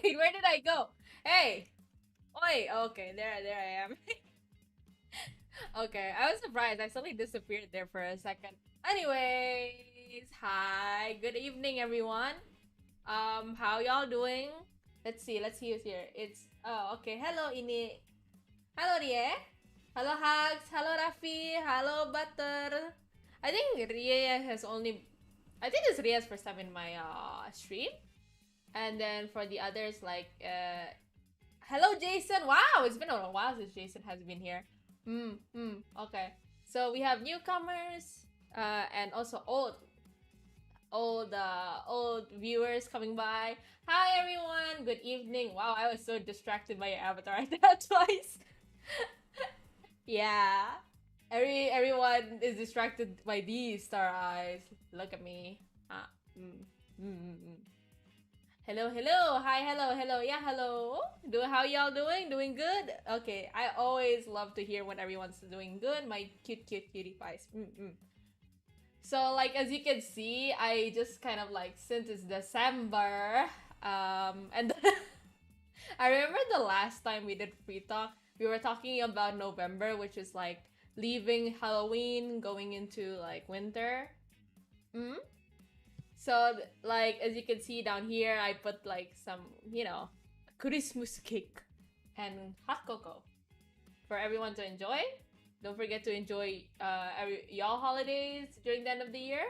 Wait, where did I go? Hey! Oi! Okay, there I am. Okay, I was surprised. I suddenly disappeared there for a second. Anyways, hi. Good evening, everyone. How y'all doing? Let's see who's here. It's, oh, okay. Hello, Ini. Hello, Rie. Hello, Hugs. Hello, Raffi. Hello, Butter. I think Rie has only, I think it's Rie's first time in my stream. And then for the others, like, hello, Jason. Wow, it's been a while since Jason has been here. Okay. So we have newcomers, and also old viewers coming by. Hi, everyone. Good evening. Wow, I was so distracted by your avatar. I did that twice. Yeah. Everyone is distracted by these star eyes. Look at me. Ah. Hello, hello. Hi, hello. Yeah, hello. How y'all doing? Doing good? Okay. I always love to hear when everyone's doing good. My cute cutie pies. So, like, as you can see, I just kind of like, since it's December, and I remember the last time we did free talk, we were talking about November, which is like leaving Halloween, going into like winter. So, like, as you can see down here, I put like some, Christmas cake and hot cocoa for everyone to enjoy. Don't forget to enjoy y'all holidays during the end of the year.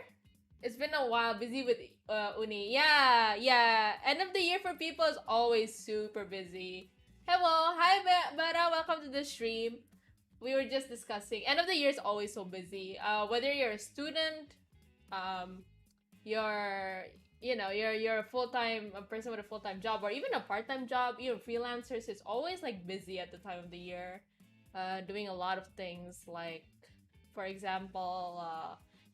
It's been a while, busy with uni. Yeah. End of the year for people is always super busy. Hello, hi Bara, welcome to the stream. We were just discussing, end of the year is always so busy. Whether you're a student, you're a full-time a person with a full-time job, or even a part-time job, even freelancers, is always like busy at the time of the year, doing a lot of things. Like, for example,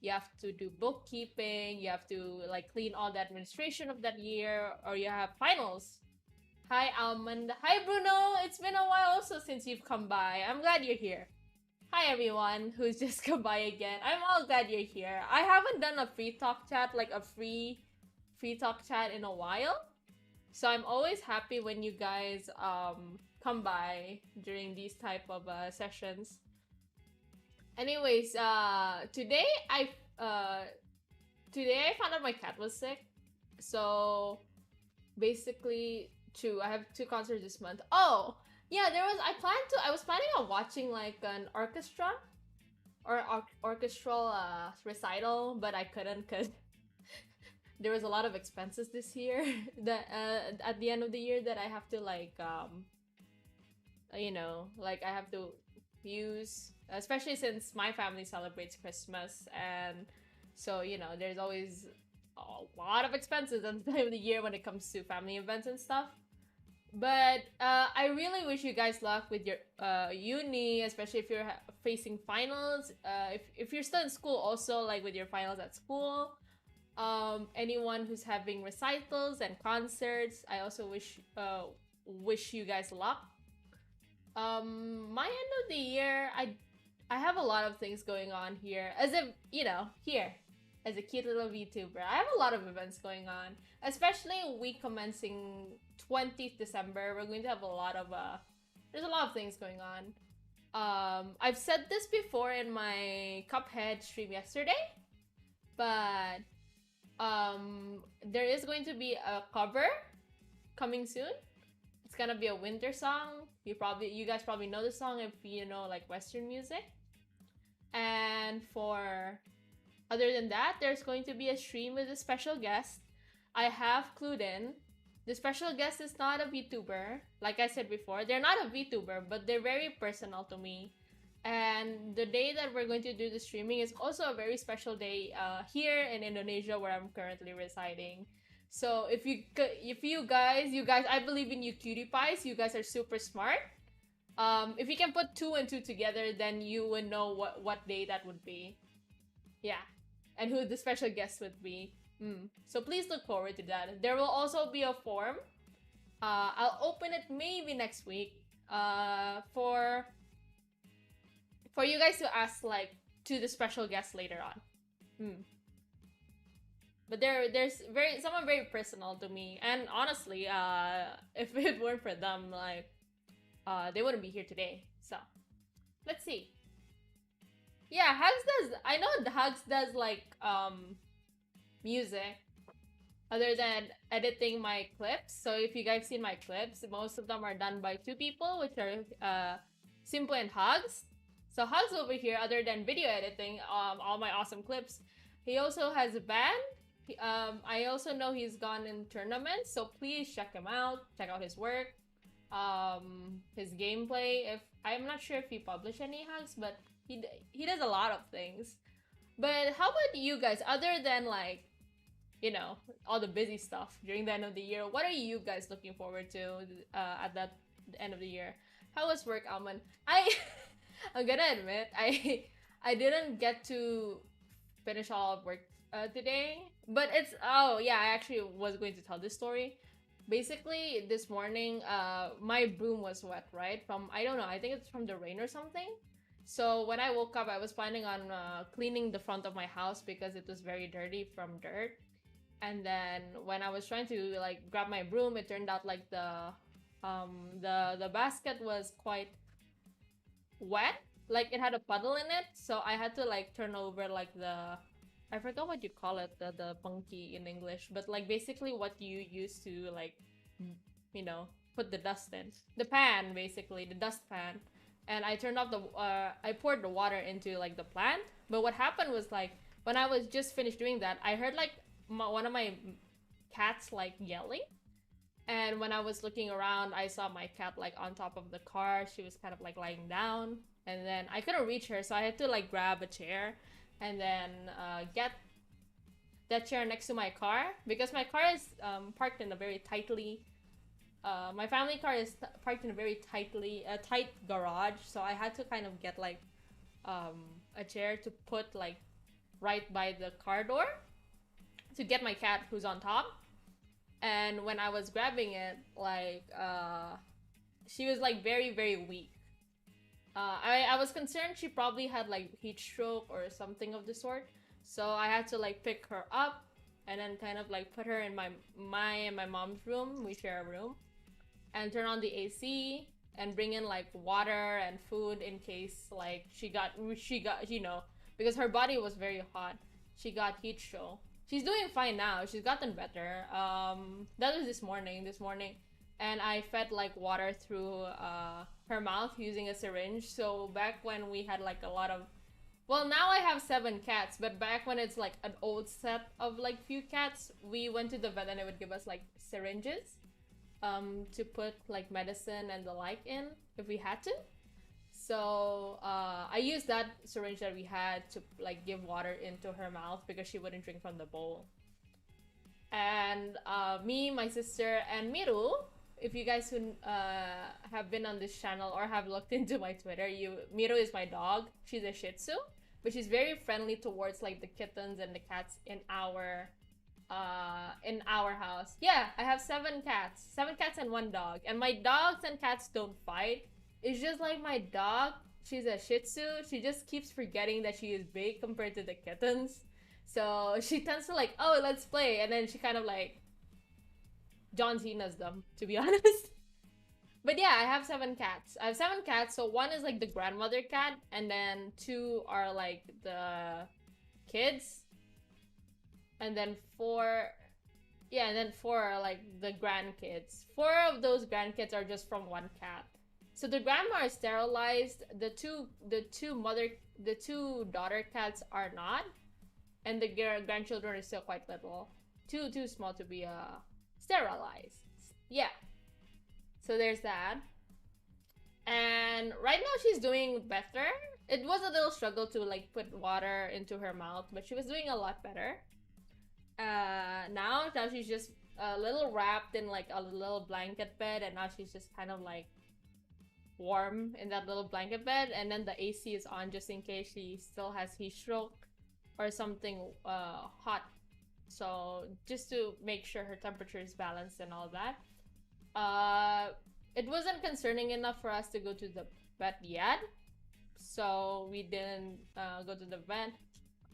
you have to do bookkeeping, you have to like clean all the administration of that year, or you have finals. Hi Almond. Hi Bruno. It's been a while also since you've come by. I'm glad you're here. Hi everyone who's just come by again. I'm all glad you're here. I haven't done a free talk chat, like a free talk chat, in a while. So I'm always happy when you guys come by during these type of sessions. Anyways, today I found out my cat was sick. So basically, I have 2 concerts this month. Oh, yeah, I was planning on watching like an orchestra or orchestral recital, but I couldn't because there was a lot of expenses this year that at the end of the year that I have to like I have to use, especially since my family celebrates Christmas, and so there's always a lot of expenses at the time of the year when it comes to family events and stuff. But I really wish you guys luck with your uni, especially if you're facing finals. If you're still in school, also like with your finals at school. Anyone who's having recitals and concerts, I also wish you guys luck. My end of the year, I have a lot of things going on here. As if here, as a cute little VTuber, I have a lot of events going on. Especially week commencing 20th December, we're going to have a lot of there's a lot of things going on. I've said this before in my Cuphead stream yesterday, but there is going to be a cover coming soon. It's gonna be a winter song. You guys probably know the song if you know like Western music. And for other than that, there's going to be a stream with a special guest. I have clued in. The special guest is not a VTuber. Like I said before, they're not a VTuber, but they're very personal to me. And the day that we're going to do the streaming is also a very special day here in Indonesia, where I'm currently residing. So if you guys, I believe in you cutie pies. You guys are super smart. If you can put 2 and 2 together, then you would know what day that would be. Yeah, and who the special guest would be. So please look forward to that. There will also be a form. I'll open it maybe next week. For you guys to ask like to the special guest later on. But there's someone very personal to me, and honestly, if it weren't for them, like, they wouldn't be here today. So, let's see. Yeah, Hugs does. I know Hugs does like music other than editing my clips. So if you guys seen my clips, most of them are done by two people, which are Simple and Hugs. So Hugs over here, other than video editing, all my awesome clips, he also has a band. I also know he's gone in tournaments, so please check him out. Check out his work, his gameplay. If I'm not sure if he published any Hugs, but he does a lot of things. But how about you guys? Other than like, you know, all the busy stuff during the end of the year, what are you guys looking forward to at the end of the year? How was work, Almond? I'm gonna admit I didn't get to finish all of work today, but it's oh yeah, I actually was going to tell this story. Basically, this morning, my broom was wet, right? From I don't know, I think it's from the rain or something. So when I woke up, I was planning on cleaning the front of my house because it was very dirty from dirt. And then when I was trying to like grab my broom, it turned out like the basket was quite wet, like it had a puddle in it. So I had to like turn over like I forgot what you call it, the punky in English, but like basically what you use to like, you know, put the dust in. The pan, basically, the dust pan. And I turned off I poured the water into like the plant. But what happened was like, when I was just finished doing that, I heard like one of my cats like yelling. And when I was looking around, I saw my cat like on top of the car. She was kind of like lying down. And then I couldn't reach her, so I had to like grab a chair and then get that chair next to my car, because my car is parked in a very tightly my family car is parked in a very tight garage, so I had to kind of get like a chair to put like right by the car door to get my cat who's on top. And when I was grabbing it, like she was like very weak. I was concerned she probably had like heat stroke or something of the sort. So I had to like pick her up and then kind of like put her in my and my mom's room. We share a room. And turn on the AC and bring in like water and food in case like she got, you know, because her body was very hot. She got heat stroke. She's doing fine now. She's gotten better. That was this morning. And I fed like water through her mouth using a syringe. So back when we had like a lot of, well, now I have 7 cats, but back when it's like an old set of like few cats, we went to the vet and it would give us like syringes to put like medicine and the like in if we had to. So I used that syringe that we had to like give water into her mouth because she wouldn't drink from the bowl. And me, my sister, and Miru, if you guys who have been on this channel or have looked into my Twitter, Miru is my dog. She's a Shih Tzu, but she's very friendly towards like the kittens and the cats in our house. Yeah, I have 7 cats. 7 cats and 1 dog. And my dogs and cats don't fight. It's just like my dog, she's a Shih Tzu. She just keeps forgetting that she is big compared to the kittens. So she tends to like, oh, let's play. And then she kind of like John Cena's them, to be honest. But yeah, I have 7 cats. I have 7 cats. So 1 is like the grandmother cat. And then 2 are like the kids. And then 4, yeah, and then 4 are like the grandkids. 4 of those grandkids are just from 1 cat. So the grandma is sterilized. The two daughter cats are not, and the grandchildren are still quite little, too small to be sterilized. Yeah. So there's that. And right now she's doing better. It was a little struggle to like put water into her mouth, but she was doing a lot better. Now she's just a little wrapped in like a little blanket bed, and now she's just kind of like warm in that little blanket bed, and then the AC is on just in case she still has heat stroke or something hot. So just to make sure her temperature is balanced and all that. It wasn't concerning enough for us to go to the vet yet, so we didn't go to the vet.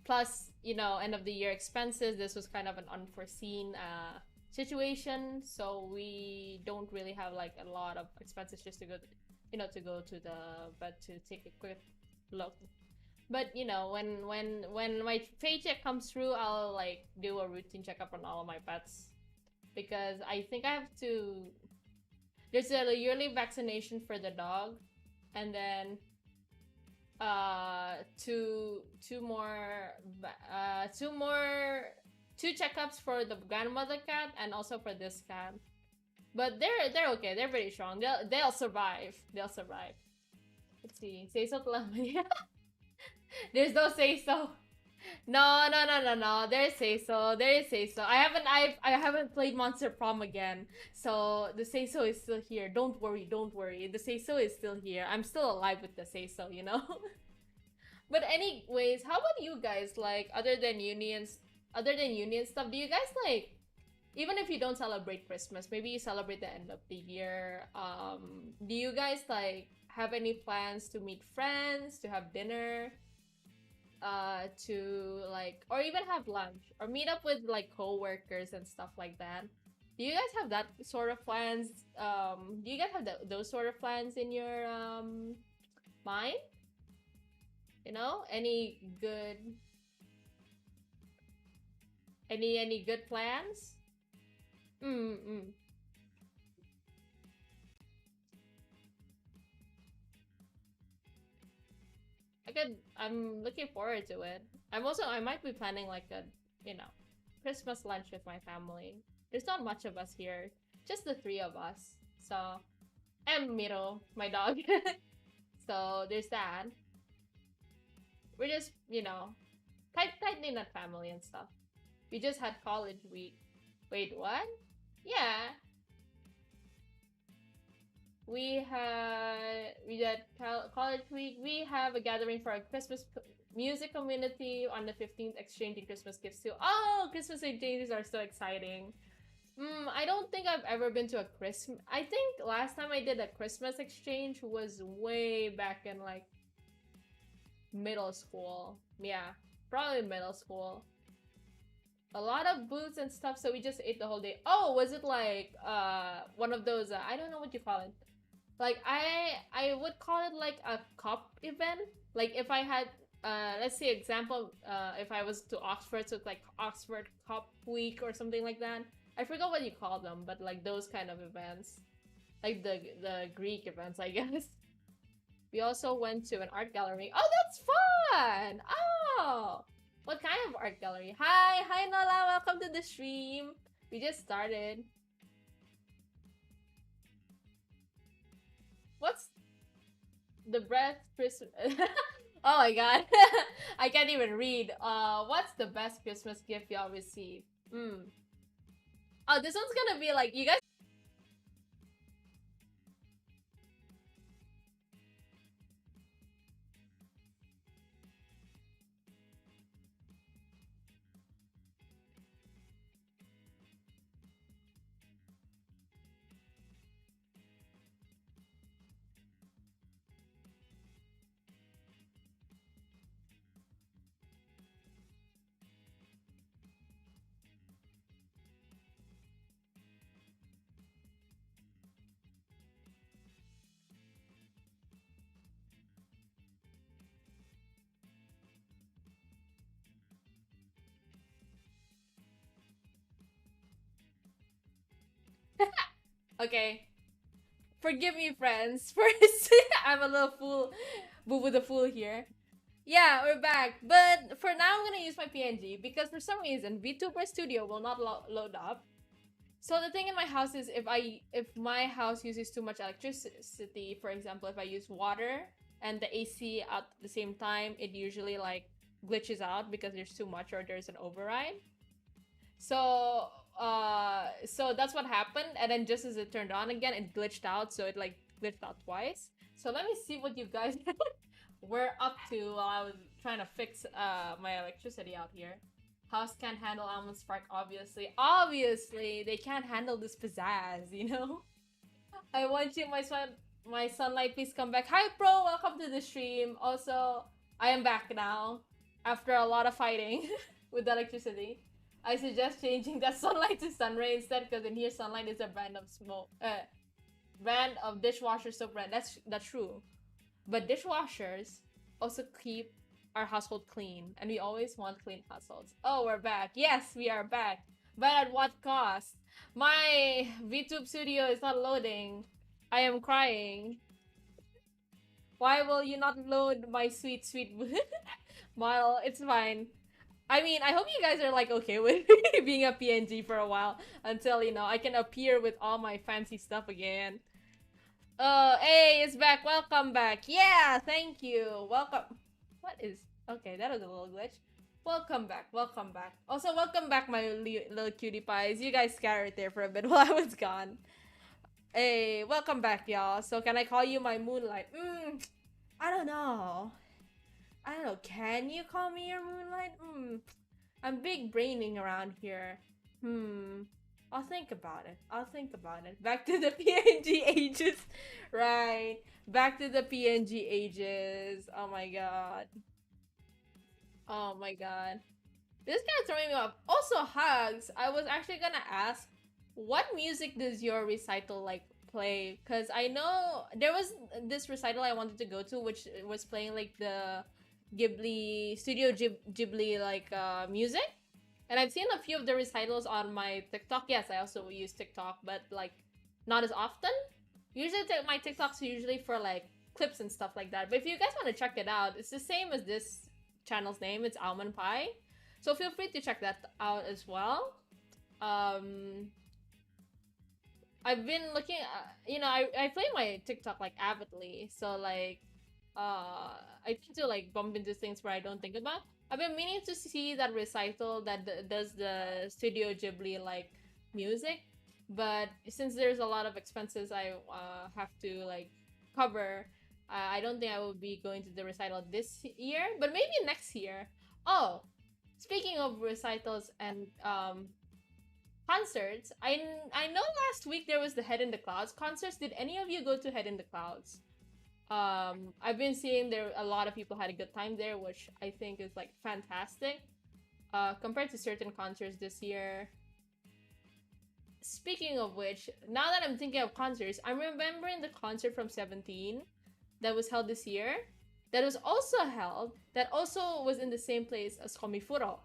plus, you know, end of the year expenses. This was kind of an unforeseen situation, so we don't really have like a lot of expenses just to go, to go to the vet to take a quick look. But you know, when my paycheck comes through, I'll like do a routine checkup on all of my pets because I think I have to. There's a yearly vaccination for the dog, and then two more two checkups for the grandmother cat and also for this cat. But they're okay. They're pretty strong. They'll survive. They'll survive. Let's see. Say so telah. There's no say so. No. There is say so. There is say so. I haven't played Monster Prom again. So the say so is still here. Don't worry, don't worry. The say so is still here. I'm still alive with the say so, you know? But anyways, how about you guys? Like other than union stuff, do you guys like, even if you don't celebrate Christmas, maybe you celebrate the end of the year, do you guys like have any plans to meet friends, to have dinner, to like, or even have lunch or meet up with like co-workers and stuff like that? Do you guys have that sort of plans? Do you guys have those sort of plans in your mind? You know, any good plans? I'm looking forward to it. I might be planning like a, Christmas lunch with my family. There's not much of us here, just the three of us. So, and Miro, my dog. So there's that. We're just, tightly knit family and stuff. We just had college week. Wait, what? Yeah. We had college week. We have a gathering for our Christmas music community on the 15th, exchanging Christmas gifts too. Oh, Christmas exchanges are so exciting. I don't think I've ever been to a Christmas. I think last time I did a Christmas exchange was way back in like middle school. Yeah, probably middle school. A lot of booths and stuff, so we just ate the whole day. Oh, was it like one of those I don't know what you call it. Like I would call it like a cup event. Like if I had let's say example, if I was to Oxford, so it's like Oxford Cup Week or something like that. I forgot what you call them, but like those kind of events. Like the Greek events, I guess. We also went to an art gallery. Oh, that's fun! Oh! What kind of art gallery? Hi Nola, welcome to the stream. We just started. What's the best Christmas? Oh my god. I can't even read. What's the best Christmas gift y'all receive? Oh, this one's gonna be like, you guys. Okay. Forgive me, friends. First, I'm a little fool. Boo boo the fool here. Yeah, we're back. But for now, I'm gonna use my PNG because for some reason, VTuber Studio will not load up. So the thing in my house is if my house uses too much electricity, for example, if I use water and the AC at the same time, it usually like glitches out because there's too much or there's an override. So so that's what happened, and then just as it turned on again, it glitched out, so it like glitched out twice. So let me see what you guys were up to while I was trying to fix my electricity out here. House can't handle Almond Spark, obviously. Obviously, they can't handle this pizzazz, you know? I want you, my sunlight, please come back. Hi, bro, welcome to the stream. Also, I am back now. after a lot of fighting with electricity, I suggest changing that sunlight to sun ray instead, because in here sunlight is a brand of brand of dishwasher soap brand. That's true. But dishwashers also keep our household clean, and we always want clean households. Oh, we're back. Yes, we are back. But at what cost? My VTube studio is not loading. I am crying. Why will you not load my sweet, sweet model? It's fine. I mean, I hope you guys are like okay with being a PNG for a while until, you know, I can appear with all my fancy stuff again. Hey, it's back. Welcome back. Yeah, thank you. Welcome. What is... Okay, that was a little glitch. Welcome back. Welcome back. Also, welcome back, my little cutie pies. You guys scattered there for a bit while I was gone. Hey, welcome back, y'all. So, can I call you my moonlight? I don't know. I don't know. Can you call me your moonlight? I'm big braining around here. I'll think about it. I'll think about it. Back to the PNG ages. Right. Back to the PNG ages. Oh my god. Oh my god. This guy's throwing me off. Also, Hugs, I was actually gonna ask, what music does your recital like play? Because I know there was this recital I wanted to go to, which was playing like the Ghibli, Studio Ghibli like music. And I've seen a few of the recitals on my TikTok. Yes, I also use TikTok, but like not as often. Usually my TikToks are usually for like clips and stuff like that. But if you guys want to check it out, it's the same as this channel's name. It's Almond Pie. So feel free to check that out as well. I've been looking, you know, I play my TikTok like avidly. So like, I tend to like bump into things where I don't think about. I've been meaning to see that recital that does the Studio Ghibli like music, but since there's a lot of expenses I have to like cover, I don't think I will be going to the recital this year, but maybe next year. Oh, speaking of recitals and concerts, I know last week there was the Head in the Clouds concerts. Did any of you go to Head in the Clouds? I've been seeing there a lot of people had a good time there, which I think is like fantastic. Compared to certain concerts this year. Speaking of which, now that I'm thinking of concerts, I'm remembering the concert from 17 that was held this year. That was also was in the same place as Komifuro.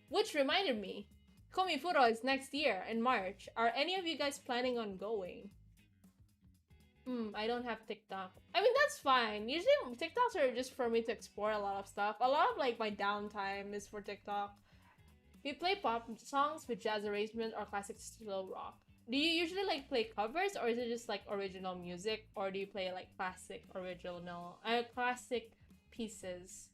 Which reminded me, Komifuro is next year in March. Are any of you guys planning on going? I don't have TikTok. I mean, that's fine. Usually TikToks are just for me to explore a lot of stuff. A lot of like my downtime is for TikTok. We play pop songs with jazz arrangement or classic slow rock. Do you usually like play covers, or is it just like original music, or do you play like classic classic pieces?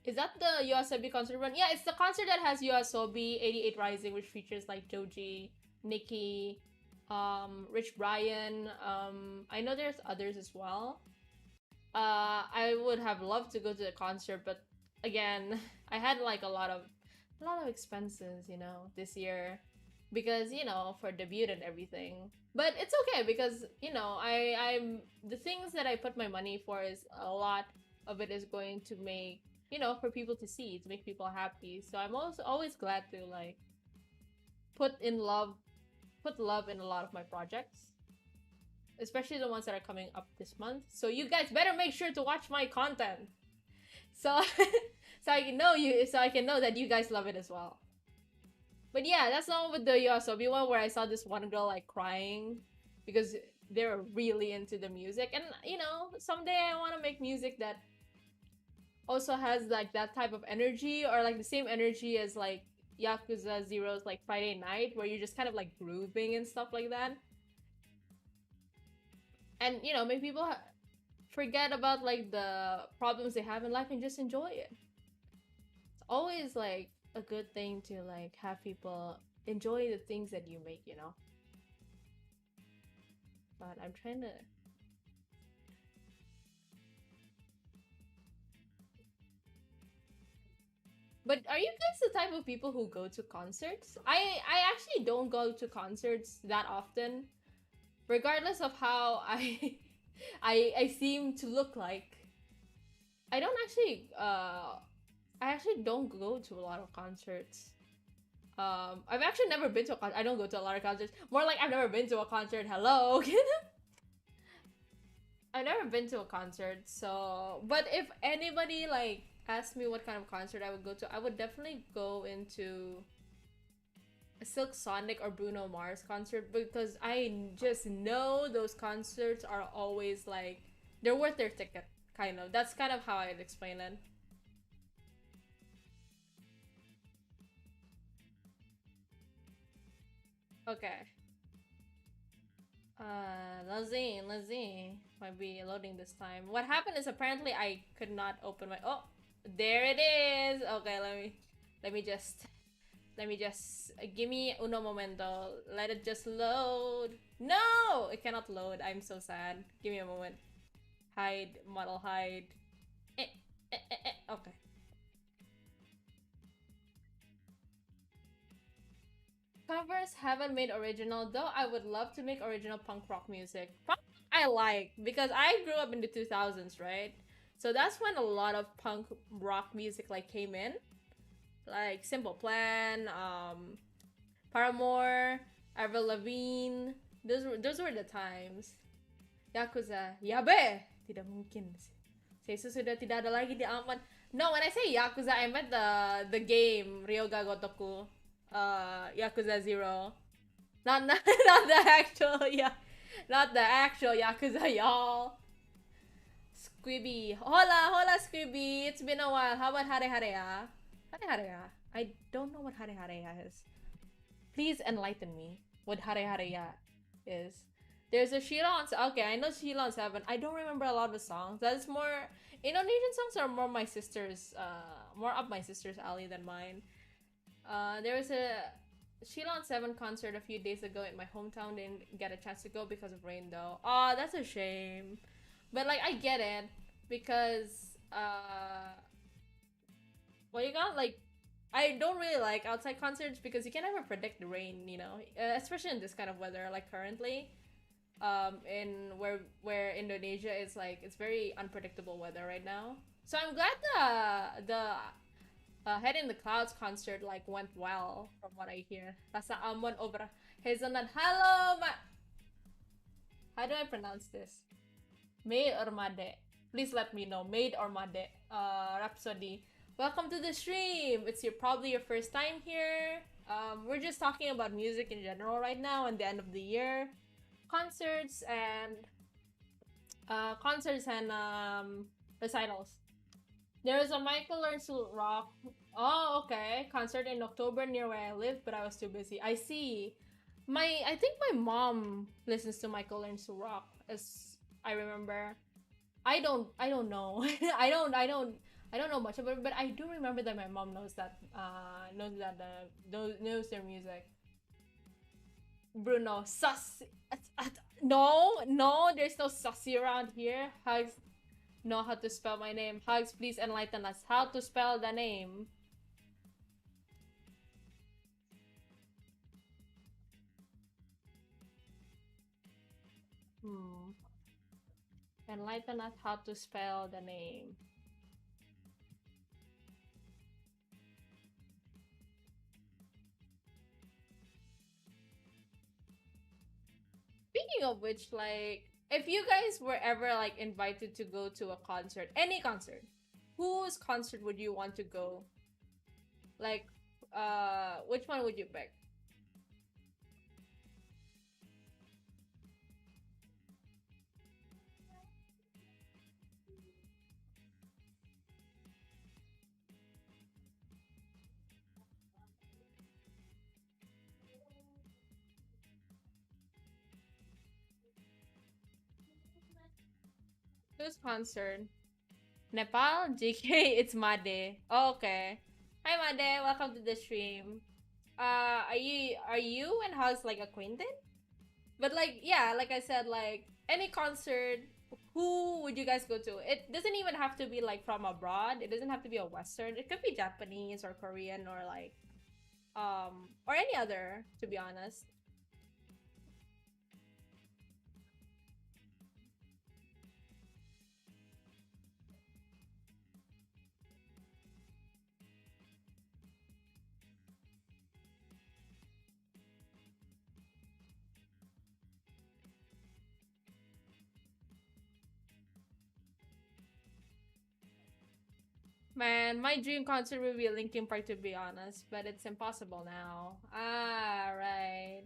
Is that the YOASOBI concert run? Yeah, it's the concert that has YOASOBI 88 Rising, which features like Joji, Nikki, Rich Brian. I know there's others as well. I would have loved to go to the concert, but again, I had like a lot of expenses, you know, this year, because, you know, for debut and everything. But it's okay, because, you know, I'm the things that I put my money for is a lot of it is going to make, you know, for people to see, to make people happy. So I'm also always glad to like put love in a lot of my projects, especially the ones that are coming up this month. So you guys better make sure to watch my content, so so I can know that you guys love it as well. But yeah, that's the one with the YOASOBI one where I saw this one girl like crying because they're really into the music. And you know, someday I want to make music that also has like that type of energy, or like the same energy as like Yakuza Zero's like Friday Night, where you're just kind of like grooving and stuff like that. And you know, make people forget about like the problems they have in life and just enjoy it. It's always like a good thing to like have people enjoy the things that you make, you know. But I'm trying to... But are you guys the type of people who go to concerts? I actually don't go to concerts that often, regardless of how I seem to look like. I don't actually I actually don't go to a lot of concerts. I've actually never been to a concert. I don't go to a lot of concerts. More like I've never been to a concert. Hello. I've never been to a concert, so but if anybody like asked me what kind of concert I would go to, I would definitely go into a Silk Sonic or Bruno Mars concert because I just know those concerts are always like they're worth their ticket, kind of. That's kind of how I'd explain it. Okay. Let's see. Might be loading this time. What happened is apparently I could not open my. Oh, there it is. Okay, let me just give me uno momento. Let it just load. No, it cannot load. I'm so sad. Give me a moment. Hide model hide. Okay. Covers haven't made original, though I would love to make original punk rock music. Punk I like because I grew up in the 2000s, right? So that's when a lot of punk rock music like came in. Like Simple Plan, Paramore, Avril Lavigne. Those were the times. Yakuza, yabe! Tidak mungkin. Seisu sudah tidak ada lagi di Almond. No, when I say Yakuza, I meant the game Ryoga Gotoku. Yakuza 0. Not the actual, yeah. Not the actual Yakuza, y'all. Squibby. Hola, Squibby. It's been a while. How about Hare Harea? Hare Harea? I don't know what Hare Harea is. Please enlighten me what Hare Harea is. There's a Sheila on... Okay, I know Sheila on 7. I don't remember a lot of the songs. That's more... Indonesian songs are more my sister's... more up my sister's alley than mine. There was a Sheila on 7 concert a few days ago in my hometown. Didn't get a chance to go because of rain though. Oh, that's a shame. But like I get it because well, you got like I don't really like outside concerts because you can never predict the rain, you know, especially in this kind of weather like currently. In where Indonesia is like it's very unpredictable weather right now. So I'm glad the Head in the Clouds concert like went well from what I hear. Rasa Amon Obra Hazelnut. Hello, how do I pronounce this? Maid or Made? Please let me know. Maid or Made? Rhapsody. Welcome to the stream. It's probably your first time here. We're just talking about music in general right now and the end of the year. Concerts and recitals. There was a Michael Learns to Rock. Oh, okay. Concert in October near where I live, but I was too busy. I see. I think my mom listens to Michael Learns to Rock, as I remember. I don't know. I don't know much about it, but I do remember that my mom knows knows their music. Bruno, sus. No, there's no sussy around here. Hugs. Know how to spell my name. Hugs, please enlighten us. How to spell the name? Enlighten us how to spell the name. Speaking of which, like, if you guys were ever like invited to go to a concert, any concert, whose concert would you want to go? Like, which one would you pick? Whose concert? Nepal? JK, it's Made. Oh, okay. Hi Made, welcome to the stream. Are you and Hugs like acquainted? But like, yeah, like I said, like any concert, who would you guys go to? It doesn't even have to be like from abroad. It doesn't have to be a Western. It could be Japanese or Korean or like or any other, to be honest. Man, my dream concert would be Linkin Park to be honest, but it's impossible now. Ah, right.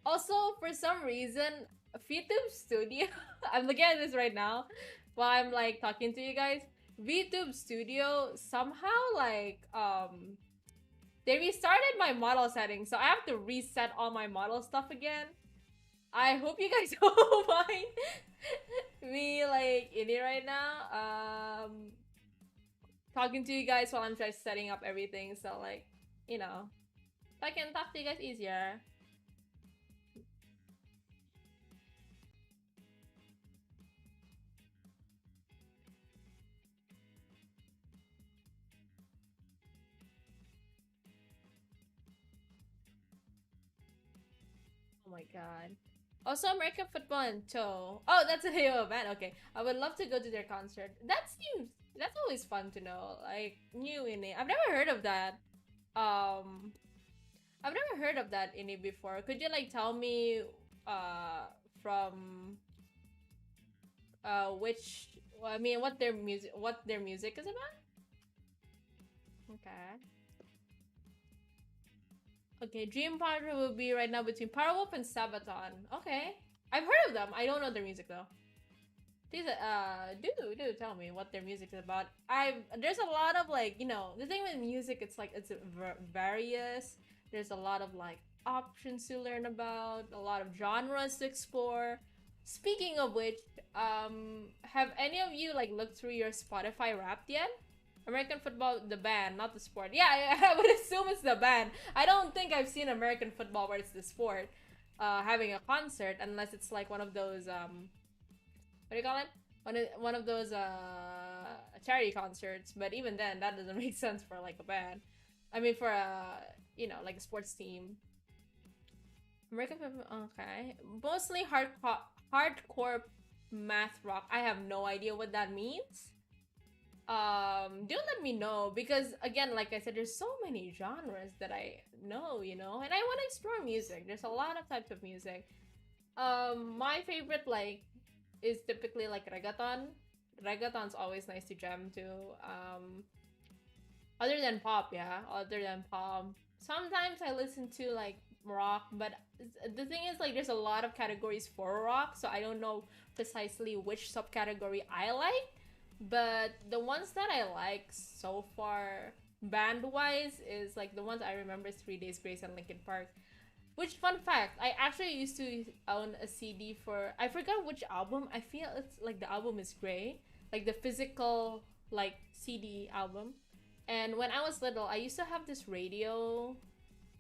Also, for some reason, VTube Studio, I'm looking at this right now while I'm like talking to you guys. VTube Studio somehow they restarted my model settings, so I have to reset all my model stuff again. I hope you guys don't mind me like in it right now. Talking to you guys while I'm just setting up everything, so like, you know, so I can talk to you guys easier. Oh my god. Also, American football and toe. Oh, that's a Halo band. Okay, I would love to go to their concert. That's new. That's always fun to know. Like new in it. I've never heard of that. Um, I've never heard of that in it before. Could you like tell me, uh, from which? Well, I mean, what their music is about? Okay. Okay, Dream Partner will be right now between Powerwolf and Sabaton. Okay. I've heard of them. I don't know their music though. Please, do tell me what their music is about. There's a lot of like, you know, the thing with music, it's like it's various. There's a lot of like options to learn about, a lot of genres to explore. Speaking of which, have any of you like looked through your Spotify Wrapped yet? American football, the band, not the sport. Yeah, I would assume it's the band. I don't think I've seen American football where it's the sport, having a concert unless it's like one of those what do you call it? One of those charity concerts. But even then, that doesn't make sense for like a band. I mean, for a you know like a sports team. American football, okay. Mostly hardcore math rock. I have no idea what that means. Do let me know because again, like I said, there's so many genres that I know, you know, and I want to explore music. There's a lot of types of music. My favorite like is typically like reggaeton. Reggaeton's always nice to jam to. Other than pop, yeah, other than pop. Sometimes I listen to like rock, but the thing is like there's a lot of categories for rock, so I don't know precisely which subcategory I like. But the ones that I like so far, band wise, is like the ones I remember is 3 Days Grace and Linkin Park. Which, fun fact, I actually used to own a CD for, I forgot which album. I feel it's like the album is gray, like the physical, like CD album. And when I was little, I used to have this radio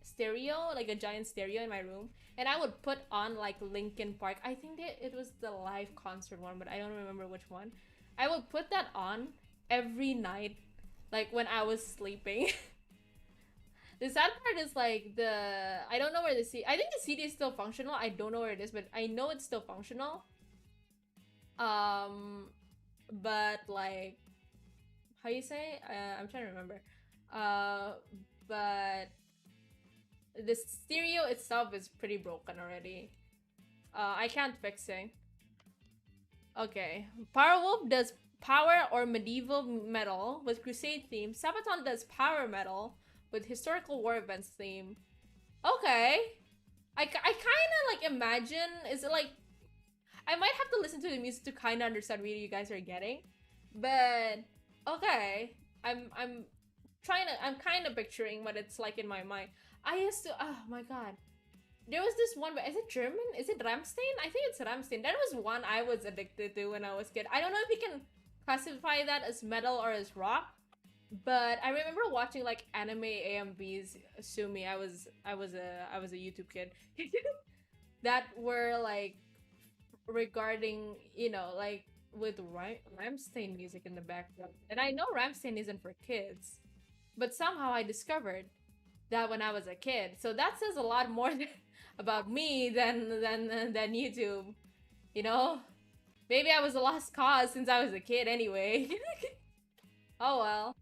stereo, like a giant stereo in my room. And I would put on like Linkin Park. I think that it was the live concert one, but I don't remember which one. I would put that on every night, like when I was sleeping. The sad part is like I don't know where the CD. I think the CD is still functional. I don't know where it is, but I know it's still functional. But like, how you say? I'm trying to remember. But the stereo itself is pretty broken already. I can't fix it. Okay, Powerwolf does power or medieval metal with crusade theme. Sabaton does power metal with historical war events theme. Okay. I kind of like imagine, is it like, I might have to listen to the music to kind of understand what you guys are getting. But, okay. I'm kind of picturing what it's like in my mind. I used to, oh my god. There was this one, is it German? Is it Rammstein? I think it's Rammstein. That was one I was addicted to when I was a kid. I don't know if you can classify that as metal or as rock, but I remember watching like anime AMVs. Sue me, I was a YouTube kid that were like regarding, you know, like with Rammstein music in the background. And I know Rammstein isn't for kids, but somehow I discovered that when I was a kid. So that says a lot more about me than YouTube. You know? Maybe I was a lost cause since I was a kid anyway. Oh well.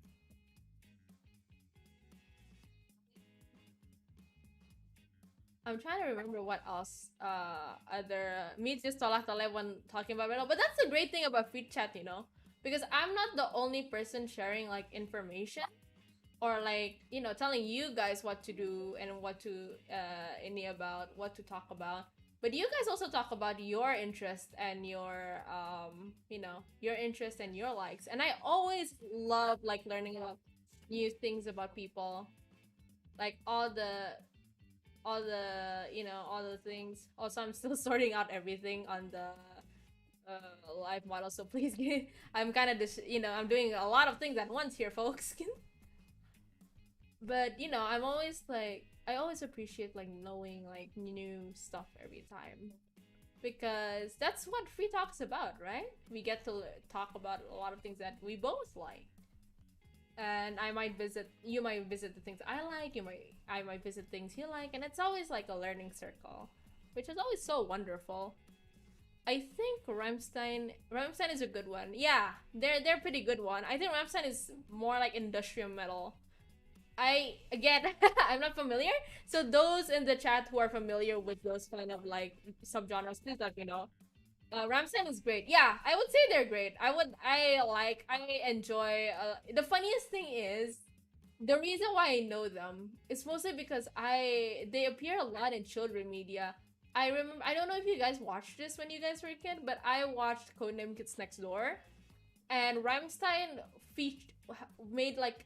I'm trying to remember what else other me just tolak tolak when talking about metal. But that's the great thing about Free Chat, you know? because I'm not the only person sharing like information or like, you know, telling you guys what to do and what to any about what to talk about. But you guys also talk about your interest and your you know, your interest and your likes. And I always love like learning about new things about people. Like all the you know, all the things. Also, I'm still sorting out everything on the live model, so please I'm kind of you know, I'm doing a lot of things at once here, folks. But you know, I'm always like, I always appreciate like knowing like new stuff every time, because that's what free talk's about, right? We get to talk about a lot of things that we both like. And I might visit, you might visit the things I like, I might visit things you like, and it's always like a learning circle, which is always so wonderful. I think Rammstein is a good one. Yeah, they're pretty good one. I think Rammstein is more like industrial metal. I again I'm not familiar. So those in the chat who are familiar with those kind of like subgenres, please let me know. Rammstein is great. Yeah, I would say they're great. I enjoy. The funniest thing is, the reason why I know them is mostly because they appear a lot in children media. I remember, I don't know if you guys watched this when you guys were a kid, but I watched Codename Kids Next Door, and Rammstein made like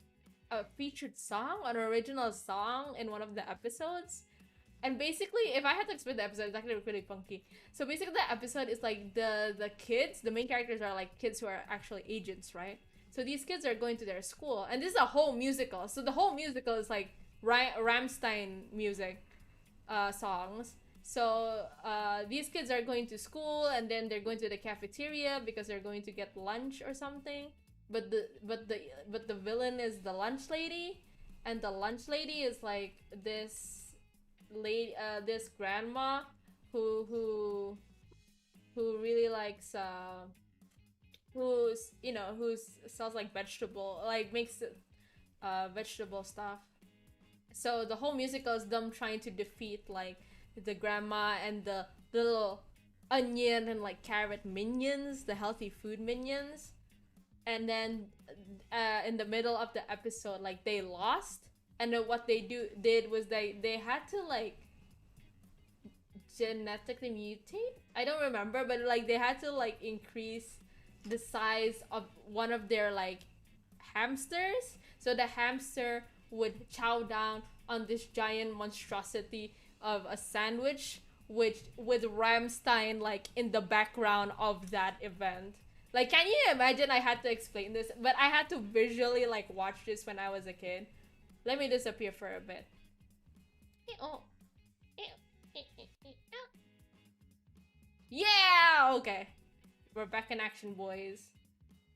a featured song, an original song in one of the episodes. And basically, if I had to explain the episode, it's actually pretty funky. So basically, the episode is like the kids, the main characters are like kids who are actually agents, right? So these kids are going to their school, and this is a whole musical. So the whole musical is like Rammstein music, songs. So these kids are going to school, and then they're going to the cafeteria because they're going to get lunch or something. But the villain is the lunch lady, and the lunch lady is like this grandma who really likes who sells like vegetable, like makes vegetable stuff. So the whole musical is them trying to defeat like the grandma and the little onion and like carrot minions, the healthy food minions. And then in the middle of the episode, like they lost, and then what they did was they had to like genetically mutate. I don't remember, but like they had to like increase the size of one of their like hamsters, so the hamster would chow down on this giant monstrosity of a sandwich, which with Rammstein like in the background of that event. Like, can you imagine? I had to explain this, but I had to visually like watch this when I was a kid. Let me disappear for a bit. Yeah, okay. We're back in action, boys.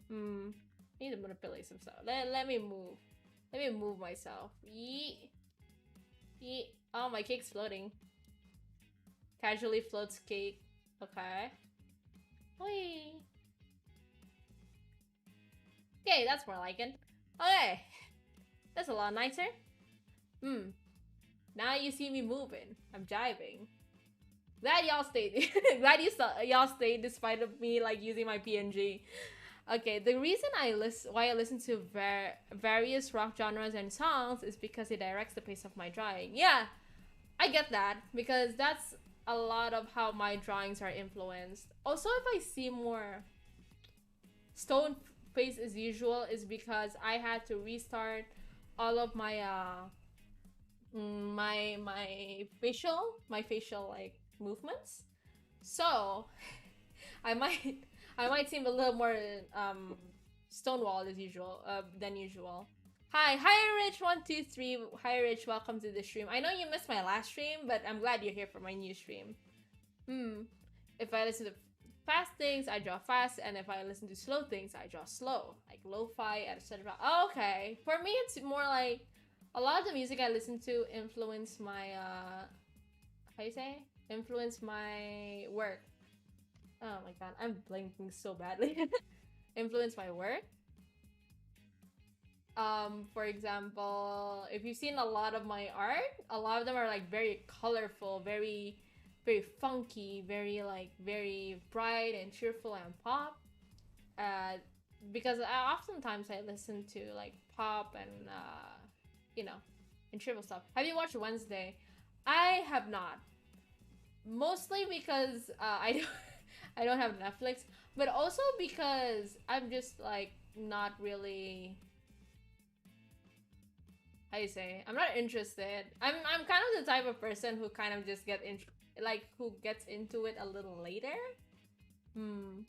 Need to manipulate some stuff. Let me move. Let me move myself. Yeet. Yeet. Oh, my cake's floating. Casually floats cake. Okay. Whee. Okay, that's more like it. Okay. That's a lot nicer. Now you see me moving. I'm jiving. Glad y'all stayed. Glad y'all stayed despite of me like using my PNG. Okay, the reason why I listen to various rock genres and songs is because it directs the pace of my drawing. Yeah, I get that, because that's a lot of how my drawings are influenced. Also, if I see more stone face as usual, is because I had to restart all of my my facial like movements. So I might seem a little more stonewalled as usual than usual. Hi Rich123. Hi Rich, welcome to the stream. I know you missed my last stream, but I'm glad you're here for my new stream. If I listen to fast things, I draw fast, and if I listen to slow things, I draw slow, like lo-fi, etc. Okay, for me it's more like a lot of the music I listen to influence my how you say? Influence my work. Oh my god, I'm blinking so badly. Influence my work. For example, if you've seen a lot of my art, a lot of them are like very colorful, very funky, very bright and cheerful and pop. because oftentimes I listen to like pop and you know, and trivial stuff. Have you watched Wednesday? I have not. Mostly because I don't I don't have Netflix, but also because I'm just like not really, how you say, I'm not interested. I'm kind of the type of person who kind of just like who gets into it a little later. Hmm.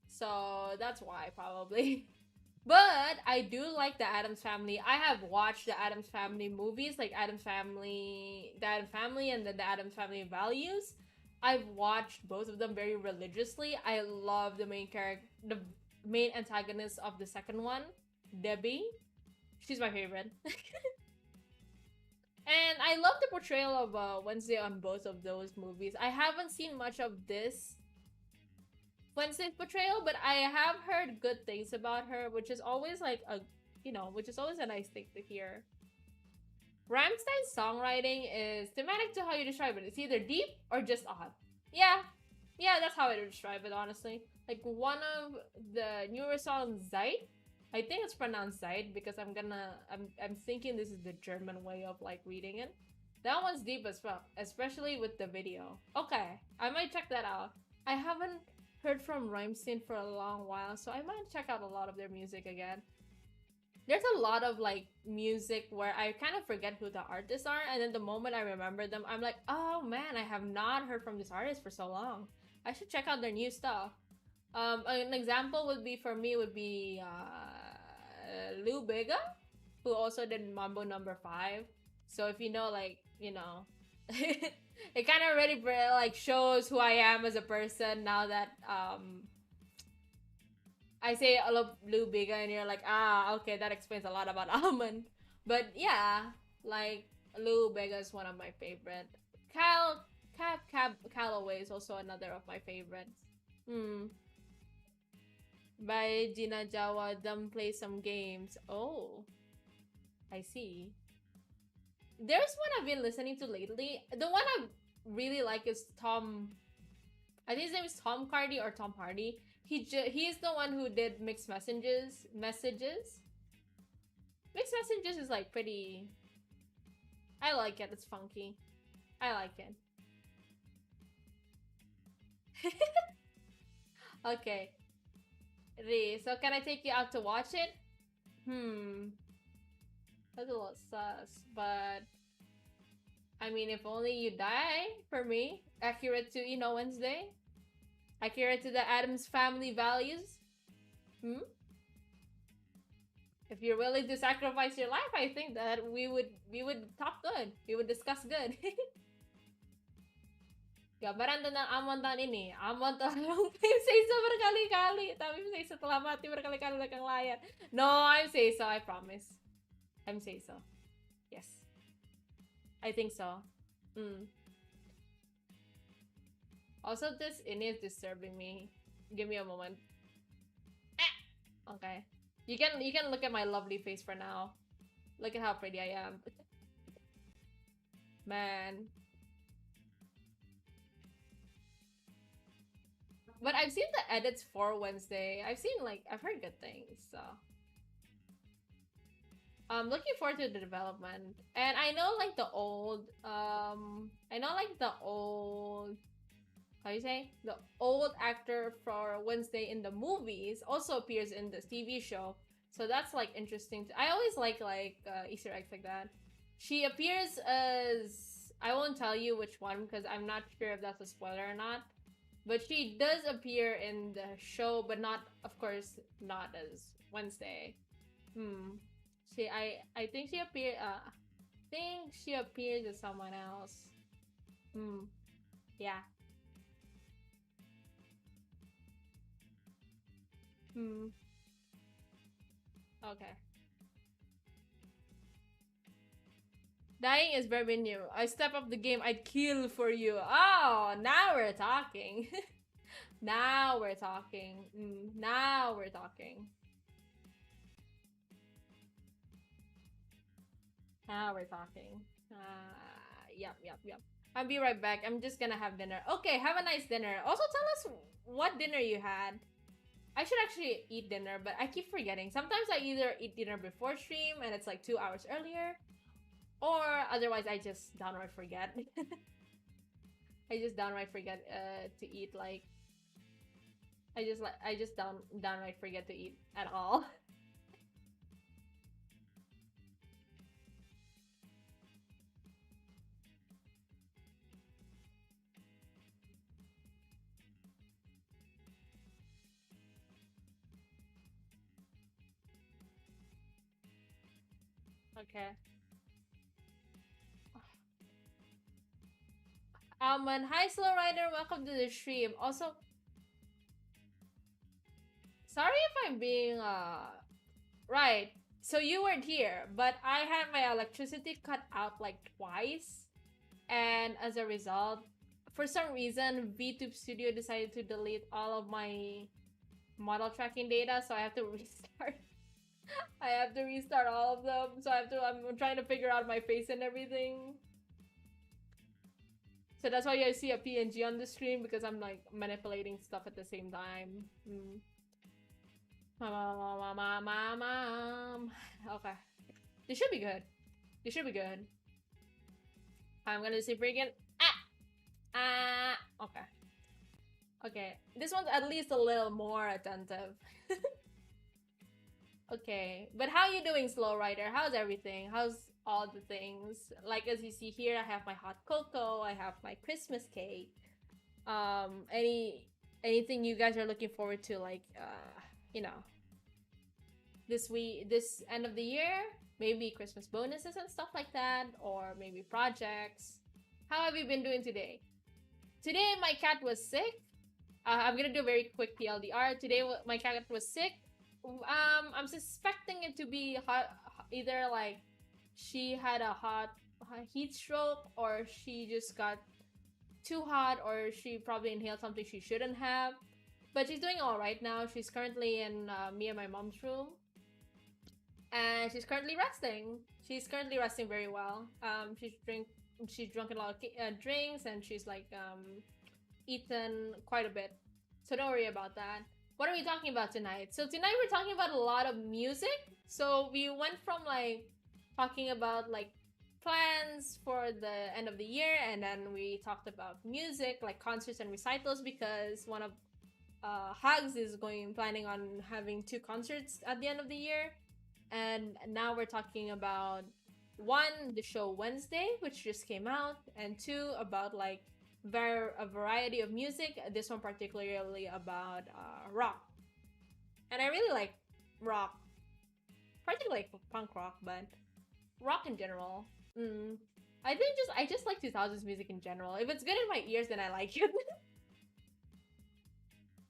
So that's why probably. But I do like the Addams Family. I have watched the Addams Family movies, like The Addams Family, and then the Addams Family Values. I've watched both of them very religiously. I love the main antagonist of the second one, Debbie. She's my favorite. And I love the portrayal of Wednesday on both of those movies. I haven't seen much of this Wednesday's portrayal, but I have heard good things about her, which is always like which is always a nice thing to hear. Rammstein's songwriting is thematic to how you describe it. It's either deep or just odd. Yeah, that's how I would describe it, honestly. Like one of the newer songs, Zeit. I think it's pronounced Zeit because I'm thinking this is the German way of like reading it. That one's deep as well, especially with the video. Okay, I might check that out. I haven't heard from Rammstein for a long while, so I might check out a lot of their music again. There's a lot of like music where I kind of forget who the artists are, and then the moment I remember them, I'm like, oh man, I have not heard from this artist for so long. I should check out their new stuff. An example would be Lou Bega, who also did Mambo Number 5. So if you know, like, it kind of already like shows who I am as a person now that I say I love Lou Bega and you're like, okay, that explains a lot about Almond. But yeah, like Lou Bega is one of my favorite. Calloway is also another of my favorites. By Gina Jawa, them play some games. Oh, I see. There's one I've been listening to lately. The one I really like is Tom. I think his name is Tom Hardy or Tom Hardy. He's the one who did Mixed Messages. Mixed Messages is like pretty. I like it. It's funky. I like it. Okay. So can I take you out to watch it? That's a little sus, but I mean, if only you die for me. Accurate to, Wednesday? Accurate to the Addams Family values? If you're willing to sacrifice your life, I think that we would talk good. We would discuss good. Gambaran tentang Almond tahun ini. Almond telah say so berkali-kali, tapi say so telah mati berkali-kali belakang layar. No, I'm say so, I promise. I'm say so. Yes. I think so. Also, this ini is disturbing me. Give me a moment. Okay. You can look at my lovely face for now. Look at how pretty I am. Man. But I've seen the edits for Wednesday. I've heard good things, so I'm looking forward to the development. And I know like the old how you say? The old actor for Wednesday in the movies also appears in this TV show. So that's like interesting. I always like Easter eggs like that. She appears as, I won't tell you which one because I'm not sure if that's a spoiler or not. But she does appear in the show, but not, of course, not as Wednesday. I think she appears as someone else. Yeah. Okay. Dying is very new. I step up the game, I'd kill for you. Oh, now we're talking. Now we're talking. Now we're talking. Now we're talking. Yep. I'll be right back. I'm just gonna have dinner. Okay, have a nice dinner. Also, tell us what dinner you had. I should actually eat dinner, but I keep forgetting. Sometimes I either eat dinner before stream and it's like 2 hours earlier, or otherwise I just downright forget. I just downright forget to eat. Like I just downright forget to eat at all. Okay. Almond, hi Slow Rider, welcome to the stream. Also, sorry if I'm being right. So you weren't here, but I had my electricity cut out like twice, and as a result, for some reason, VTube Studio decided to delete all of my model tracking data, so I have to restart. I have to restart all of them, so I'm trying to figure out my face and everything. So that's why you guys see a PNG on the screen, because I'm like manipulating stuff at the same time. Okay. This should be good. This should be good. I'm gonna see freaking okay. Okay. This one's at least a little more attentive. Okay. But how you doing, Slow Rider? How's everything? How's all the things? Like, as you see here, I have my hot cocoa, I have my Christmas cake. Anything you guys are looking forward to, like you know, this end of the year? Maybe Christmas bonuses and stuff like that, or maybe projects. How have you been doing today? Today my cat was sick. I'm gonna do a very quick TLDR. Today my cat was sick. I'm suspecting it to be hot, either like she had a hot heat stroke, or she just got too hot, or she probably inhaled something she shouldn't have. But she's doing all right now. She's currently in me and my mom's room, and she's currently resting. She's currently resting very well. She's drunk a lot of drinks, and she's like eaten quite a bit. So don't worry about that. What are we talking about tonight? So tonight we're talking about a lot of music. So we went from like talking about like plans for the end of the year, and then we talked about music, like concerts and recitals, because one of Hugs is planning on having 2 concerts at the end of the year. And now we're talking about 1, the show Wednesday, which just came out, and 2, about like a variety of music. This one particularly about rock. And I really like rock, particularly like punk rock, but rock in general. I just like 2000s music in general. If it's good in my ears, then I like it.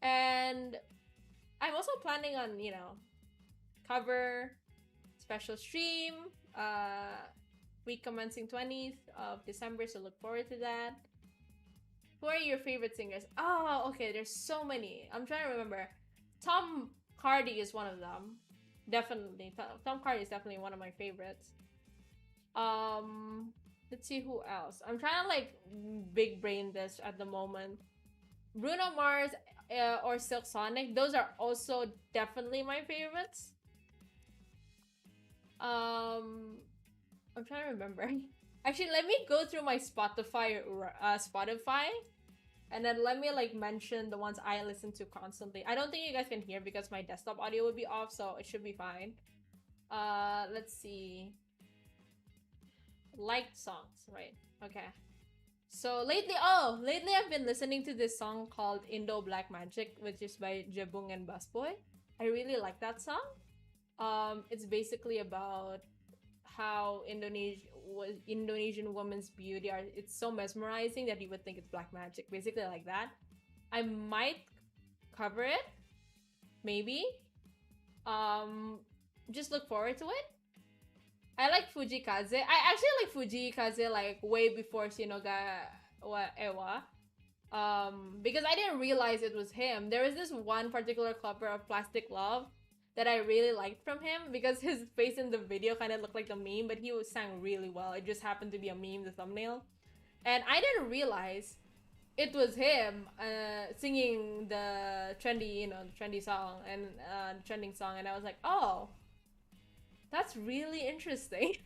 And I'm also planning on, you know, cover special stream week commencing 20th of December, so look forward to that. Who are your favorite singers? Oh, okay, there's so many. I'm trying to remember. Tom Hardy is one of them. Definitely. Tom Hardy is definitely one of my favorites. Let's see who else. I'm trying to like big brain this at the moment. Bruno Mars or Silk Sonic, those are also definitely my favorites. I'm trying to remember. Actually, let me go through my Spotify, and then let me like mention the ones I listen to constantly. I don't think you guys can hear because my desktop audio would be off, so it should be fine. Let's see. Liked songs, right? Okay. So lately I've been listening to this song called Indo Black Magic, which is by Jabung and Busboy. I really like that song. It's basically about how Indonesian women's beauty it's so mesmerizing that you would think it's black magic, basically like that. I might cover it, maybe. Just look forward to it. I like Fujikaze. I actually like Fujikaze like way before Shinoga wa Ewa. Because I didn't realize it was him. There was this one particular cover of Plastic Love that I really liked from him, because his face in the video kind of looked like the meme, but he sang really well. It just happened to be a meme, the thumbnail. And I didn't realize it was him singing the trendy, the trendy song and trending song, and I was like, oh, that's really interesting.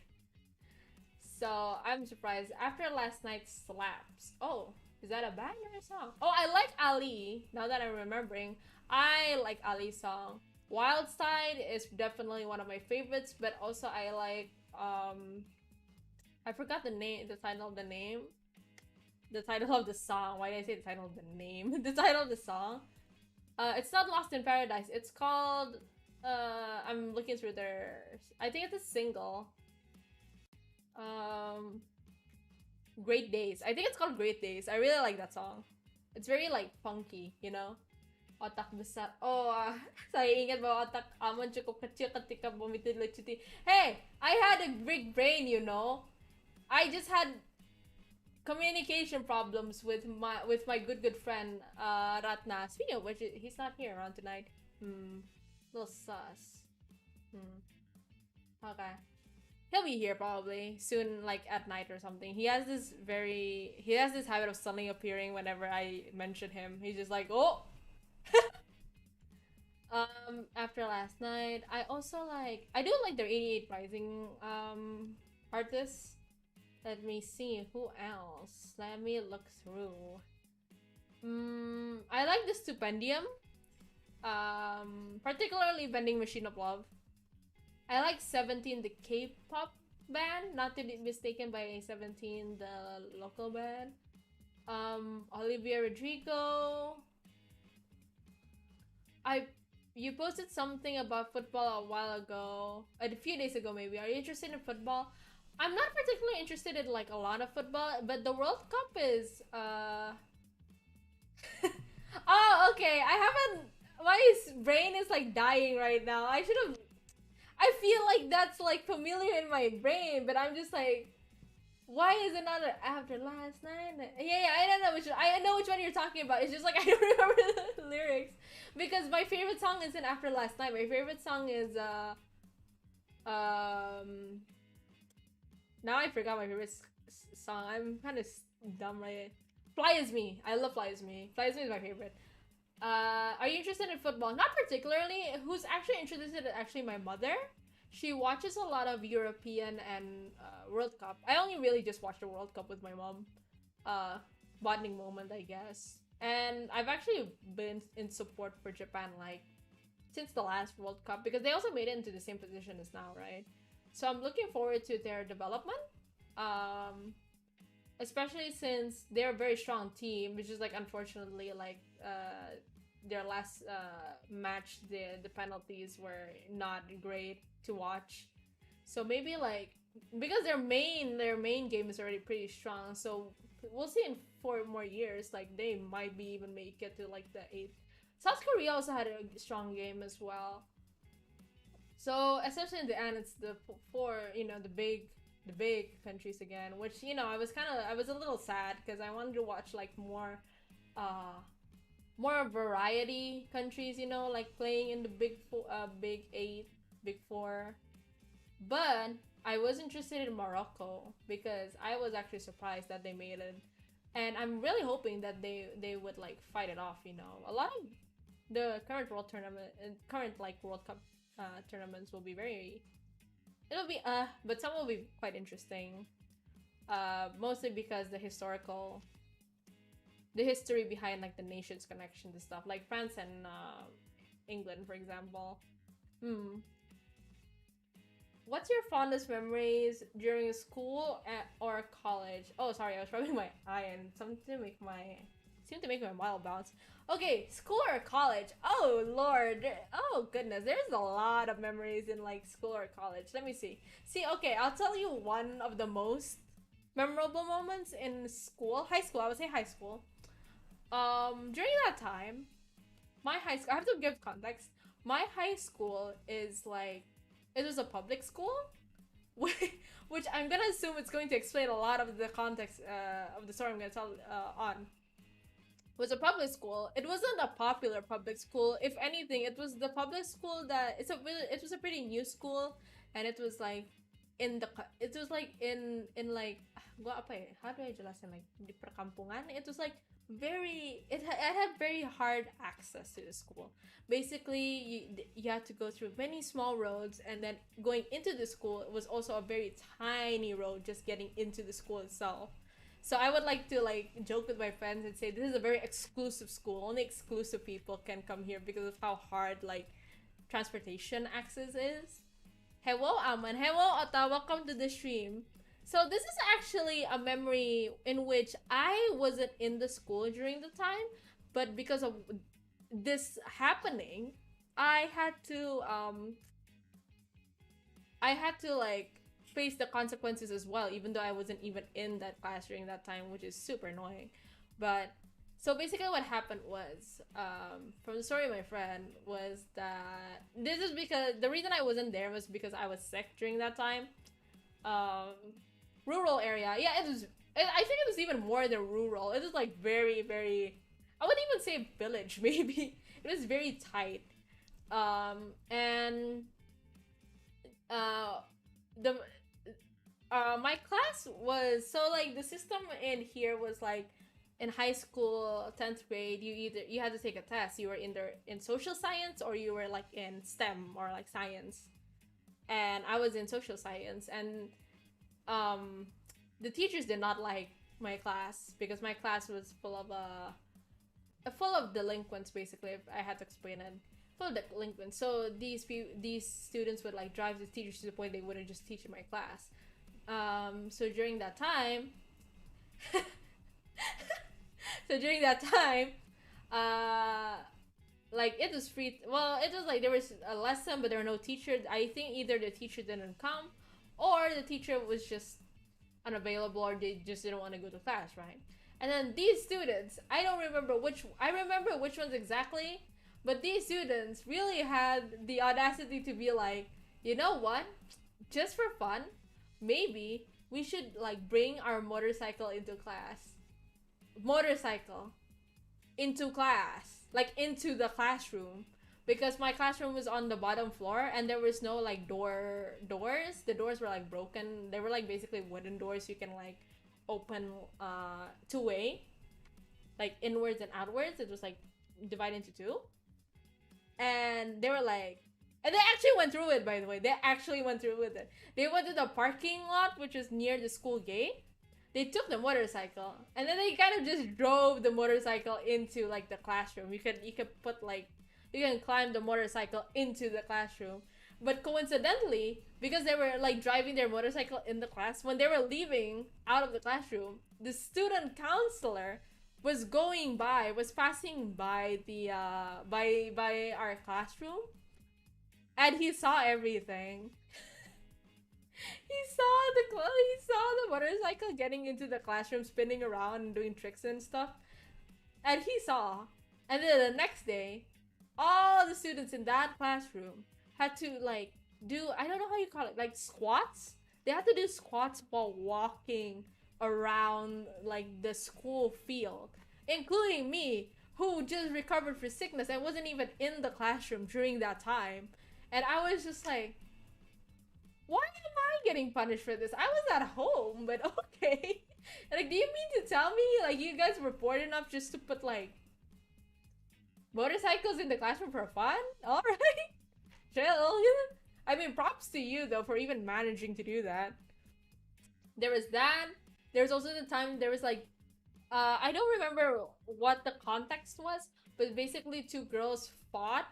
So I'm surprised. After last night's slaps. Oh, is that a band or a song? Oh, I like Ali. Now that I'm remembering, I like Ali's song. Wild Side is definitely one of my favorites, but also I like I forgot the name, the title of the name, the title of the song. Why did I say the title of the name? The title of the song. It's not Lost in Paradise. It's called. I'm looking through their. I think it's a single. Um, Great Days. I think it's called Great Days. I really like that song. It's very like funky, Otak besar. Oh, saya ingat bahwa otak Almond cukup kecil ketika bumi tidur cuti. Hey, I had a big brain, I just had communication problems with my good friend Ratna. Speaking of which, he's not here around tonight. Little sus. Okay. He'll be here probably soon, like at night or something. He has this habit of suddenly appearing whenever I mention him. He's just like, oh. After last night, I do like their 88 Rising artists. Let me see who else. Let me look through. I like the Stupendium. Particularly Vending Machine of Love. I like 17, the K-pop band, not to be mistaken by 17, the local band. Olivia Rodrigo. You posted something about football a while ago, a few days ago maybe. Are you interested in football? I'm not particularly interested in like a lot of football, but the World Cup is oh, okay. My brain is like dying right now. I feel like that's like familiar in my brain, but I'm just like, why is it not after last night? Yeah, I don't know I know which one you're talking about. It's just like I don't remember the lyrics, because my favorite song isn't After Last Night. My favorite song is now I forgot my favorite song. I'm kind of dumb, right? Fly As Me. I love Fly As Me. Fly As Me is my favorite. Are you interested in football? Not particularly. Who's actually interested is actually my mother. She watches a lot of European and World Cup. I only really just watched the World Cup with my mom. Bonding moment, I guess. And I've actually been in support for Japan like since the last World Cup, because they also made it into the same position as now, right? So I'm looking forward to their development. Especially since they're a very strong team, which is like unfortunately like their last match, the penalties were not great to watch. So maybe like, because their main game is already pretty strong, so we'll see in 4 more years, like they might be even make it to like the 8th. South Korea also had a strong game as well. So essentially in the end, it's the the big countries again, which I was a little sad because I wanted to watch like more variety countries, like playing in the big 8, big 4. But I was interested in Morocco because I was actually surprised that they made it, and I'm really hoping that they would like fight it off. A lot of the current World Cup tournaments will be but some will be quite interesting. Mostly because the history behind like the nation's connection to stuff, like France and England, for example. What's your fondest memories during school or college? Oh, sorry, I was rubbing my eye and seemed to make my mild bounce. Okay, school or college? Oh lord, oh goodness, there's a lot of memories in like school or college. Let me see. Okay, I'll tell you one of the most memorable moments in high school. I would say high school. During that time, my high school, I have to give context. My high school is like, it was a public school, which I'm gonna assume it's going to explain a lot of the context of the story I'm gonna tell on. It was a public school. It wasn't a popular public school. If anything, it was the public school that it was a pretty new school, and it was like in like how do I jelasin, like di perkampungan. It was like it had very hard access to the school. Basically, you had to go through many small roads, and then going into the school was also a very tiny road just getting into the school itself. So I would like to like joke with my friends and say this is a very exclusive school. Only exclusive people can come here because of how hard like transportation access is. Hello, Aman. Hello, Ota. Welcome to the stream. So this is actually a memory in which I wasn't in the school during the time, but because of this happening, I had to like face the consequences as well, even though I wasn't even in that class during that time, which is super annoying. But so basically what happened was, from the story of my friend, was that this is because the reason I wasn't there was because I was sick during that time. Um, Rural area. Yeah, it was. I think it was even more than rural. It was like very, very. I wouldn't even say village. Maybe it was very tight. And the my class was so like the system in here was like in high school 10th grade you had to take a test. You were either in social science or you were like in STEM or like science, and I was in social science. And the teachers did not like my class because my class was full of delinquents. Basically, if I had to explain it, full of delinquents. So these students would like drive the teachers to the point they wouldn't just teach in my class. So during that time so during that time, like it was free. Well, it was like there was a lesson, but there were no teachers. I think either the teacher didn't come, or the teacher was just unavailable, or they just didn't want to go to class, right? And then these students, I don't remember which. I remember which ones exactly, but these students really had the audacity to be like, you know what? Just for fun, maybe we should like bring our motorcycle into class. Motorcycle into class, like into the classroom, because my classroom was on the bottom floor and there was no like doors. The doors were like broken. They were like basically wooden doors you can like open two-way, like inwards and outwards. It was like divided into two. And they were like, and they actually went through it, by the way. They actually went through with it. They went to the parking lot, which was near the school gate. They took the motorcycle, and then they kind of just drove the motorcycle into like the classroom. You could put like, you can climb the motorcycle into the classroom. But coincidentally, because they were like driving their motorcycle in the class, when they were leaving out of the classroom, the student counselor was passing by the by our classroom, and he saw everything. He saw the motorcycle getting into the classroom, spinning around and doing tricks and stuff. And he saw. And then the next day, all the students in that classroom had to like do, I don't know how you call it, like squats. They had to do squats while walking around like the school field, including me, who just recovered from sickness and wasn't even in the classroom during that time. And I was just like, why am I getting punished for this? I was at home, but okay. Like, do you mean to tell me, like, you guys were bored enough just to put, like, motorcycles in the classroom for fun? Alright. Chill. I mean, props to you, though, for even managing to do that. There was that. There was also the time there was, like, I don't remember what the context was, but basically two girls fought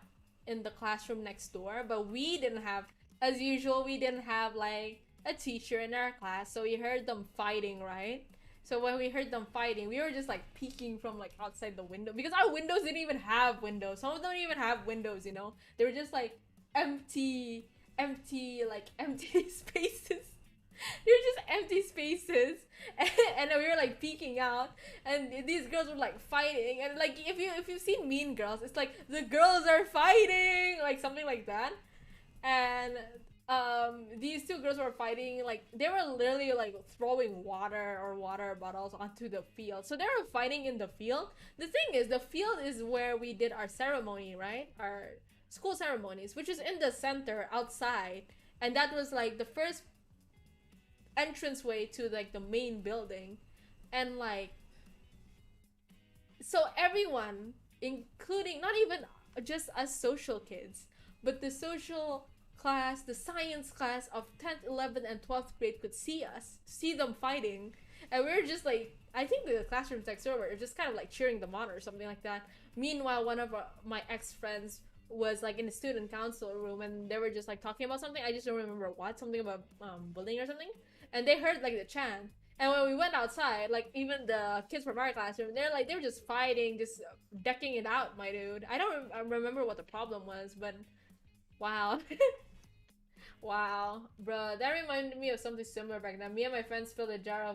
in the classroom next door, but we didn't have, as usual, we didn't have like a teacher in our class, so we heard them fighting, right? So when we heard them fighting, we were just like peeking from like outside the window, because our windows didn't even have windows. Some of them didn't even have windows, you know? They were just like empty spaces. They were just empty spaces, and we were like peeking out, and these girls were like fighting, and like if you've seen Mean Girls, it's like the girls are fighting, like something like that. And these two girls were fighting, like they were literally like throwing water bottles onto the field. So they were fighting in the field. The thing is, the field is where we did our ceremony, right? Our school ceremonies, which is in the center outside, and that was like the first entranceway to like the main building. And like So everyone, including not even just us social kids, but the social class, the science class of 10th, 11th, and 12th grade could see us, see them fighting, and we were just like, I think the classrooms next door were just kind of like cheering them on or something like that. Meanwhile, one of my ex friends was like in the student council room, and they were just like talking about something. I just don't remember what, something about bullying or something. And they heard like the chant. And when we went outside, like even the kids from our classroom, they were just fighting, just decking it out, my dude. I don't remember what the problem was, but wow. Wow, bro, that reminded me of something similar back then. Me and my friends spilled a jar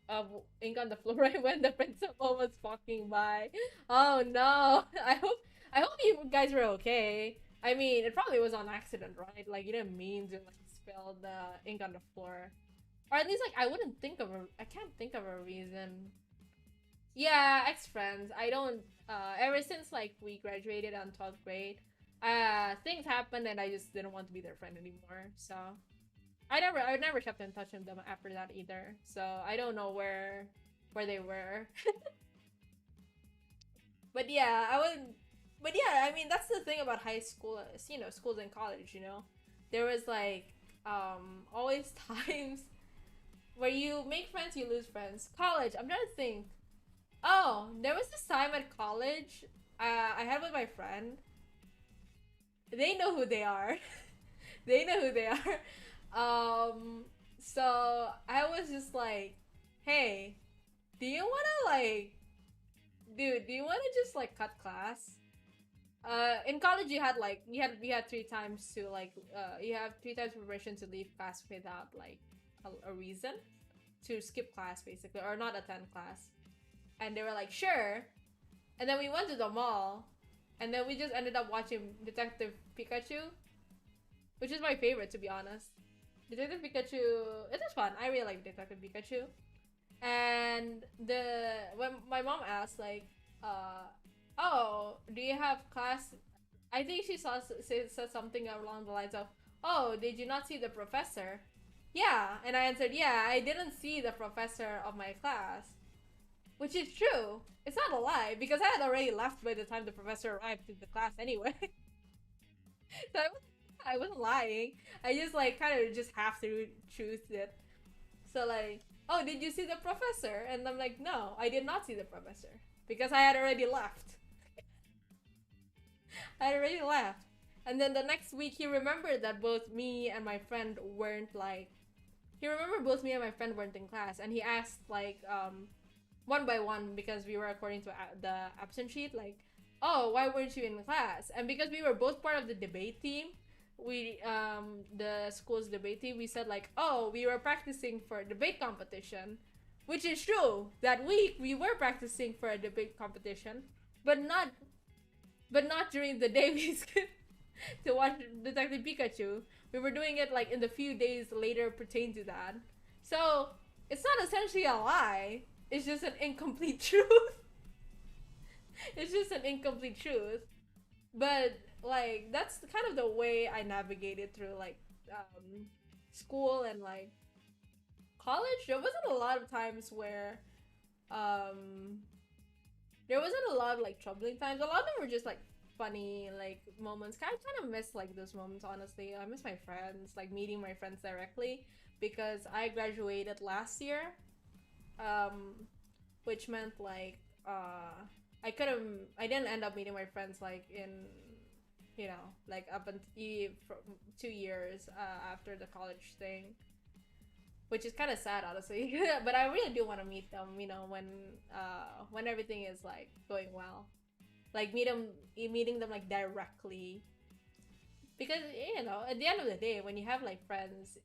of ink on the floor right when the principal was walking by. Oh no! I hope you guys were okay. I mean, it probably was on accident, right? Like you didn't mean to like spill the ink on the floor, or at least like I can't think of a reason. Yeah, ex friends. I don't. Ever since like we graduated on 12th grade, things happened and I just didn't want to be their friend anymore. So I never kept in touch with them after that either. So I don't know where they were. But yeah, I would. But yeah, I mean that's the thing about high school. You know, schools and college. You know, there was like always times where you make friends, you lose friends. College, I'm trying to think. Oh, there was this time at college I had with my friend. They know who they are. They know who they are. So I was just like, hey, do you wanna like, dude, do you wanna just like cut class? In college you had like, you had 3 times to like, you have 3 times permission to leave class without like a reason. To skip class basically, or not attend class. And they were like, sure. And then we went to the mall, and then we just ended up watching Detective Pikachu, which is my favorite to be honest. Detective Pikachu, it was fun. I really like Detective Pikachu. And when my mom asked like, oh, do you have class? I think she said something along the lines of, oh, did you not see the professor? Yeah, and I answered, yeah, I didn't see the professor of my class. Which is true. It's not a lie, because I had already left by the time the professor arrived to the class anyway. So I wasn't lying. I just like kind of just have to choose it. So like, oh, did you see the professor? And I'm like, no, I did not see the professor. Because I had already left. I had already left. And then the next week he remembered that both me and my friend weren't like, he remembered both me and my friend weren't in class, and he asked like one by one, because we were according to the absent sheet, like, oh, why weren't you in class? And because we were both part of the debate team, we the school's debate team, we said like, oh, we were practicing for a debate competition, which is true. That week we were practicing for a debate competition, but not during the day we skipped to watch Detective Pikachu. We were doing it like in the few days later pertain to that. So it's not essentially a lie. It's just an incomplete truth. It's just an incomplete truth. But like that's kind of the way I navigated through like school and like college. There wasn't a lot of times where there wasn't a lot of like troubling times. A lot of them were just like funny like moments. I kind of miss like those moments, honestly. I miss my friends, like meeting my friends directly, because I graduated last year, which meant like I didn't end up meeting my friends like in, you know, like up until 2 years after the college thing, which is kind of sad, honestly. But I really do want to meet them, you know, when everything is like going well, like meeting them like directly, because you know, at the end of the day, when you have like friends,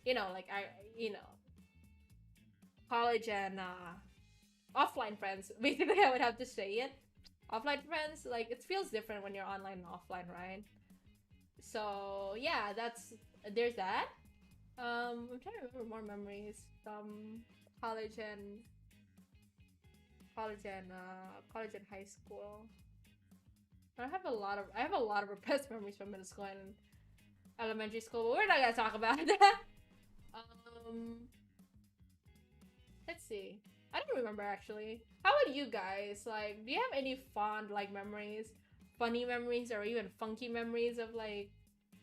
you know, like you know, college and offline friends, basically, I would have to say it. Offline friends, like it feels different when you're online and offline, right? So yeah, there's that. I'm trying to remember more memories from college and college and high school. I have a lot of repressed memories from middle school and elementary school, but we're not gonna talk about that. Um, let's see. I don't remember actually. How about you guys? Like, do you have any fond like memories, funny memories, or even funky memories of like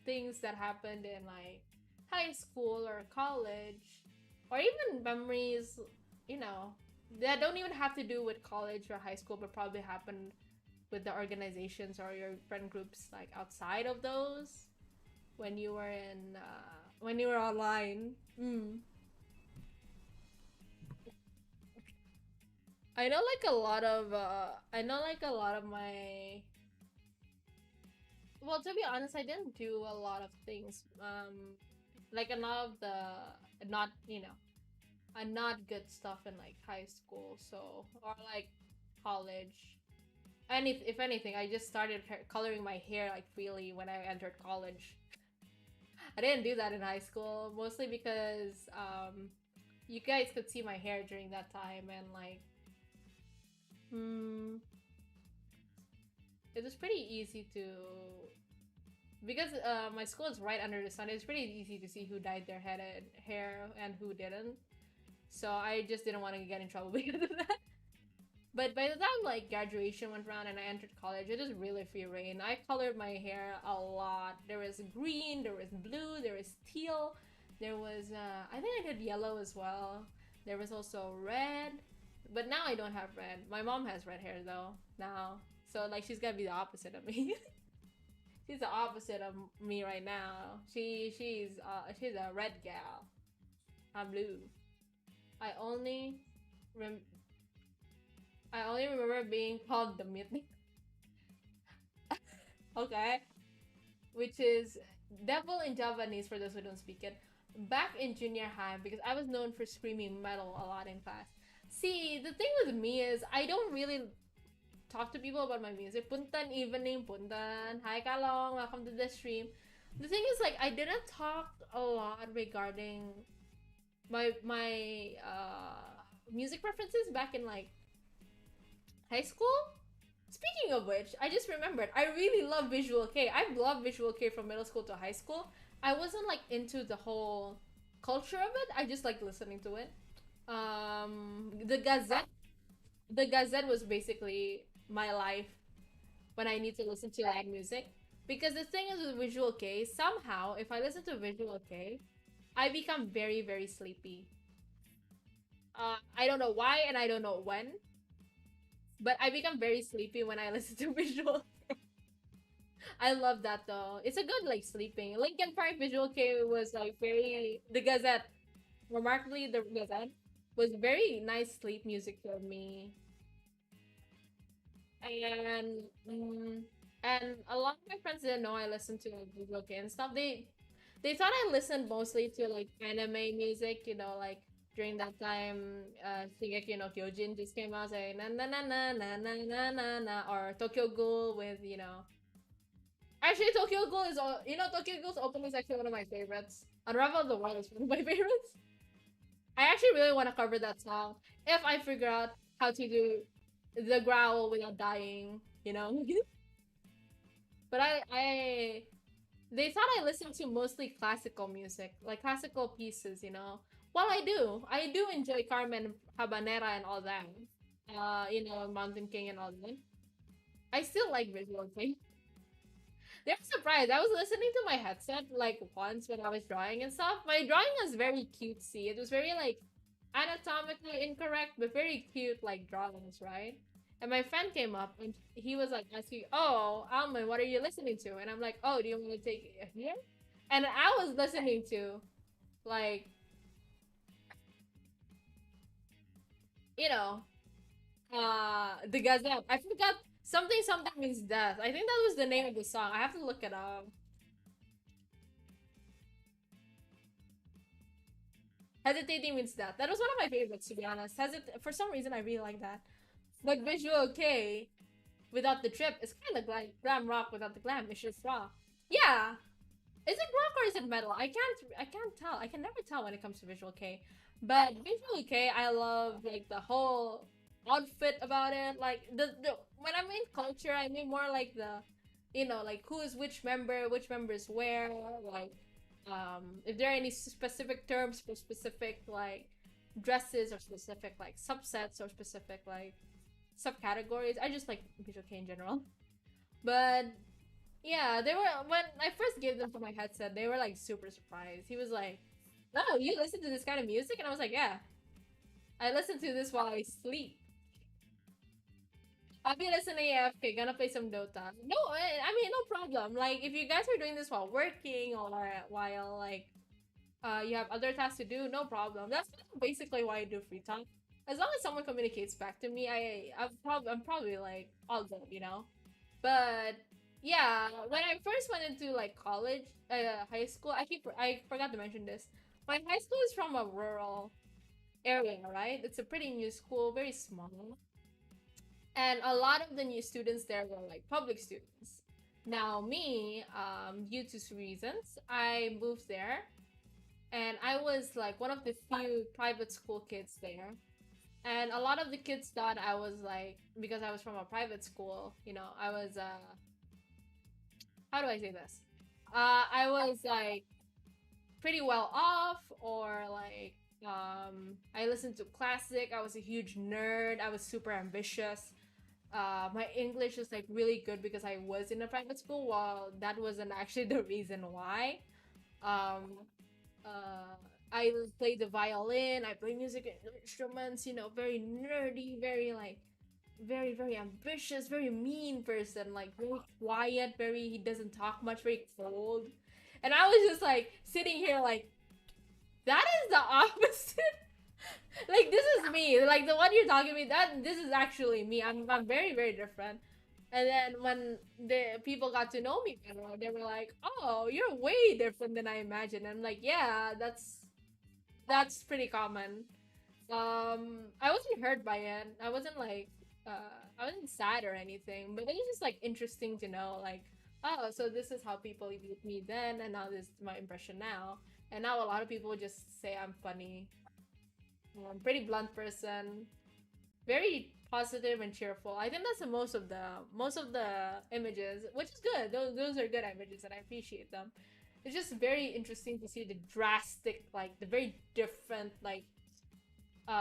things that happened in like high school or college, or even memories, you know, that don't even have to do with college or high school, but probably happened with the organizations or your friend groups like outside of those when you were in when you were online. I know like a lot of my, well, to be honest, I didn't do a lot of things. Like a lot of the not, not good stuff in like high school, so, or like college. And if anything, I just started coloring my hair like freely when I entered college. I didn't do that in high school, mostly because you guys could see my hair during that time, and like, hmm, it was pretty easy to, because my school is right under the sun. It's pretty easy to see who dyed their hair and who didn't. So I just didn't want to get in trouble because of that. But by the time like graduation went around and I entered college, it was really free reign. I colored my hair a lot. There was green, there was blue, there was teal, there was I think I did yellow as well. There was also red, but now I don't have red. My mom has red hair though now, so like she's gonna be the opposite of me. She's the opposite of me right now. She's a red gal. I'm blue. I only rem I only remember being called the Mythic. Okay. Which is devil in Javanese for those who don't speak it. Back in junior high, because I was known for screaming metal a lot in class. See, the thing with me is I don't really talk to people about my music. Puntan evening, puntan. Hi Kalong, welcome to the stream. The thing is, like, I didn't talk a lot regarding my music preferences back in like high school. Speaking of which, I just remembered I really love Visual K. I've loved Visual K from middle school to high school. I wasn't like into the whole culture of it. I just like listening to it. The Gazette was basically my life when I need to listen to loud music. Because the thing is with Visual K, somehow if I listen to Visual K, I become very very sleepy. I don't know why and I don't know when, but I become very sleepy when I listen to Visual. I love that though. It's a good like sleeping. Linkin Park Visual K was like very, the Gazette. Remarkably, the Gazette was very nice sleep music for me. And and a lot of my friends didn't know I listened to like, Visual K and stuff. They thought I listened mostly to like anime music, like during that time, Shingeki no Kyojin just came out saying na na na na na na na na na, or Tokyo Ghoul with actually Tokyo Ghoul is all Tokyo Ghoul's opening is actually one of my favorites. Unravel the World is one of my favorites. I actually really want to cover that song if I figure out how to do the growl without dying. But they thought I listened to mostly classical music, like classical pieces. Well, I do enjoy Carmen Habanera and all that. Mountain King and all that. I still like Visual King. They're surprised. I was listening to my headset like once when I was drawing and stuff. My drawing was very cutesy. It was very like anatomically incorrect, but very cute like drawings, right? And my friend came up and he was like asking, "Oh, Almond, what are you listening to?" And I'm like, "Oh, do you want to take it here?" And I was listening to like, you know, the Gazette. I forgot something something means death. I think that was the name of the song. I have to look it up. Hesitating means death. That was one of my favorites, to be honest. For some reason I really like that. But Visual K without the trip is kind of like glam rock without the glam. It's just rock. Yeah. Is it rock or is it metal? I can't tell. I can never tell when it comes to Visual K. But Visual K, I love like the whole outfit about it. Like the when I mean culture, I mean more like like who is which members where, like if there are any specific terms for specific like dresses or specific like subsets or specific like subcategories. I just like visual K in general. But yeah, they were when I first gave them for my headset, they were like super surprised. He was like, "Oh, you listen to this kind of music?" And I was like, "Yeah, I listen to this while I sleep. I'll be listening AFK, gonna play some Dota." No, I mean no problem. Like if you guys are doing this while working or while like you have other tasks to do, no problem. That's basically why I do free time. As long as someone communicates back to me, I'm probably like all good, you know. But yeah, when I first went into like college, high school, I forgot to mention this. My high school is from a rural area, right? It's a pretty new school, very small, and a lot of the new students there were like public students. Now me, due to reasons, I moved there, and I was like one of the few private school kids there. And a lot of the kids thought I was like, because I was from a private school, you know, I was how do I say this? I was like pretty well off, or like I listened to classic. I was a huge nerd. I was super ambitious. My English is like really good because I was in a private school. Well, that wasn't actually the reason why. Um, I play the violin. I play music instruments. You know, very nerdy, very like very ambitious, very mean person, like very quiet, very he doesn't talk much, very cold. And I was just like sitting here like that is the opposite. Like this is me. Like the one you're talking to me, that this is actually me. I'm very different. And then when the people got to know me better, they were like, "Oh, you're way different than I imagined." And I'm like, "Yeah, that's pretty common." I wasn't hurt by it. I wasn't sad or anything, but it was just like interesting to know, like, oh, so this is how people viewed me then, and now this is my impression now. And now a lot of people just say I'm funny. I'm a pretty blunt person, very positive and cheerful. I think that's the most of the images, which is good. Those are good images, and I appreciate them. It's just very interesting to see the drastic, like the very different, like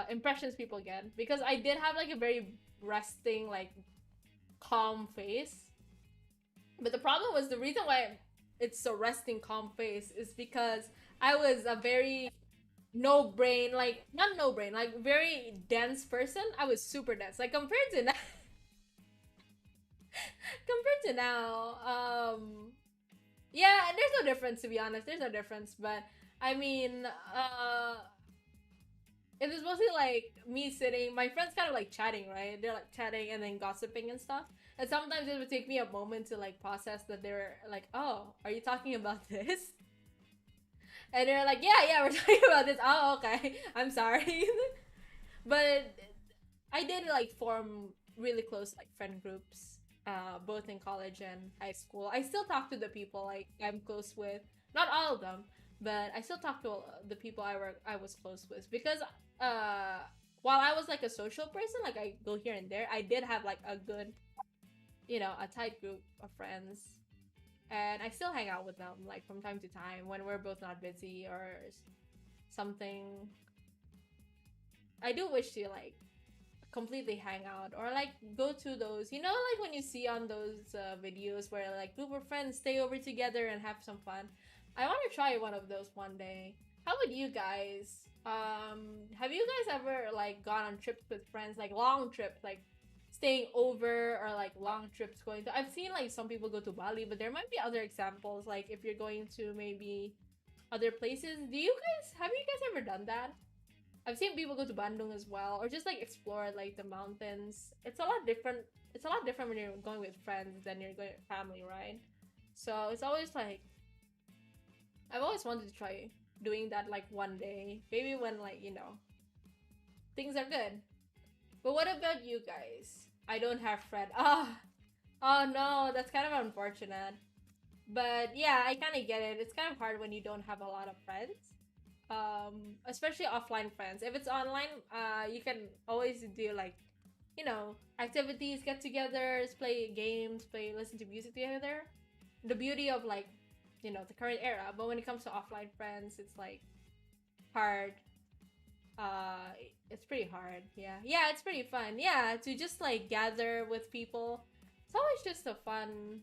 impressions people get, because I did have like a very resting, like calm face. But the problem was the reason why it's a resting calm face is because I was a very no brain, like not no brain, like very dense person. I was super dense. Like compared to now, compared to now, yeah, there's no difference to be honest. There's no difference, but I mean, it was mostly like me sitting, my friends kind of like chatting, right? They're like chatting and then gossiping and stuff. And sometimes it would take me a moment to like process that they're like, "Oh, are you talking about this?" And they're like, "Yeah, we're talking about this." Oh, okay. I'm sorry. But I did like form really close like friend groups, both in college and high school. I still talk to the people like I'm close with. Not all of them, but I still talk to the people I was close with, because uh while I was like a social person, like I go here and there, I did have like a good, you know, a tight group of friends, and I still hang out with them like from time to time when we're both not busy or something. I do wish to like completely hang out, or like go to those, you know, like when you see on those videos where like group of friends stay over together and have some fun. I want to try one of those one day. How about you guys? Have you guys ever like gone on trips with friends, like long trips, like staying over, or like long trips going to? I've seen like some people go to Bali, but there might be other examples, like if you're going to maybe other places. Have you guys ever done that? I've seen people go to Bandung as well, or just like explore like the mountains. It's a lot different. It's a lot different when you're going with friends than you're going with family, right? So it's always like I've always wanted to try doing that like one day, maybe when like things are good. But what about you guys? I don't have friend. Oh no, that's kind of unfortunate. But yeah, I kind of get it. It's kind of hard when you don't have a lot of friends, especially offline friends. If it's online, you can always do like activities, get-togethers, play games, listen to music together. The beauty of like the current era. But when it comes to offline friends, it's like hard. uh it's pretty hard. Yeah, it's pretty fun. Yeah, to just like gather with people, it's always just a fun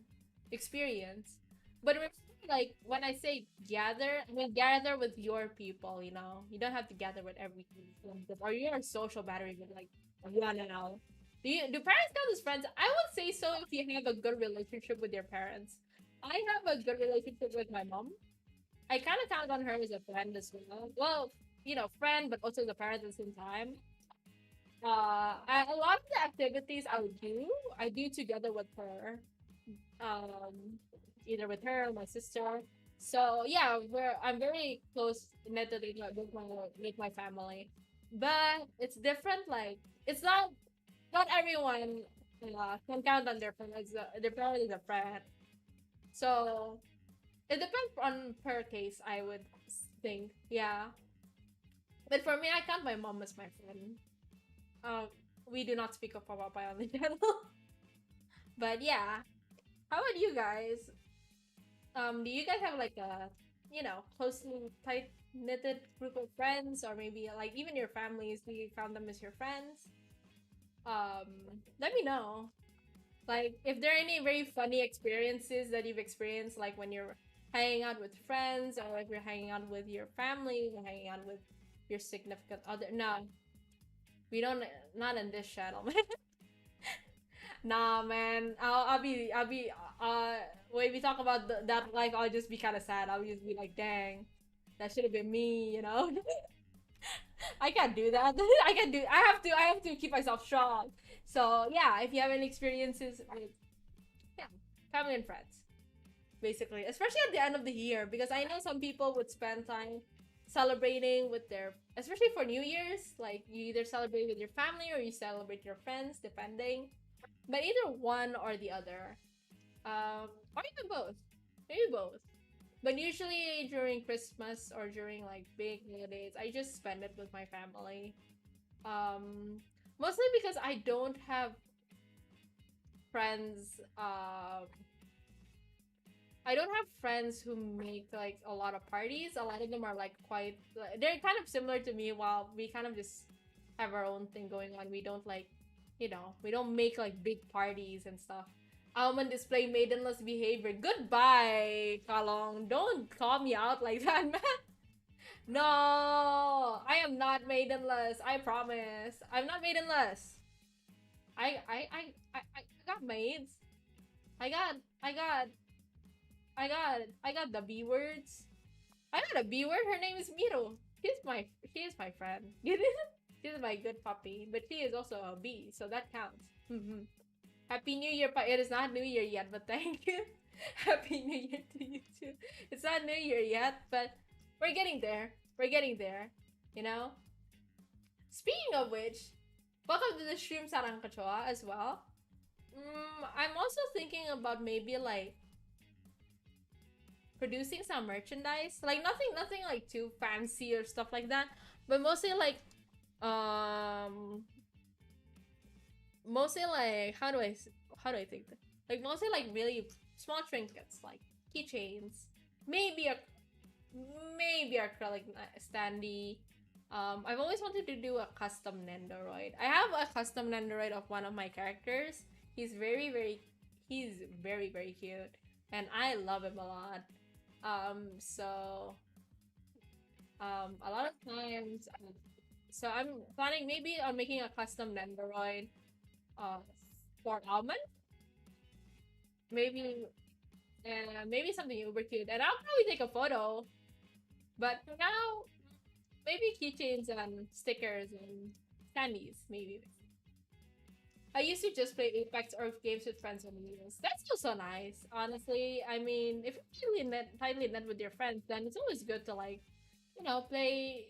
experience. But remember, like when I say gather, I mean gather with your people. You don't have to gather with everything, or you're a social battery with like one and all. Do parents count as friends? I would say so if you have a good relationship with your parents. I have a good relationship with my mom. I kind of count on her as a friend as well. Well, friend, but also the parent at the same time. A lot of the activities I do together with her. Either with her or my sister. So yeah, I'm very close knitted with my family, but it's different. Like it's not everyone can count on their parent as a friend. So it depends on per case, I would think. Yeah. But for me, I count my mom as my friend. Um, we do not speak of Papa on the channel. But yeah. How about you guys? Do you guys have like a, closely tight knitted group of friends, or maybe like even your families? Do you count them as your friends? Let me know. Like, if there are any very funny experiences that you've experienced, like when you're hanging out with friends, or if you're hanging out with your family, or hanging out with your significant other. No, we don't. Not in this channel, man. Nah, man. I'll be. When we talk about that life, I'll just be kind of sad. I'll just be like, dang, that should have been me. I can't do that. I can do. I have to keep myself strong. So yeah, if you have any experiences, yeah, family and friends, basically, especially at the end of the year, because I know some people would spend time celebrating with their, especially for New Year's. Like you either celebrate with your family or you celebrate your friends, depending. But either one or the other, or even both, maybe both. But usually during Christmas or during like big holidays, I just spend it with my family. Um, Mostly because I don't have friends. I don't have friends who make like a lot of parties. A lot of them are like quite. They're kind of similar to me. While we kind of just have our own thing going on. We don't like, we don't make like big parties and stuff. Almond display maidenless behavior. Goodbye, Kalong. Don't call me out like that, man. No, I am not maidenless. I promise. I'm not maidenless. I got maids. I got I got I got the B words. I got a B word. Her name is Miro. She is my friend. She's my good puppy, but she is also a bee, so that counts. Happy New Year, it is not New Year yet, but thank you. Happy New Year to you too. It's not New Year yet, but we're getting there. We're getting there, you know? Speaking of which, welcome to the stream, Sarang Kachoa, as well. I'm also thinking about maybe like producing some merchandise. Like nothing like too fancy or stuff like that. But mostly like how do I think that? Like mostly like really small trinkets like keychains, maybe a maybe acrylic standee. I've always wanted to do a custom Nendoroid. I have a custom Nendoroid of one of my characters. He's very cute, and I love him a lot. So a lot of times, so I'm planning maybe on making a custom Nendoroid, uh, for Almond. Maybe, maybe something uber cute, and I'll probably take a photo. But for now, maybe keychains and stickers and candies, maybe. I used to just play Apex or games with friends on Wheels. That's also nice, honestly. I mean, if you're tightly knit with your friends, then it's always good to like, play,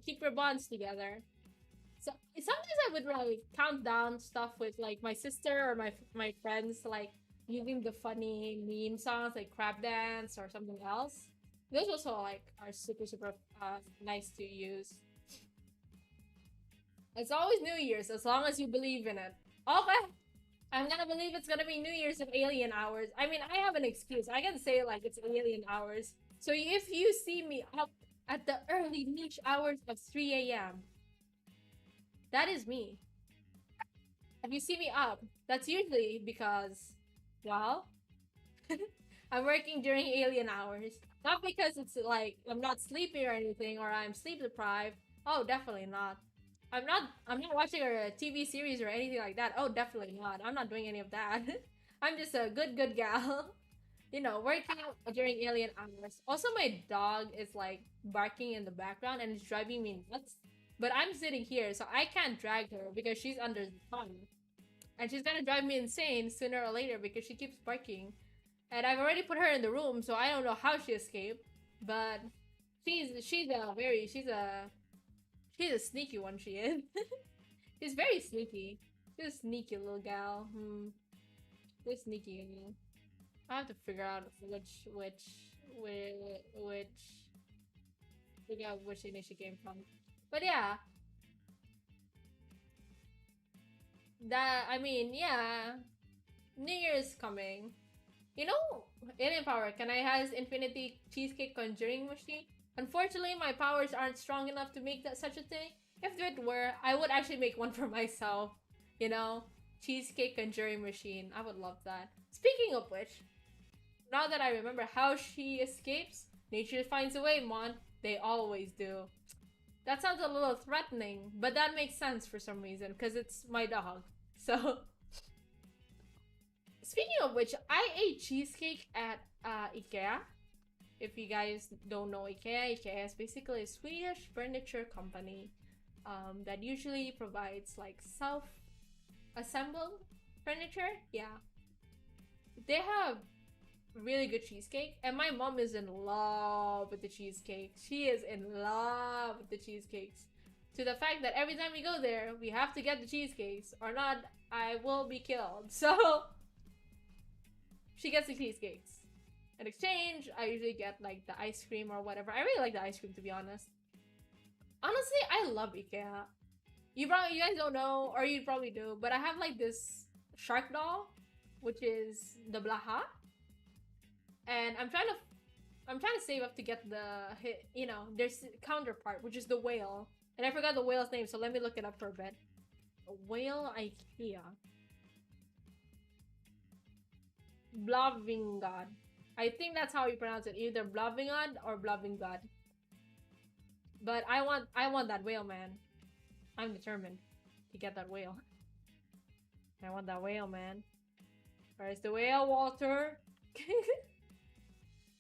keep your bonds together. So sometimes I would like count down stuff with like my sister or my friends, like using the funny meme songs like Crab Dance or something else. Those also like are super nice to use. It's always New Year's as long as you believe in it. Okay. I'm gonna believe it's gonna be New Year's of alien hours. I mean, I have an excuse. I can say like it's alien hours. So if you see me up at the early niche hours of 3 a.m. That is me. If you see me up, that's usually because, well, I'm working during alien hours. Not because it's like I'm not sleepy or anything or I'm sleep deprived. Oh, definitely not. I'm not watching a TV series or anything like that. Oh, definitely not. I'm not doing any of that. I'm just a good gal. Working out during alien hours. Also, my dog is like barking in the background and it's driving me nuts. But I'm sitting here, so I can't drag her because she's under the sun. And she's gonna drive me insane sooner or later because she keeps barking. And I've already put her in the room, so I don't know how she escaped. But she's a sneaky one. She is. She's very sneaky. She's a sneaky little gal. She's sneaky. I have to figure out figure out which scene she came from. But yeah, yeah, New Year's coming. Alien power. Can I has infinity cheesecake conjuring machine? Unfortunately, my powers aren't strong enough to make that such a thing. If it were, I would actually make one for myself. You know, cheesecake conjuring machine. I would love that. Speaking of which, now that I remember how she escapes, nature finds a way, Mon. They always do. That sounds a little threatening, but that makes sense for some reason, because it's my dog. So, speaking of which, I ate cheesecake at IKEA. If you guys don't know IKEA is basically a Swedish furniture company that usually provides like self-assembled furniture. Yeah. They have really good cheesecake, and my mom is in love with the cheesecake. She is in love with the cheesecakes. To the fact that every time we go there, we have to get the cheesecakes, or not, I will be killed. So, she gets the cheesecakes. In exchange, I usually get like the ice cream or whatever. I really like the ice cream, to be honest. Honestly, I love IKEA. You guys don't know, or you probably do, but I have like this shark doll, which is the Blaha. And I'm trying to save up to get there's counterpart, which is the whale. And I forgot the whale's name, so let me look it up for a bit. Whale IKEA. Blavingad. I think that's how you pronounce it, either Blavingad or Blavingad. But I want that whale, man. I'm determined to get that whale. I want that whale, man. Where's the whale, Walter?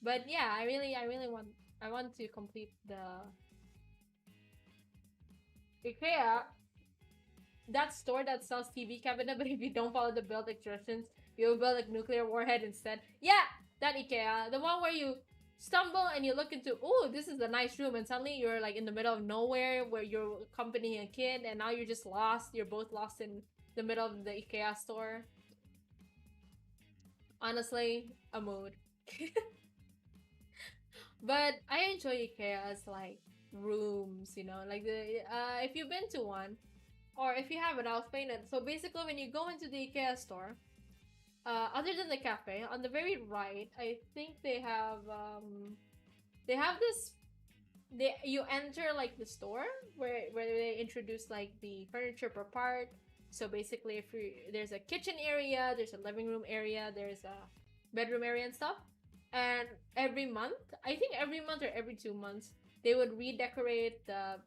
But yeah, I want to complete the IKEA. That store that sells TV cabinet, but if you don't follow the build instructions, you'll build a nuclear warhead instead. Yeah, that IKEA. The one where you stumble and you look into, oh, this is a nice room, and suddenly you're like in the middle of nowhere where you're accompanying a kid, and now you're just lost. You're both lost in the middle of the IKEA store. Honestly, a mood. But I enjoy IKEA's like rooms, like if you've been to one, or if you haven't, I'll explain it. So basically, when you go into the IKEA store, other than the cafe, on the very right, I think they have this. You enter like the store where they introduce like the furniture per part. So basically, there's a kitchen area, there's a living room area, there's a bedroom area and stuff. And every month, I think every month or every 2 months, they would redecorate the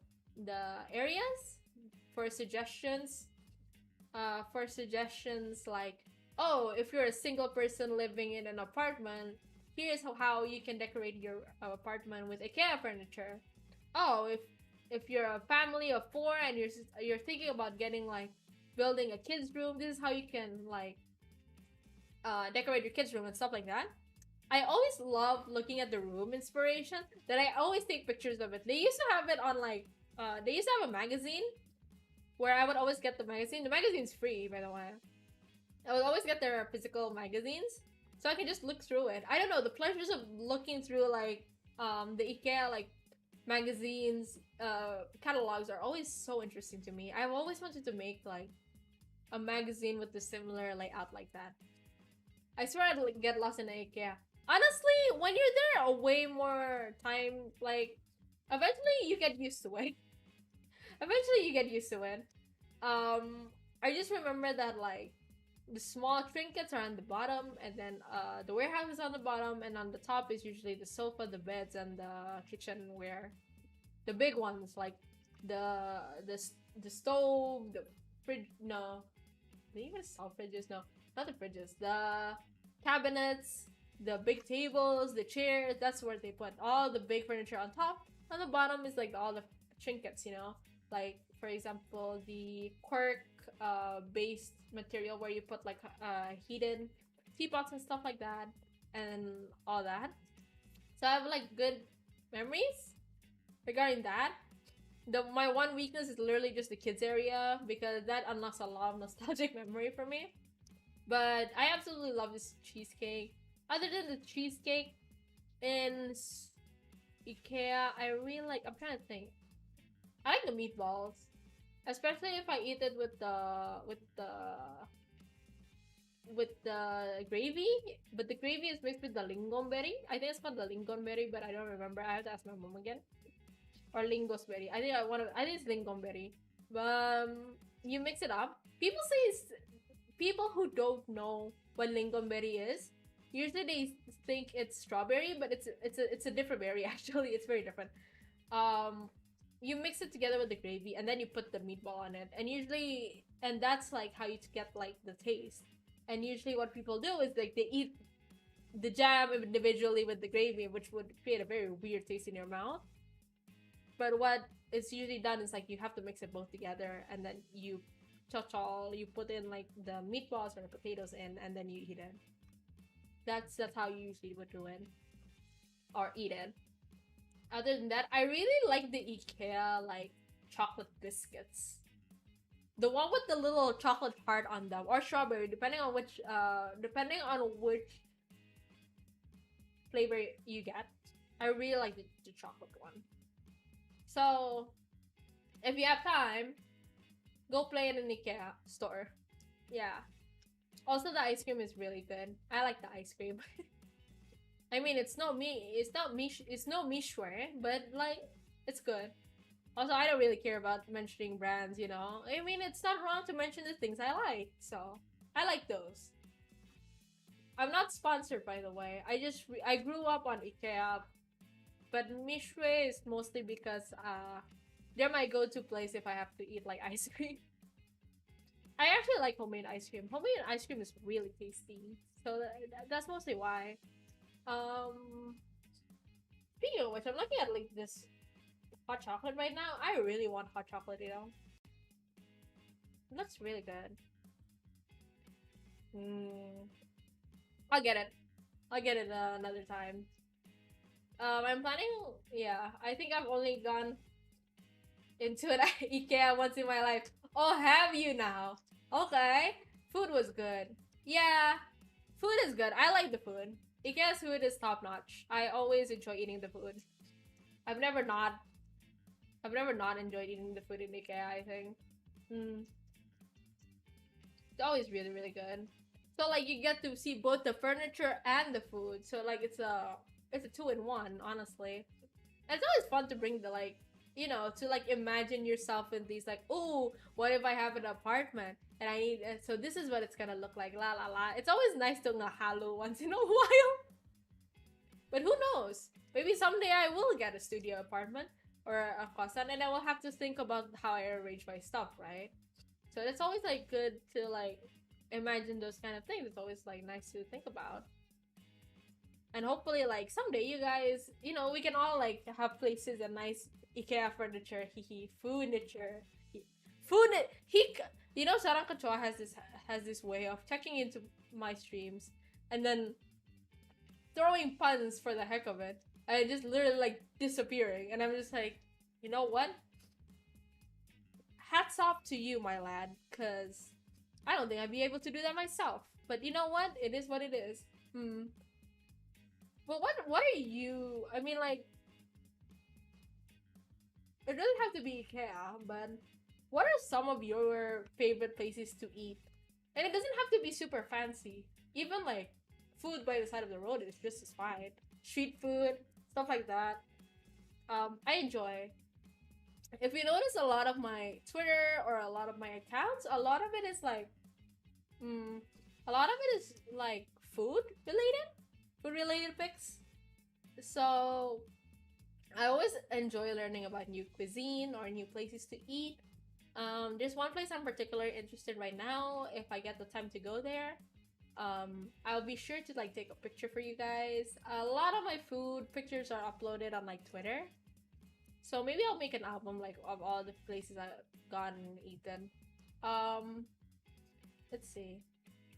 areas for suggestions. Like, oh, if you're a single person living in an apartment, here's how you can decorate your apartment with IKEA furniture. Oh, if you're a family of 4 and you're thinking about building a kids room, this is how you can decorate your kids room and stuff like that. I always love looking at the room inspiration, that I always take pictures of it. They used to have it on they used to have a magazine where I would always get the magazine. The magazine's free, by the way. I would always get their physical magazines, so I can just look through it. I don't know, the pleasures of looking through the IKEA magazines, catalogs are always so interesting to me. I've always wanted to make a magazine with a similar layout like that. I swear I'd get lost in IKEA. Honestly, when you're there a way more time, eventually you get used to it. Eventually you get used to it. I just remember that like the small trinkets are on the bottom, and then the warehouse is on the bottom, and on the top is usually the sofa, the beds, and the kitchenware. The big ones like the stove, the fridge. No, they even sell fridges. No, not the fridges. The cabinets, the big tables, the chairs. That's where they put all the big furniture on top. On the bottom is like all the trinkets, you know, like for example the cork based material where you put like heated teapots and stuff like that, and all that. So I have like good memories regarding that. My one weakness is literally just the kids area, because that unlocks a lot of nostalgic memory for me. But I absolutely love this cheesecake. Other than the cheesecake in IKEA, I really like. I'm trying to think. I like the meatballs, especially if I eat it with the gravy. But the gravy is mixed with the lingonberry. I think it's called the lingonberry, but I don't remember. I have to ask my mom again. Or lingosberry. I think it's lingonberry. You mix it up. People who don't know what lingonberry is, usually they think it's strawberry, but it's a different berry actually. It's very different. You mix it together with the gravy, and then you put the meatball on it, and that's like how you get like the taste. And usually what people do is like they eat the jam individually with the gravy, which would create a very weird taste in your mouth. But what is usually done is like you have to mix it both together, and then you put in like the meatballs or the potatoes in, and then you eat it. That's how you usually would do it or eat it. Other than that, I really like the IKEA like chocolate biscuits. The one with the little chocolate heart on them, or strawberry, depending on which flavor you get. I really like the chocolate one. So, if you have time, go play in an IKEA store. Yeah. Also, the ice cream is really good. I like the ice cream. I mean, it's no mishware, but like, it's good. Also, I don't really care about mentioning brands, you know? I mean, it's not wrong to mention the things I like, so I like those. I'm not sponsored, by the way. I grew up on IKEA, but Mishwe is mostly because they're my go-to place if I have to eat like ice cream. I actually like homemade ice cream. Homemade ice cream is really tasty, so that's mostly why. Speaking of which, I'm looking at like this hot chocolate right now. I really want hot chocolate, you know. It looks really good. I'll get it. I'll get it another time. I'm planning. Yeah, I think I've only gone into an IKEA once in my life. Oh, have you now? Okay. Food was good. Yeah, food is good. I like the food. IKEA's food is top notch. I always enjoy eating the food. I've never not enjoyed eating the food in IKEA, I think. It's always really, really good. So like you get to see both the furniture and the food. So like it's a 2-in-1, honestly. And it's always fun to bring the like, you know, to like imagine yourself in these like, oh, what if I have an apartment and I need, and so this is what it's gonna look like, la la la. It's always nice to ngahalo once in a while. But who knows? Maybe someday I will get a studio apartment or a kosan, and I will have to think about how I arrange my stuff, right? So it's always like good to like imagine those kind of things. It's always like nice to think about. And hopefully like someday you guys, you know, we can all like have places and nice IKEA furniture, furniture. You know, Sarang Kecuali has this way of checking into my streams and then throwing puns for the heck of it, and just literally like disappearing, and I'm just like, you know what? Hats off to you, my lad, cause I don't think I'd be able to do that myself. But you know what? It is what it is. But what are you? I mean, like, it doesn't have to be IKEA, but what are some of your favorite places to eat? And it doesn't have to be super fancy. Even like food by the side of the road is just as fine. Street food, stuff like that. I enjoy. If you notice, a lot of my Twitter or a lot of my accounts, a lot of it is like, mm, a lot of it is like food related pics. So I always enjoy learning about new cuisine or new places to eat. There's one place I'm particularly interested right now. If I get the time to go there, I'll be sure to like take a picture for you guys. A lot of my food pictures are uploaded on like Twitter, so maybe I'll make an album like of all the places I've gone and eaten. Um, let's see.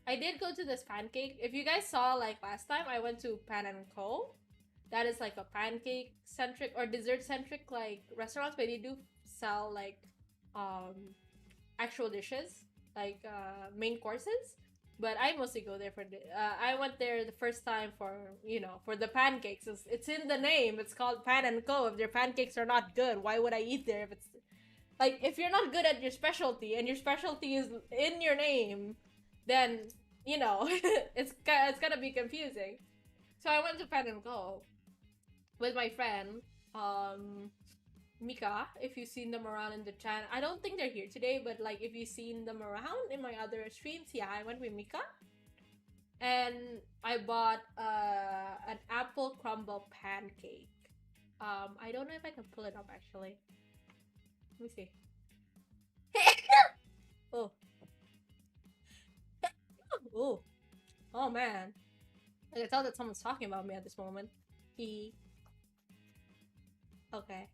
I did go to this pancake. If you guys saw like last time, I went to Pan and Co. That is like a pancake centric or dessert centric like restaurants, but they do sell like um actual dishes like main courses. But I mostly go there for I went there the first time for for the pancakes. It's in the name. It's called Pan and Co. If their pancakes are not good, why would I eat there? If it's like if you're not good at your specialty and your specialty is in your name, then it's gonna be confusing. So I went to Pan and Co with my friend, Mika. If you've seen them around in the channel, I don't think they're here today, but like if you've seen them around in my other streams, yeah, I went with Mika, and I bought an apple crumble pancake. I don't know if I can pull it up actually. Let me see. Oh, oh, oh man! I can tell that someone's talking about me at this moment. Okay.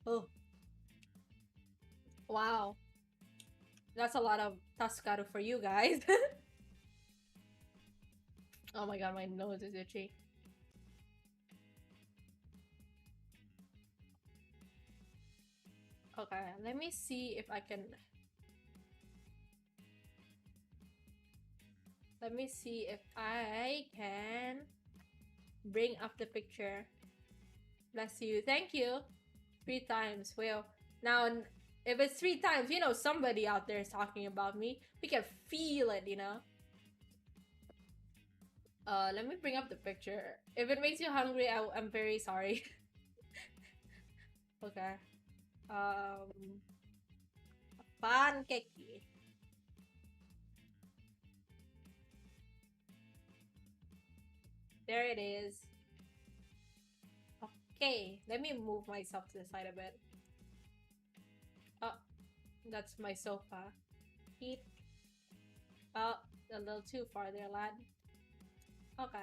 Oh. Wow. That's a lot of Tascaro for you guys. Oh my god, my nose is itchy. Okay, let me see if I can... Let me see if I can bring up the picture. Bless you. Thank you. 3 times. Well, now if it's 3 times, somebody out there is talking about me. We can feel it, let me bring up the picture. If it makes you hungry, I'm very sorry. Okay. Pancake. There it is. Okay, let me move myself to the side a bit. Oh, that's my sofa. Eat. Oh, a little too far there, lad. Okay.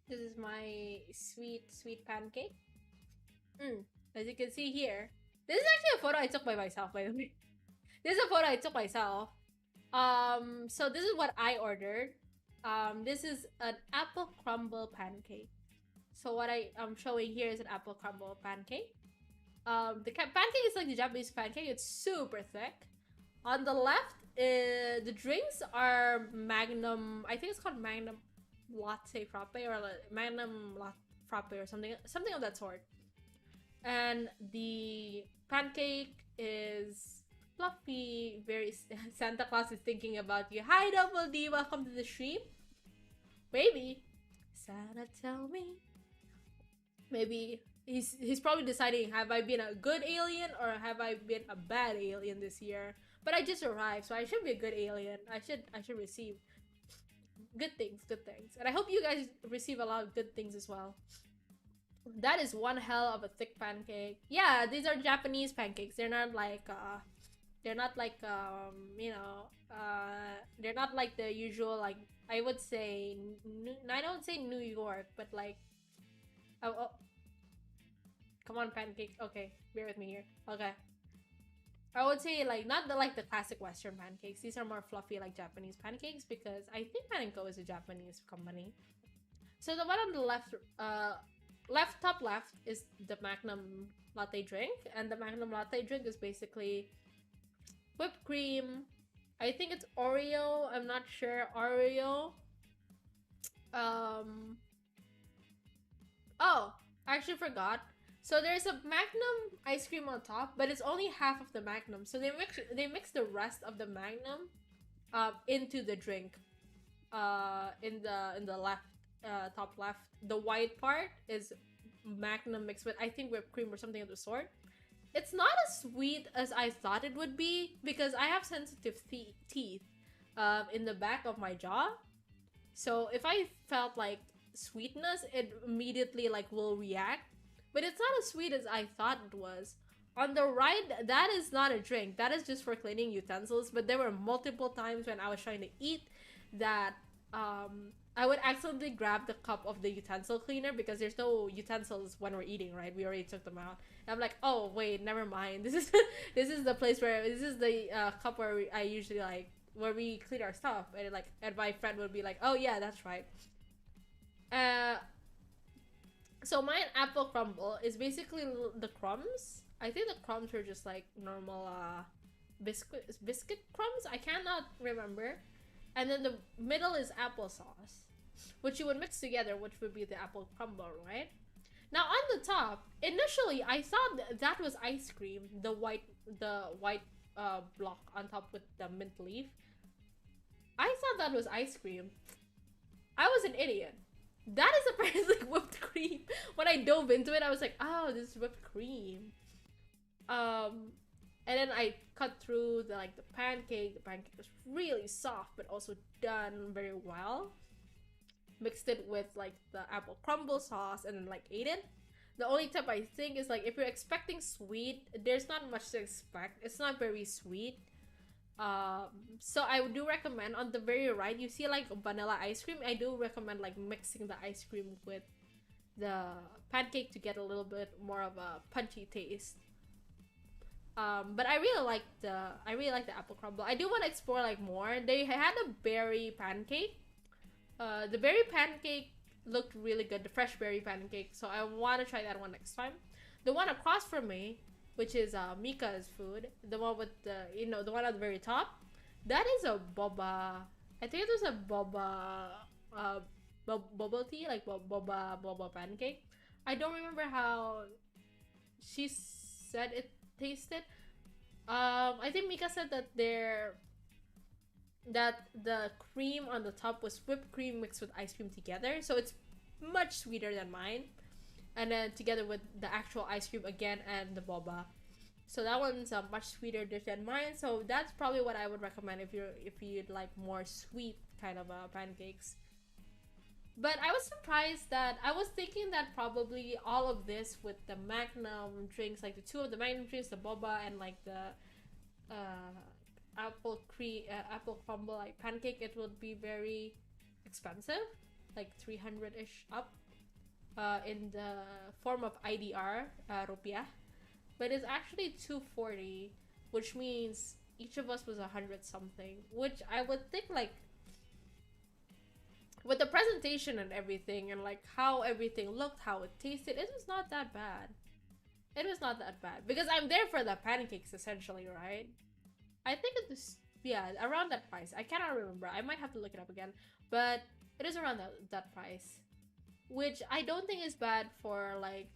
This is my sweet pancake. As you can see here, this is actually a photo I took by myself, by the way. This is a photo I took myself. So this is what I ordered. This is an apple crumble pancake. So what I am showing here is an apple crumble pancake. The pancake is like the Japanese pancake. It's super thick. On the left, the drinks are Magnum. I think it's called Magnum Latte Frappe or like Magnum Frappe or something of that sort. And the pancake is fluffy. Very Santa Claus is thinking about you. Hi, Double D. Welcome to the stream. Maybe Santa tell me. Maybe he's probably deciding, have I been a good alien or have I been a bad alien this year? But I just arrived, so I should be a good alien. I should receive good things, and I hope you guys receive a lot of good things as well. That is one hell of a thick pancake. Yeah, these are Japanese pancakes. They're not like they're not like they're not like the usual, like I would say. I don't say New York, but like oh, come on, pancake. Okay, bear with me here. Okay, I would say like not the classic Western pancakes. These are more fluffy like Japanese pancakes because I think Pan & Co is a Japanese company. So the one on the left, top left is the Magnum latte drink, and the Magnum latte drink is basically whipped cream. I think it's Oreo. I'm not sure. Oreo. Oh, I actually forgot. So there's a Magnum ice cream on top, but it's only half of the Magnum. So they mix the rest of the Magnum into the drink. in the left, top left, the white part is Magnum mixed with, I think, whipped cream or something of the sort. It's not as sweet as I thought it would be because I have sensitive teeth in the back of my jaw. So if I felt like sweetness, it immediately like will react. But it's not as sweet as I thought it was. On the right, that is not a drink. That is just for cleaning utensils. But there were multiple times when I was trying to eat that I would accidentally grab the cup of the utensil cleaner because there's no utensils when we're eating, right? We already took them out. And I'm like, oh wait, never mind. This is this is the place where this is the cup where I usually like where we clean our stuff, and like, and my friend would be like, oh yeah, that's right. So my apple crumble is basically the crumbs. I think the crumbs are just like normal biscuit crumbs. I cannot remember. And then the middle is applesauce, which you would mix together, which would be the apple crumble, right? Now on the top, initially I thought that was ice cream, the white block on top with the mint leaf. I thought that was ice cream. I was an idiot. That is apparently whipped cream. When I dove into it, I was like, oh, this is whipped cream. And then I cut through the pancake. The pancake was really soft, but also done very well. Mixed it with like the apple crumble sauce and then like ate it. The only tip I think is like if you're expecting sweet, there's not much to expect. It's not very sweet. So I do recommend on the very right, you see like vanilla ice cream. I do recommend like mixing the ice cream with the pancake to get a little bit more of a punchy taste. But I really like the apple crumble. I do want to explore like more. They had a berry pancake. The berry pancake looked really good, the fresh berry pancake. So I want to try that one next time. The one across from me, which is Mika's food, the one with the the one at the very top, that is a boba. I think it was a boba bubble tea, like boba pancake. I don't remember how she said it tasted. I think Mika said that the cream on the top was whipped cream mixed with ice cream together, so it's much sweeter than mine. And then together with the actual ice cream again and the boba, so that one's a much sweeter dish than mine. So that's probably what I would recommend if you'd like more sweet kind of pancakes. But I was surprised that I was thinking that probably all of this with the Magnum drinks, like the two of the Magnum drinks, the boba and like the apple crumble like pancake, it would be very expensive, like 300-ish up in the form of IDR rupiah. But it's actually 240, which means each of us was 100 something, which I would think like with the presentation and everything and like how everything looked, how it tasted, it was not that bad. It was not that bad because I'm there for the pancakes essentially, right? I think it was, yeah, around that price. I cannot remember. I might have to look it up again, but it is around that price, which I don't think is bad for like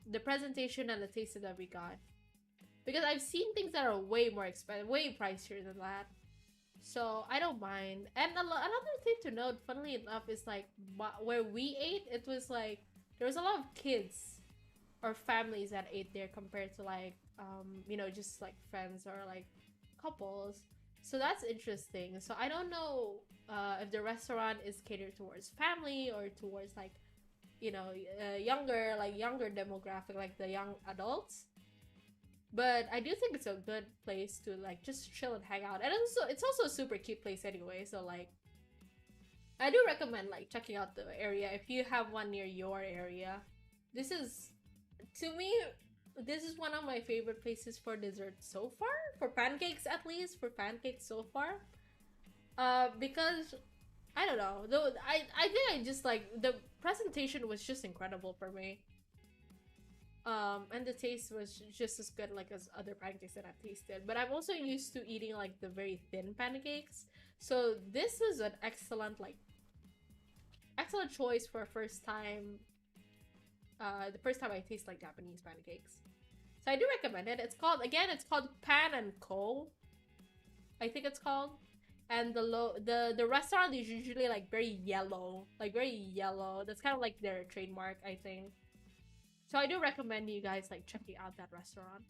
the presentation and the taste that we got, because I've seen things that are way more expensive, way pricier than that. So I don't mind. And another thing to note, funnily enough, is like where we ate, it was like there was a lot of kids or families that ate there compared to like just like friends or like couples. So that's interesting. So I don't know if the restaurant is catered towards family or towards like younger demographic, like the young adults. But I do think it's a good place to like just chill and hang out, and it's also a super cute place anyway. So like, I do recommend like checking out the area if you have one near your area. This is, to me, this is one of my favorite places for dessert so far, for pancakes at least, for pancakes so far. Because I don't know, though I think I just like the presentation was just incredible for me. And the taste was just as good like as other pancakes that I've tasted. But I'm also used to eating like the very thin pancakes. So this is an excellent choice for first time. The first time I taste like Japanese pancakes. So I do recommend it. It's called Pan and Co. I think it's called. and the restaurant is usually like very yellow, like very yellow. That's kind of like their trademark, I think. So I do recommend you guys like checking out that restaurant.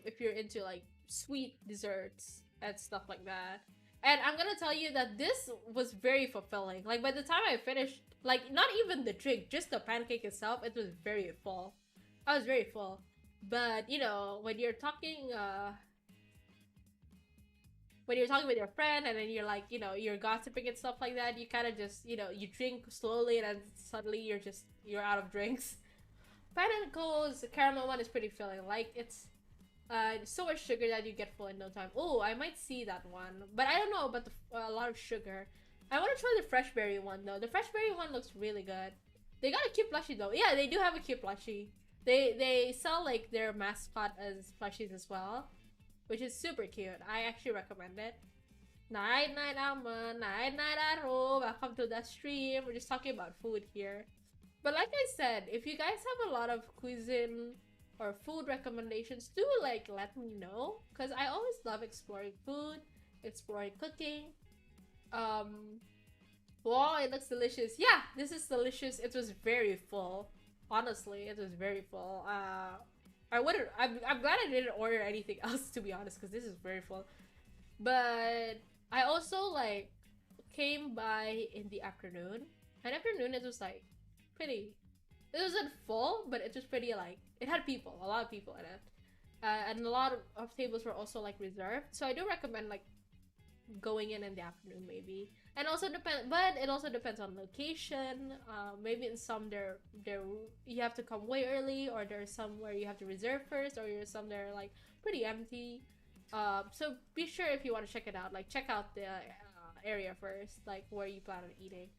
If you're into like sweet desserts and stuff like that. And I'm gonna tell you that this was very fulfilling. Like by the time I finished, like not even the drink, just the pancake itself, it was very full. I was very full. But you know, when you're talking with your friend and then you're like, you know, you're gossiping and stuff like that, you kind of just, you know, you drink slowly and then suddenly you're out of drinks. Pineapple's caramel one is pretty filling. Like it's so much sugar that you get full in no time. Oh, I might see that one, but I don't know about a lot of sugar. I want to try the fresh berry one though. The fresh berry one looks really good. They got a cute plushie though. Yeah, they do have a cute plushie. They sell like their mascot as plushies as well, which is super cute. I actually recommend it. Night night Almond, night night Arrow. Welcome to the stream. We're just talking about food here. But like I said, if you guys have a lot of cuisine or food recommendations, do like let me know, because I always love exploring food, exploring cooking. Wow, it looks delicious. Yeah, this is delicious. It was very full. Honestly, it was very full. I wouldn't. I'm glad I didn't order anything else, to be honest, because this is very full. But I also like came by in the afternoon. And afternoon it was like pretty. It wasn't full, but it was pretty like it had people, a lot of people in it, and a lot of tables were also like reserved. So I do recommend like going in the afternoon maybe. And also but it also depends on location. Maybe in some there you have to come way early, or there's some where you have to reserve first, or there's some that are like pretty empty. So be sure if you want to check it out, like check out the area first, like where you plan on eating.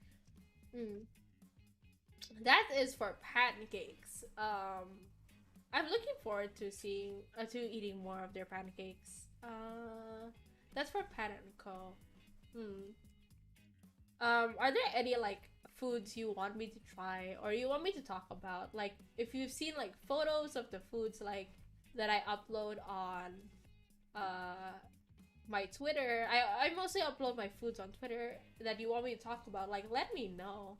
That is for pancakes. I'm looking forward to seeing to eating more of their pancakes. That's for Pan and Co. Are there any like foods you want me to try or you want me to talk about? Like if you've seen like photos of the foods like that I upload on my Twitter. I mostly upload my foods on Twitter that you want me to talk about. Like let me know.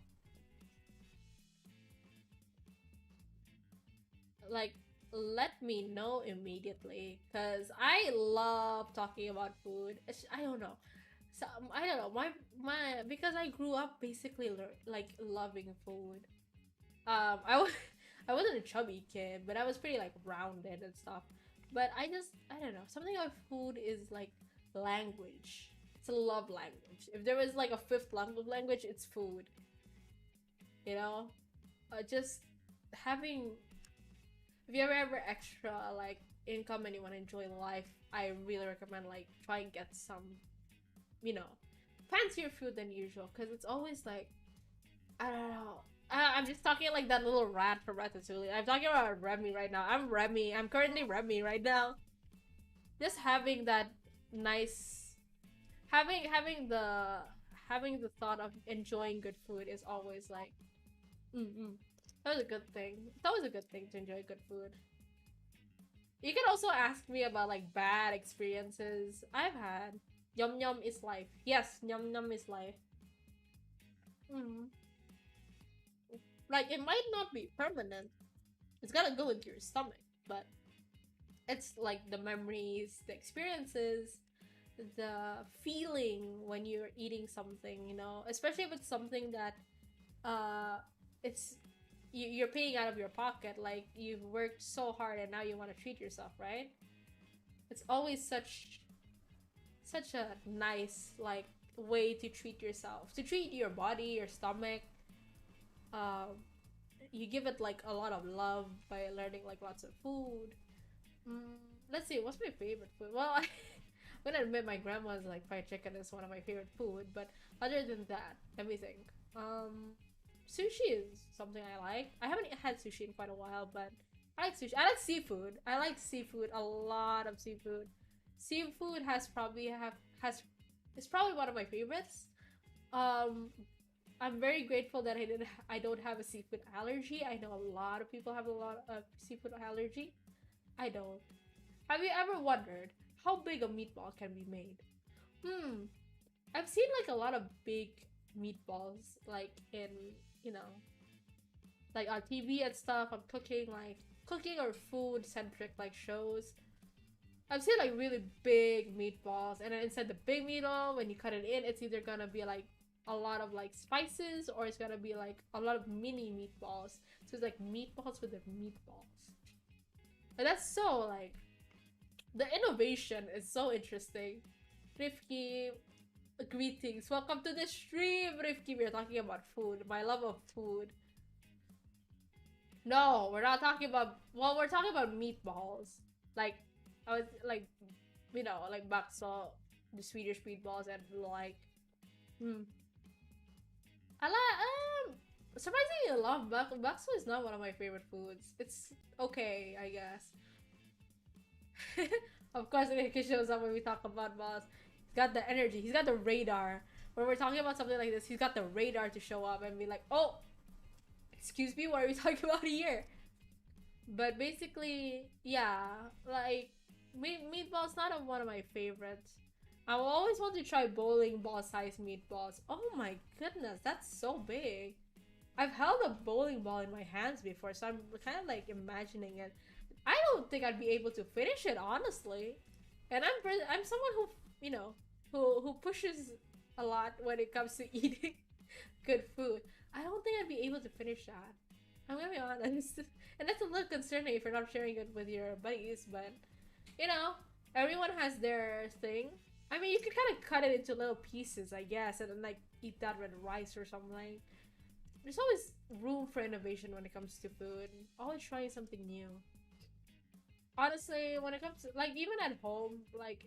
Like let me know immediately, because I love talking about food. I don't know, so I don't know, my because I grew up basically like loving food. I was I wasn't a chubby kid, but I was pretty like rounded and stuff. But I don't know, something about food is like language. It's a love language. If there was like a fifth language, it's food, you know. Just having, if you have ever extra like income and you want to enjoy life, I really recommend like try and get some, you know, fancier food than usual, because it's always like, I don't know. I'm just talking like that little rat from Ratatouille. I'm talking about Remy right now. I'm Remy. I'm currently Remy right now. Just having that nice, having the thought of enjoying good food is always like, that was a good thing. That was a good thing to enjoy good food. You can also ask me about like bad experiences I've had. Yum yum is life. Yes, yum yum is life. Like it might not be permanent. It's gonna go into your stomach, but it's like the memories, the experiences, the feeling when you're eating something, you know, especially if it's something that it's you're paying out of your pocket, like you've worked so hard and now you want to treat yourself, right? It's always such a nice like way to treat yourself, to treat your body, your stomach. You give it like a lot of love by learning like lots of food. Let's see, what's my favorite food? Well, I'm gonna admit my grandma's like fried chicken is one of my favorite food, but other than that, let me think. Sushi is something I like. I haven't had sushi in quite a while, but I like sushi. I like seafood. I like seafood, a lot of seafood. Seafood has it's probably one of my favorites. I'm very grateful that I don't have a seafood allergy. I know a lot of people have a lot of seafood allergy. I don't. Have you ever wondered how big a meatball can be made? Hmm. I've seen like a lot of big meatballs, like in, you know, like on TV and stuff. I'm cooking, like cooking or food centric like shows. I've seen like really big meatballs, and then inside the big meatball, when you cut it in, it's either gonna be like a lot of like spices, or it's gonna be like a lot of mini meatballs. So it's like meatballs with the meatballs. And that's so like the innovation is so interesting. Rifki, greetings. Welcome to the stream, Rifki. We're talking about food. My love of food. No, we're not talking about. Well, we're talking about meatballs. Like, I was like, you know, like bakso, the Swedish meatballs, and like, hmm. I like. Surprisingly, I love bakso. Is not one of my favorite foods. It's okay, I guess. Of course, Nick shows up when we talk about boss. He's got the energy. He's got the radar. When we're talking about something like this, he's got the radar to show up and be like, "Oh, excuse me, what are we talking about here?" But basically, yeah, like meatballs not one of my favorites. I will always want to try bowling ball size meatballs. Oh my goodness, that's so big. I've held a bowling ball in my hands before, so I'm kind of like imagining it. I don't think I'd be able to finish it, honestly. And I'm someone who, you know, who pushes a lot when it comes to eating good food. I don't think I'd be able to finish that. I'm gonna be honest. And that's a little concerning if you're not sharing it with your buddies, but you know, everyone has their thing. I mean, you can kind of cut it into little pieces, I guess, and then like eat that with rice or something. There's always room for innovation when it comes to food. Always trying something new. Honestly, when it comes to like even at home, like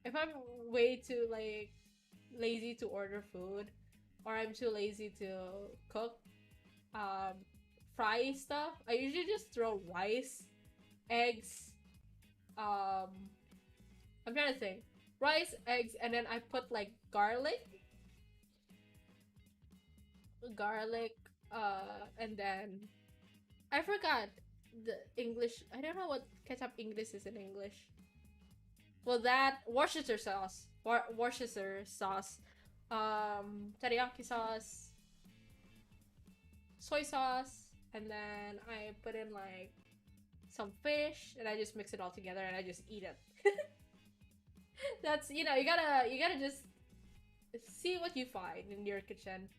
if I'm way too like lazy to order food, or I'm too lazy to cook, um, fry stuff, I usually just throw rice, eggs, um, I'm trying to think, rice, eggs, and then I put like garlic, and then I forgot the English. I don't know what ketchup English is in English. Well, that Worcestershire sauce, Worcestershire sauce, teriyaki sauce, soy sauce, and then I put in like some fish, and I just mix it all together, and I just eat it. That's you gotta just see what you find in your kitchen.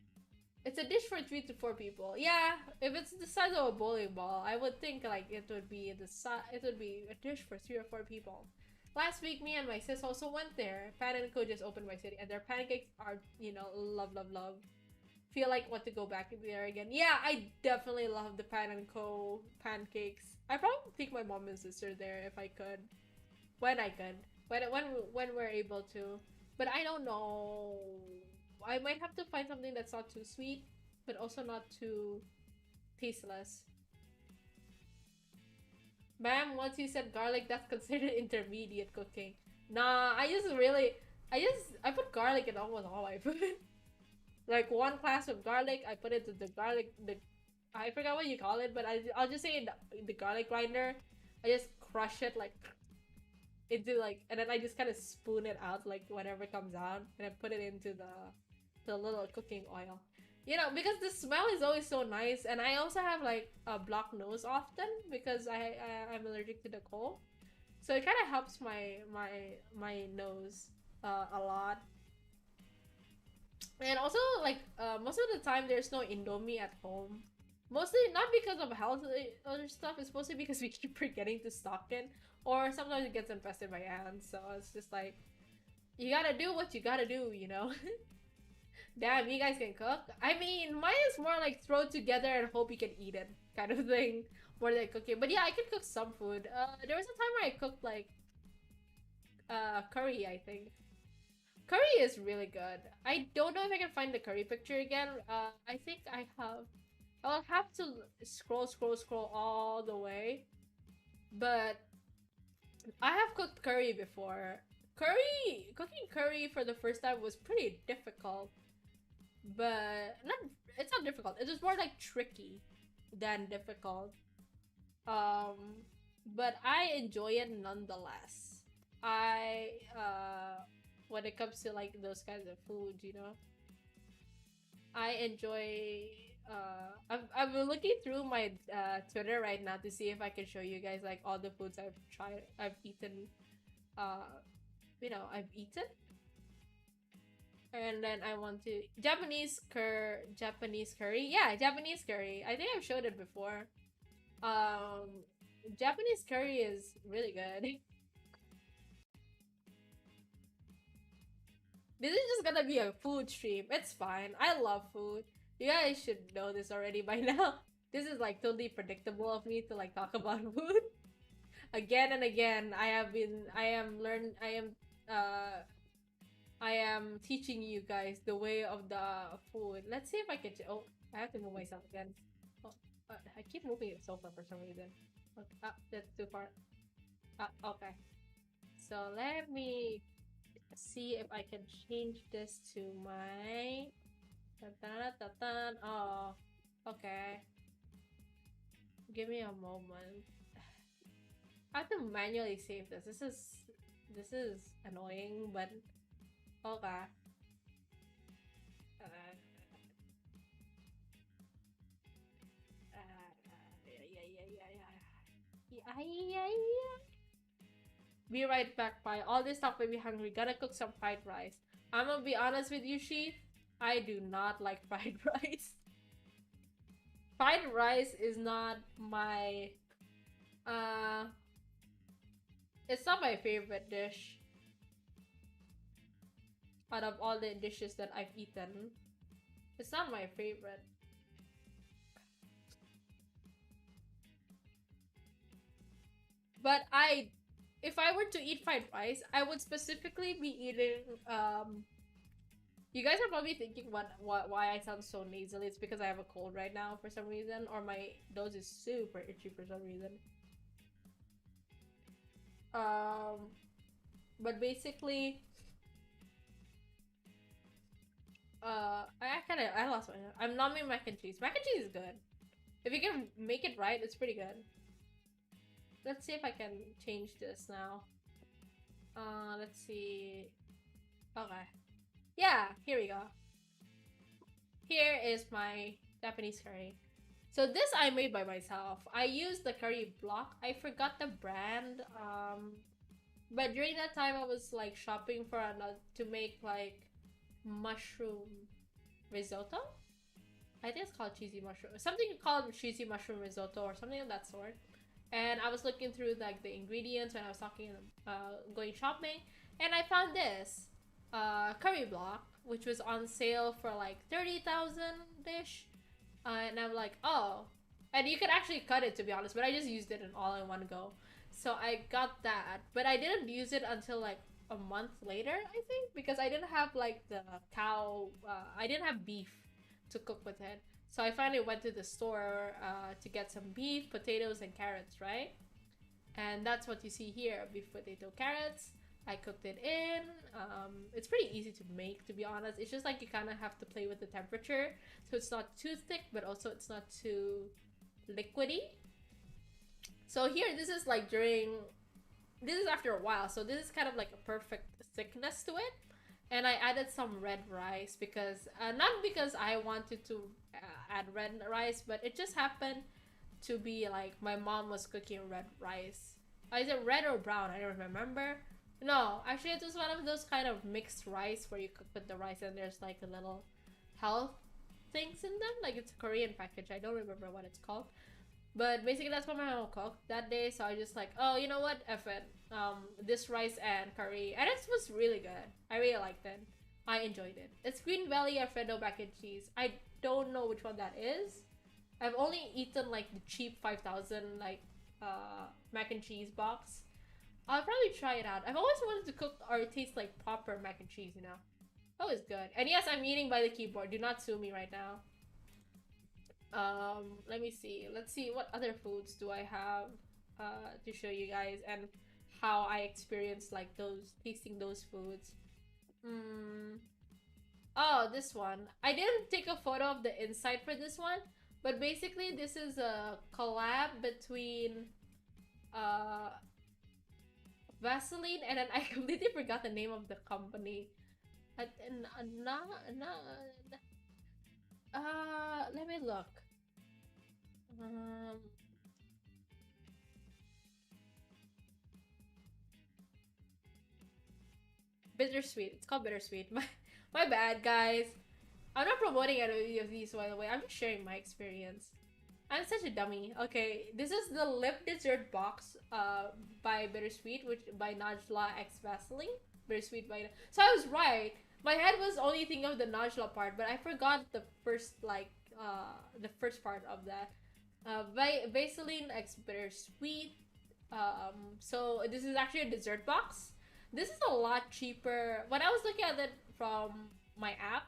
It's a dish for 3 to 4 people. Yeah, if it's the size of a bowling ball, I would think like it would be it would be a dish for 3 or 4 people. Last week, me and my sis also went there. Pan and Co just opened my city, and their pancakes are, love, love, love. Feel like want to go back there again. Yeah, I definitely love the Pan and Co pancakes. I probably take my mom and sister there if I could, when I could, when we're able to. But I don't know. I might have to find something that's not too sweet, but also not too tasteless. Ma'am, once you said garlic, that's considered intermediate cooking. Nah, I put garlic in almost all my food. Like 1 class of garlic, I put it to I forgot what you call it, but I'll just say in the garlic grinder. I just crush it like into like, and then I just kind of spoon it out like whenever it comes out, and I put it into the little cooking oil. Because the smell is always so nice, and I also have like a blocked nose often because I'm allergic to the cold, so it kind of helps my nose a lot. And also like most of the time there's no Indomie at home. Mostly not because of health other stuff. It's mostly because we keep forgetting to stock it, or sometimes it gets infested by ants. So it's just like you gotta do what you gotta do. Damn, you guys can cook? I mean, mine is more like throw it together and hope you can eat it kind of thing more than cooking. But yeah, I can cook some food. There was a time where I cooked like curry, I think. Curry is really good. I don't know if I can find the curry picture again. I think I'll have to scroll all the way. But I have cooked curry before. Cooking curry for the first time was pretty difficult. But it's not difficult. It was more like tricky than difficult. But I enjoy it nonetheless. I when it comes to like those kinds of food, you know. I enjoy I'm looking through my Twitter right now to see if I can show you guys like all the foods I've eaten uh I've eaten. And then I want to Japanese curry. Yeah, Japanese curry. I think I've showed it before. Um Japanese curry is really good. This is just gonna be a food stream. It's fine. I love food. You guys should know this already by now. This is like totally predictable of me to like talk about food again and again. Uh I am teaching you guys the way of the food. Let's see if I can. Oh, I have to move myself again. Oh, I keep moving the sofa for some reason. Okay, that's too far. Okay. So let me see if I can change this to my. Oh, okay. Give me a moment. I have to manually save this. This is annoying, but okay. Yeah. Be right back, Pie. All this stuff made me hungry. Gotta cook some fried rice. I'm gonna be honest with you, Sheath. I do not like fried rice. Fried rice is not my uh it's not my favorite dish out of all the dishes that I've eaten. It's not my favorite. But if I were to eat fried rice, I would specifically be eating you guys are probably thinking why I sound so nasally. It's because I have a cold right now for some reason, or my nose is super itchy for some reason. But basically, I lost my. I'm numbing mac and cheese. Mac and cheese is good. If you can make it right, it's pretty good. Let's see if I can change this now. Let's see. Okay. Yeah, here we go. Here is my Japanese curry. So this I made by myself. I used the curry block. I forgot the brand. But during that time I was like shopping for another to make like mushroom risotto. I think it's called cheesy mushroom. Something called cheesy mushroom risotto or something of that sort. And I was looking through like the ingredients when I was going shopping, and I found this curry block, which was on sale for like 30,000 ish. And I'm like, oh, and you could actually cut it to be honest, but I just used it in all in one go. So I got that, but I didn't use it until like a month later, I think, because I didn't have like the cow. I didn't have beef to cook with it. So I finally went to the store to get some beef, potatoes, and carrots, right? And that's what you see here: beef, potato, carrots. I cooked it in. It's pretty easy to make, to be honest. It's just like you kind of have to play with the temperature, so it's not too thick, but also it's not too liquidy. So here, this is like this is after a while, so this is kind of like a perfect thickness to it. And I added some red rice because, not because I wanted to add red rice, but it just happened to be like my mom was cooking red rice. Is it red or brown? I don't remember. No, actually it was one of those kind of mixed rice where you cook with the rice and there's like a little health things in them. Like it's a Korean package. I don't remember what it's called. But basically that's what my mom cooked that day. So I just like, oh, you know what? F it. This rice and curry. And it was really good. I really liked it. I enjoyed it. It's Green Valley Alfredo mac and cheese. I don't know which one that is. I've only eaten like the cheap 5,000 like mac and cheese box. I'll probably try it out. I've always wanted to cook or taste like proper mac and cheese, you know. Always good. And yes, I'm eating by the keyboard. Do not sue me right now. Let me see. Let's see what other foods do I have to show you guys and how I experienced like tasting those foods. Oh, this one. I didn't take a photo of the inside for this one, but basically this is a collab between Vaseline, and then I completely forgot the name of the company. Na, na, let me look. Um, Bittersweet. It's called Bittersweet. My bad, guys. I'm not promoting any of these, by the way. I'm just sharing my experience. I'm such a dummy. Okay, this is the lip dessert box by Bittersweet, which by Najla X Vaseline. Bittersweet by. So I was right. My head was only thinking of the Najla part, but I forgot the first the first part of that. Vaseline X Bittersweet. So this is actually a dessert box. This is a lot cheaper. When I was looking at it from my app,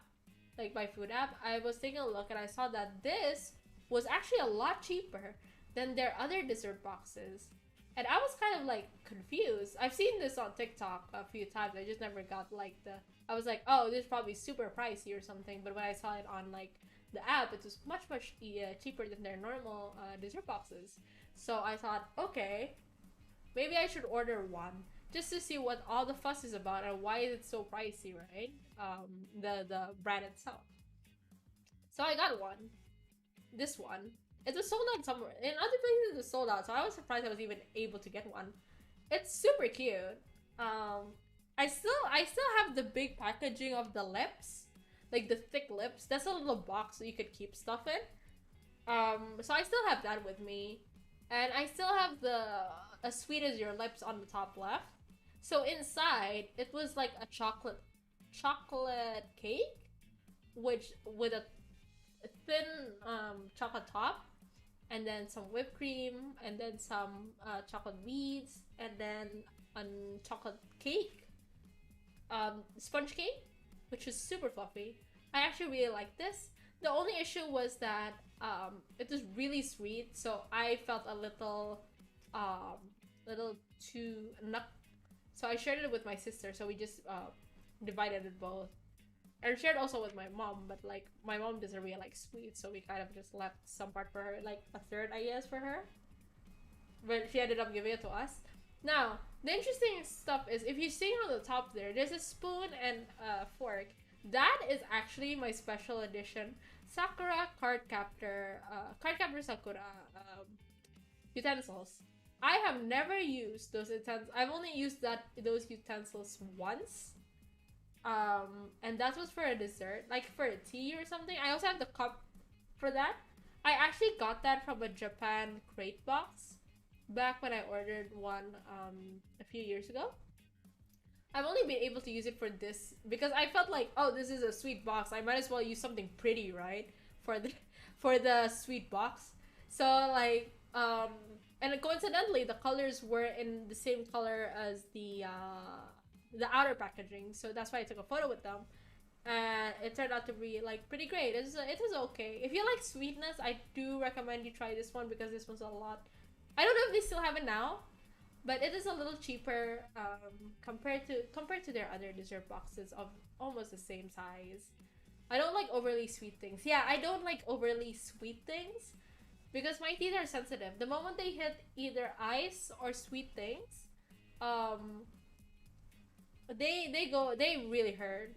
like my food app, I was taking a look and I saw that this was actually a lot cheaper than their other dessert boxes. And I was kind of like confused. I've seen this on TikTok a few times. I just never got like I was like, oh, this is probably super pricey or something. But when I saw it on like the app, it was much cheaper than their normal dessert boxes. So I thought, okay, maybe I should order one just to see what all the fuss is about and why is it so pricey, right? The brand itself. So I got one. This one. It was sold out somewhere. In other places it was sold out, so I was surprised I was even able to get one. It's super cute. I still have the big packaging of the lips. Like the thick lips. That's a little box so you could keep stuff in. So I still have that with me. And I still have the as sweet as your lips on the top left. So inside, it was like a chocolate cake, which with a thin chocolate top, and then some whipped cream, and then some chocolate beads, and then a chocolate cake, sponge cake, which is super fluffy. I actually really like this. The only issue was that it was really sweet, so I felt a little too so I shared it with my sister, so we just divided it both. I shared also with my mom, but like my mom doesn't really like sweet, so we kind of just left some part for her, like a third I guess for her. But she ended up giving it to us. Now, the interesting stuff is if you see on the top there's a spoon and a fork. That is actually my special edition Sakura card captor Sakura utensils. I have never used those utensils. I've only used those utensils once. And that was for a dessert, like for a tea or something. I also have the cup for that. I actually got that from a Japan crate box back when I ordered one a few years ago. I've only been able to use it for this because I felt like, oh, this is a sweet box. I might as well use something pretty, right? For the sweet box. So like and coincidentally the colors were in the same color as the outer packaging, so that's why I took a photo with them. And it turned out to be like pretty great. It was okay. If you like sweetness, I do recommend you try this one because this was a lot. I don't know if they still have it now, but it is a little cheaper compared to their other dessert boxes of almost the same size. I don't like overly sweet things. Yeah, I don't like overly sweet things because my teeth are sensitive. The moment they hit either ice or sweet things, they really hurt.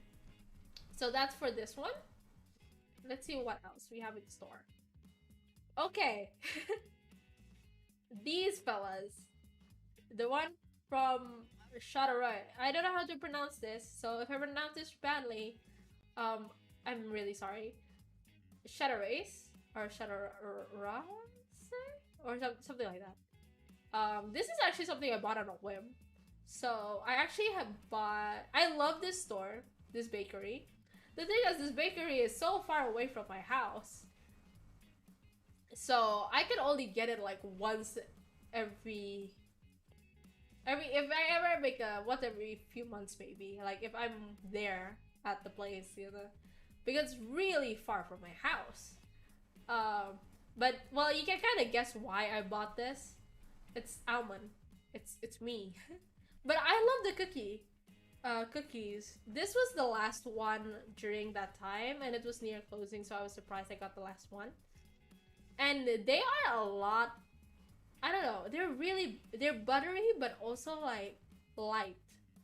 So that's for this one. Let's see what else we have in store. Okay. These fellas. The one from SARA. I don't know how to pronounce this, so if I pronounce this badly, I'm really sorry. Shadowrace or Shadowrace or something like that. This is actually something I bought on a whim. So I actually have bought. I love this store, this bakery. The thing is, this bakery is so far away from my house, so I can only get it like once every if I ever make a once every few months maybe, like if I'm there at the place, because it's really far from my house. But well, you can kind of guess why I bought this. It's almond. It's me. But I love the cookies. This was the last one during that time, and it was near closing, so I was surprised I got the last one. And they are a lot. I don't know. They're buttery, but also like light.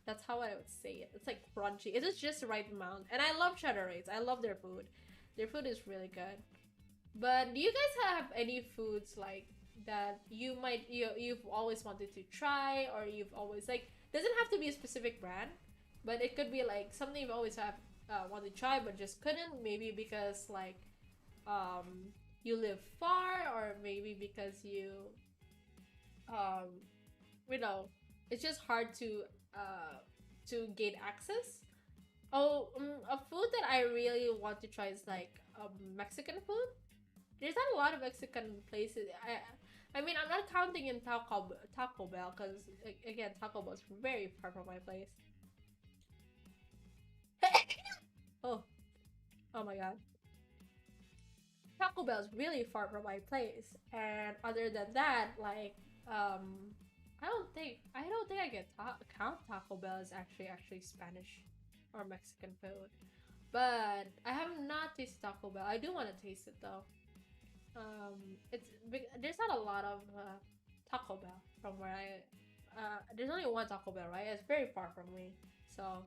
That's how I would say it. It's like crunchy. It is just the right amount. And I love cheddar rays. I love their food. Their food is really good. But do you guys have any foods like that you've always wanted to try, or you've always like, doesn't have to be a specific brand, but it could be like something you've always have wanted to try but just couldn't, maybe because like you live far, or maybe because um you know, it's just hard to gain access. Oh, a food that I really want to try is like Mexican food. There's not a lot of Mexican places. I mean, I'm not counting in Taco Bell, because again, Taco Bell is very far from my place. Oh, oh my god. Taco Bell is really far from my place, and other than that, like, I don't think I can count Taco Bell as actually Spanish or Mexican food. But I have not tasted Taco Bell. I do want to taste it though. There's not a lot of Taco Bell from where I. There's only one Taco Bell, right? It's very far from me, so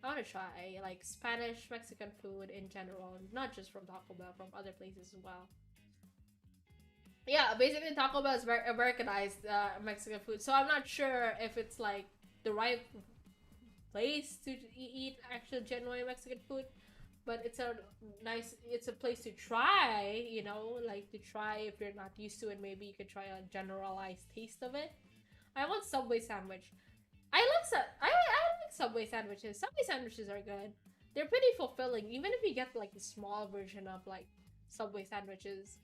I want to try like Spanish Mexican food in general, not just from Taco Bell, from other places as well. Yeah, basically Taco Bell is very Americanized Mexican food, so I'm not sure if it's like the right place to eat actual genuine Mexican food, but it's a place to try, you know, like to try if you're not used to it. Maybe you could try a generalized taste of it. I want Subway sandwich. I like Subway sandwiches. Subway sandwiches are good. They're pretty fulfilling, even if you get like the small version of like Subway sandwiches.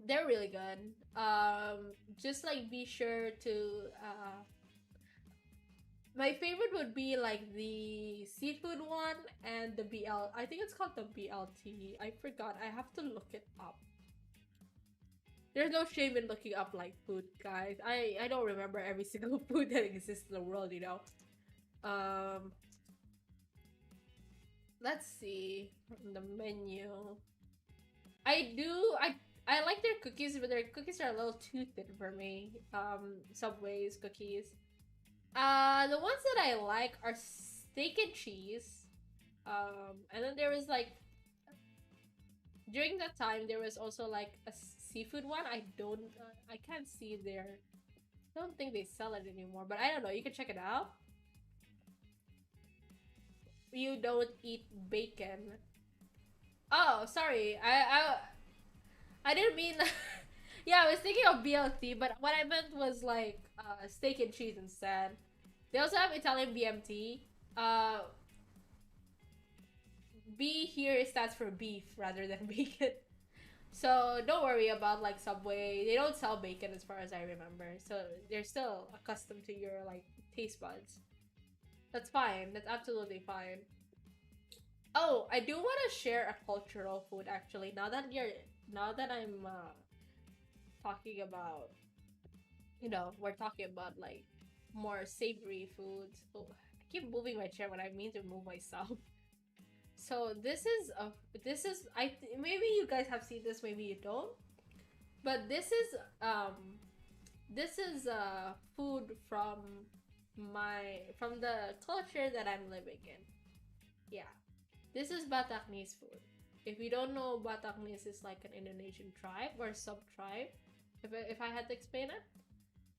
They're really good. Just like be sure to my favorite would be like the seafood one and the BL. I think it's called the BLT. I forgot. I have to look it up. There's no shame in looking up like food, guys. I don't remember every single food that exists in the world, you know. Um, let's see from the menu. I do I like their cookies, but their cookies are a little too thin for me. Subway's cookies. The ones that I like are steak and cheese. And then there was like during that time there was also like a seafood one. I can't see their. I don't think they sell it anymore, but I don't know. You can check it out. You don't eat bacon. Oh, sorry. I didn't mean. Yeah, I was thinking of BLT, but what I meant was like steak and cheese instead. They also have Italian BMT. B here stands for beef rather than bacon. So don't worry about like Subway. They don't sell bacon as far as I remember. So they're still accustomed to your like taste buds. That's fine. That's absolutely fine. Oh, I do want to share a cultural food actually. Now that I'm talking about, you know, we're talking about like more savory foods. Oh, I keep moving my chair when I mean to move myself. So this is maybe you guys have seen this, maybe you don't. But this is food from the culture that I'm living in. Yeah. This is Bataknis food. If you don't know, Bataknis is like an Indonesian tribe or sub-tribe, if I had to explain it.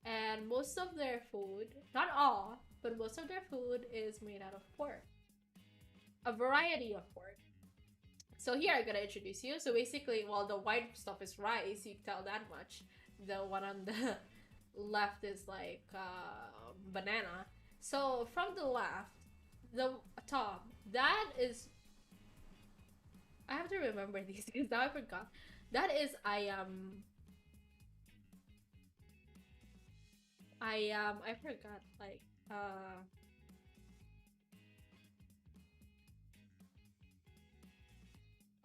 And most of their food, not all, but most of their food is made out of pork. A variety of pork. So here I'm gonna introduce you. So basically, well, the white stuff is rice, you can tell that much. The one on the left is like banana. So from the left, the top, that is, I have to remember these because now I forgot. That is I forgot like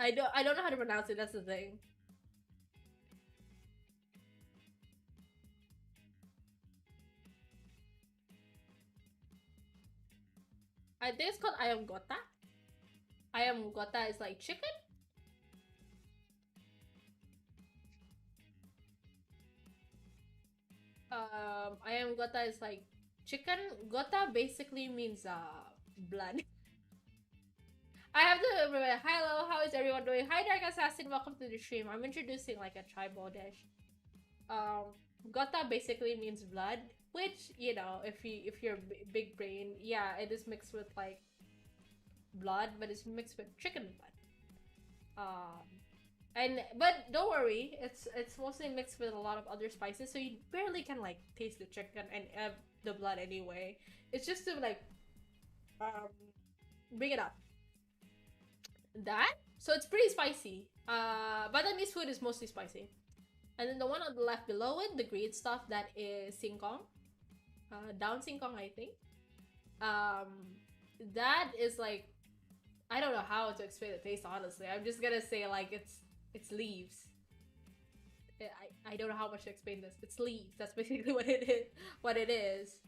I don't know how to pronounce it, that's the thing. I think it's called ayam gota. Ayam gota is like chicken. Ayam gota is like chicken gota basically means blood. I have to remember. Hello, how is everyone doing? Hi, Dark Assassin. Welcome to the stream. I'm introducing like a tribal dish. Gota basically means blood, which you know, if you're big brain, yeah, it is mixed with like blood, but it's mixed with chicken blood. But don't worry, it's mostly mixed with a lot of other spices, so you barely can like taste the chicken and the blood anyway. It's just to like um bring it up. That so it's pretty spicy. Balinese food is mostly spicy. And then the one on the left below it, the green stuff, that is singkong. Down singkong, I think. That is like, I don't know how to explain the taste, honestly. I'm just gonna say like it's leaves. I don't know how much to explain this. It's leaves. That's basically what it is. What it is.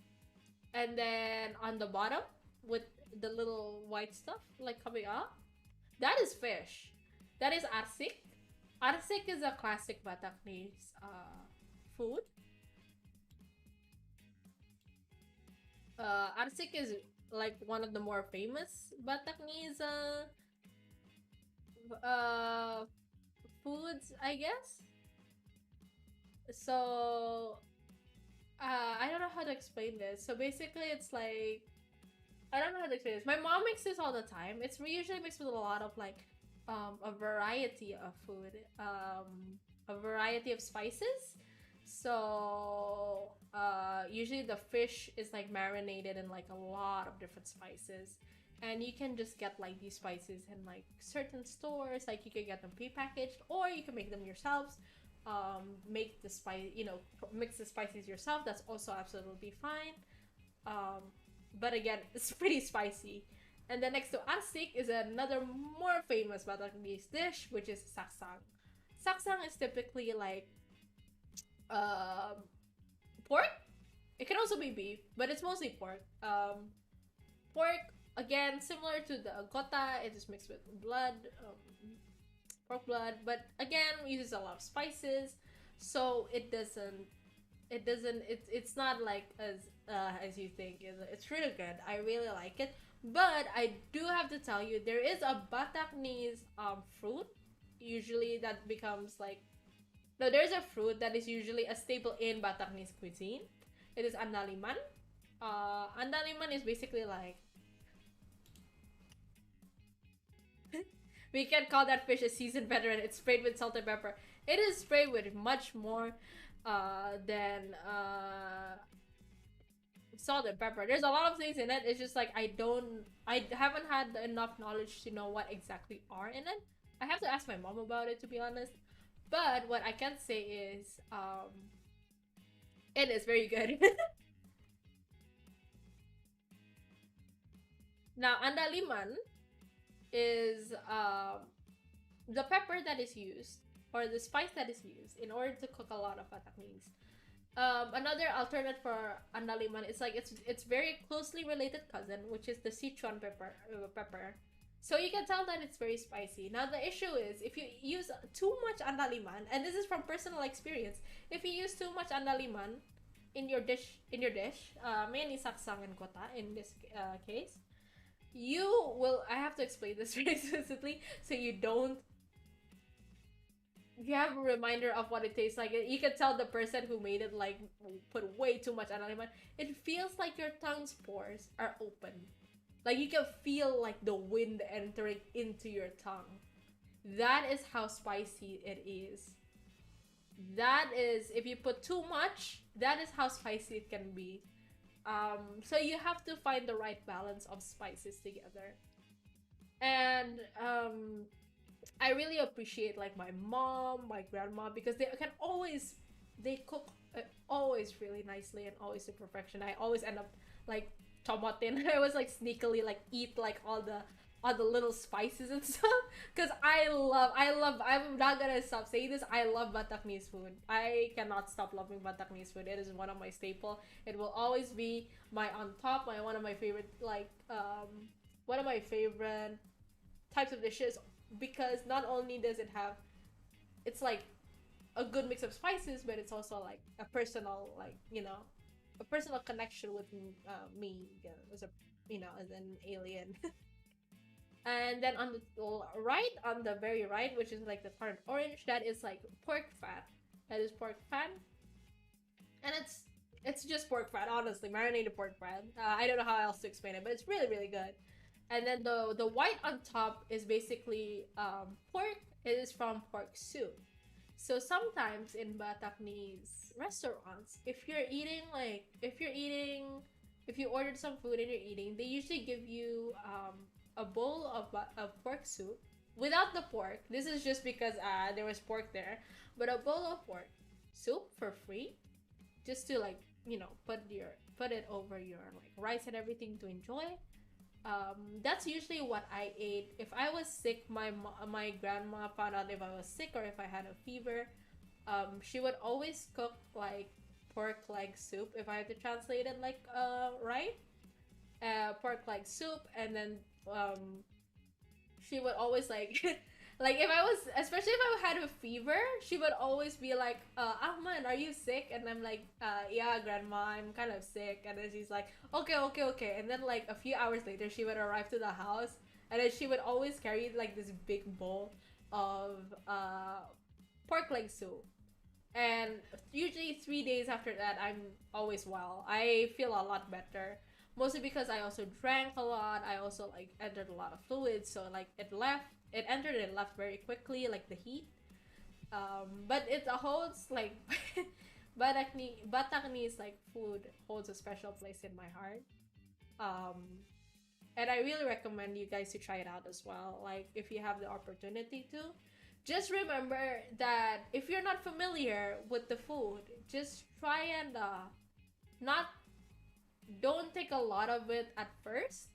And then on the bottom, with the little white stuff like coming up, that is fish. That is arsik. Arsik is a classic Bataknese food. Arsik is like one of the more famous Bataknese foods, I guess. So I don't know how to explain this. So basically, it's like, I don't know how to explain this. My mom makes this all the time. It's usually mixed with a lot of like a variety of food, a variety of spices. So usually the fish is like marinated in like a lot of different spices, and you can just get like these spices in like certain stores. Like you can get them pre-packaged, or you can make them yourselves. Make the spice, you know, mix the spices yourself. That's also absolutely fine. But again, it's pretty spicy. And then next to arsik is another more famous Bataknese dish, which is saksang. Saksang is typically like pork. It can also be beef, but it's mostly pork. Pork, again, similar to the gota, it is mixed with blood, pork blood, but again, uses a lot of spices, so it's not like as you think. It's really good. I really like it. But I do have to tell you, there is a Bataknese fruit usually that becomes like, no, there's a fruit that is usually a staple in Bataknese cuisine. It is andaliman. Andaliman is basically like, we can call that fish a seasoned veteran. It's sprayed with salt and pepper. It is sprayed with much more than salt and pepper. There's a lot of things in it. It's just like I haven't had enough knowledge to know what exactly are in it. I have to ask my mom about it, to be honest. But what I can say is it is very good. Now andaliman is the pepper that is used, or the spice that is used in order to cook a lot of Bataknese. Another alternate for andaliman is like it's very closely related cousin, which is the Sichuan pepper. So you can tell that it's very spicy. Now the issue is if you use too much andaliman, and this is from personal experience, if you use too much andaliman in your dish, mainly saksang and kota in this case, you will. I have to explain this very explicitly so you don't. You have a reminder of what it tastes like. You can tell the person who made it like put way too much andaliman. It feels like your tongue's pores are open. Like you can feel like the wind entering into your tongue. That is how spicy it is. That is, if you put too much, that is how spicy it can be. So you have to find the right balance of spices together. And I really appreciate like my mom, my grandma, because they cook always really nicely and always to perfection. I always end up like tomatin. I was like sneakily like eat like all the little spices and stuff, because I'm not gonna stop saying this. I love Bataknese food. I cannot stop loving Bataknese food. It is one of my staple. It will always be one of my favorite one of my favorite types of dishes, because not only does it have, it's like a good mix of spices, but it's also like a personal, like, you know, a personal connection with me, as a, as an alien. And then on the right, on the very right, which is like the part orange, that is like pork fat. That is pork fat, and it's just pork fat, honestly, marinated pork fat. I don't know how else to explain it, but it's really really good. And then the white on top is basically pork. It is from pork soup. So sometimes in Bataknese restaurants, if you ordered some food and you're eating, they usually give you a bowl of pork soup without the pork. This is just because there was pork there, but a bowl of pork soup for free, just to like put it over your like rice and everything to enjoy. That's usually what I ate if I was sick. My grandma found out if I was sick or if I had a fever. She would always cook like pork leg soup, if I had to translate it like right, pork leg soup, and then she would always like like if I was, especially if I had a fever, she would always be like, Ahmad, are you sick? And I'm like, yeah, grandma, I'm kind of sick. And then she's like, okay, okay, okay. And then like a few hours later, she would arrive to the house, and then she would always carry like this big bowl of pork leg soup. And usually 3 days after that, I'm always well. I feel a lot better. Mostly because I also drank a lot. I also like entered a lot of fluids, so like it entered and left very quickly, like the heat. But it holds like Bataknese like food holds a special place in my heart. Um, and I really recommend you guys to try it out as well. Like if you have the opportunity to, just remember that if you're not familiar with the food, just try and not don't take a lot of it at first,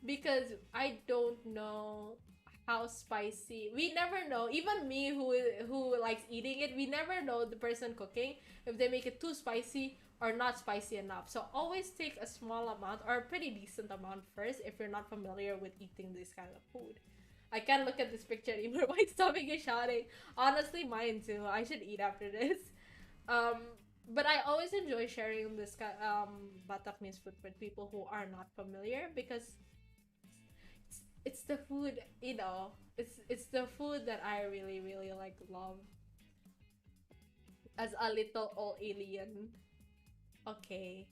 because I don't know how spicy. We never know. Even me, who likes eating it, we never know the person cooking if they make it too spicy or not spicy enough. So always take a small amount or a pretty decent amount first if you're not familiar with eating this kind of food. I can't look at this picture anymore. My stomach is shouting. Honestly, mine too. I should eat after this. Um, but I always enjoy sharing this Bataknese food with people who are not familiar, because it's the food, it's the food that I really really like love as a little old alien. Okay.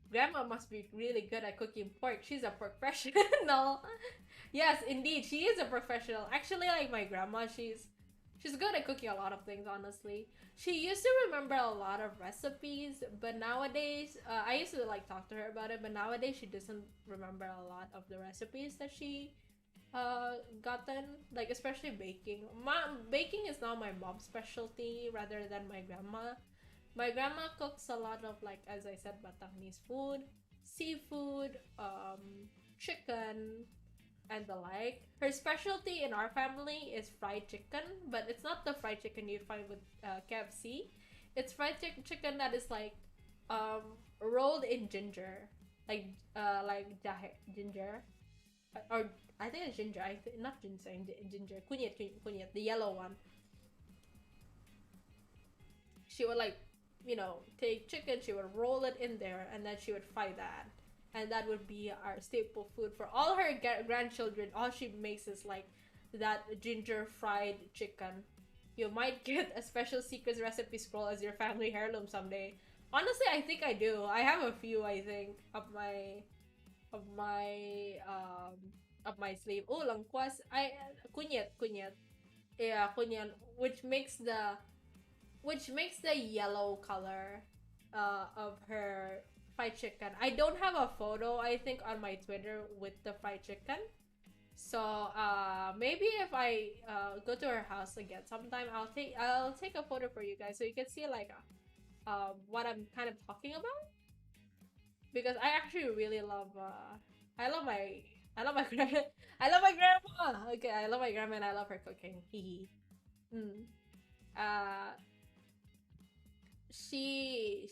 Grandma must be really good at cooking pork. She's a professional. Yes, indeed, she is a professional. Actually, like my grandma, she's good at cooking a lot of things, honestly. She used to remember a lot of recipes, but nowadays, I used to like talk to her about it, but nowadays she doesn't remember a lot of the recipes that she gotten, like especially baking. Baking is now my mom's specialty rather than my grandma. My grandma cooks a lot of, like as I said, Bataknese food, seafood, chicken, and the like. Her specialty in our family is fried chicken, but it's not the fried chicken you find with KFC. It's fried chicken that is like rolled in ginger, like ginger, or I think it's ginger. Not ginger, ginger. Kunyit, kunyit, the yellow one. She would like, take chicken. She would roll it in there, and then she would fry that. And that would be our staple food for all her grandchildren. All she makes is like that ginger fried chicken. You might get a special secrets recipe scroll as your family heirloom someday. Honestly, I think I do. I have a few, I think, of my up my sleeve. Oh, langkwas. Kunyat. Yeah, kunyan, which makes the yellow color of her fried chicken. I don't have a photo, I think, on my Twitter with the fried chicken. So maybe if I go to her house again sometime, I'll take a photo for you guys so you can see like what I'm kind of talking about, because I actually really love I love my grandma. I love my grandma. Okay, I love my grandma and I love her cooking. Hee mm. Uh, she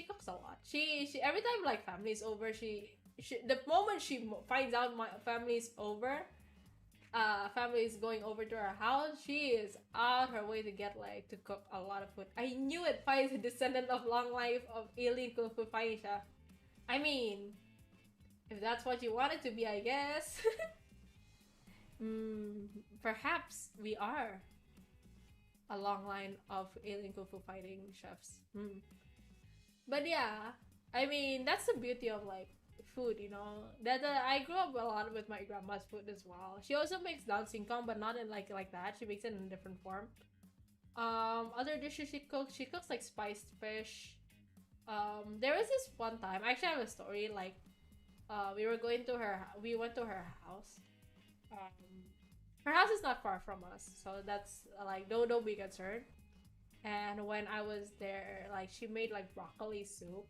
cooks a lot. She every time like family's over, she the moment she finds out my family's over, family is going over to her house, she is on her way to get like to cook a lot of food. I knew it. Pai is a descendant of long life of alien kung fu Pai siya. I mean, if that's what you want it to be, I guess. Perhaps we are a long line of alien kung fu fighting chefs. But yeah, I mean, that's the beauty of like food, you know. That I grew up a lot with my grandma's food as well. She also makes dal singkong, but not in like that. She makes it in a different form. Other dishes she cooks like spiced fish. There was this one time. I actually have a story. Like, we went to her house. Her house is not far from us, so that's like don't be concerned. And when I was there, like she made like broccoli soup,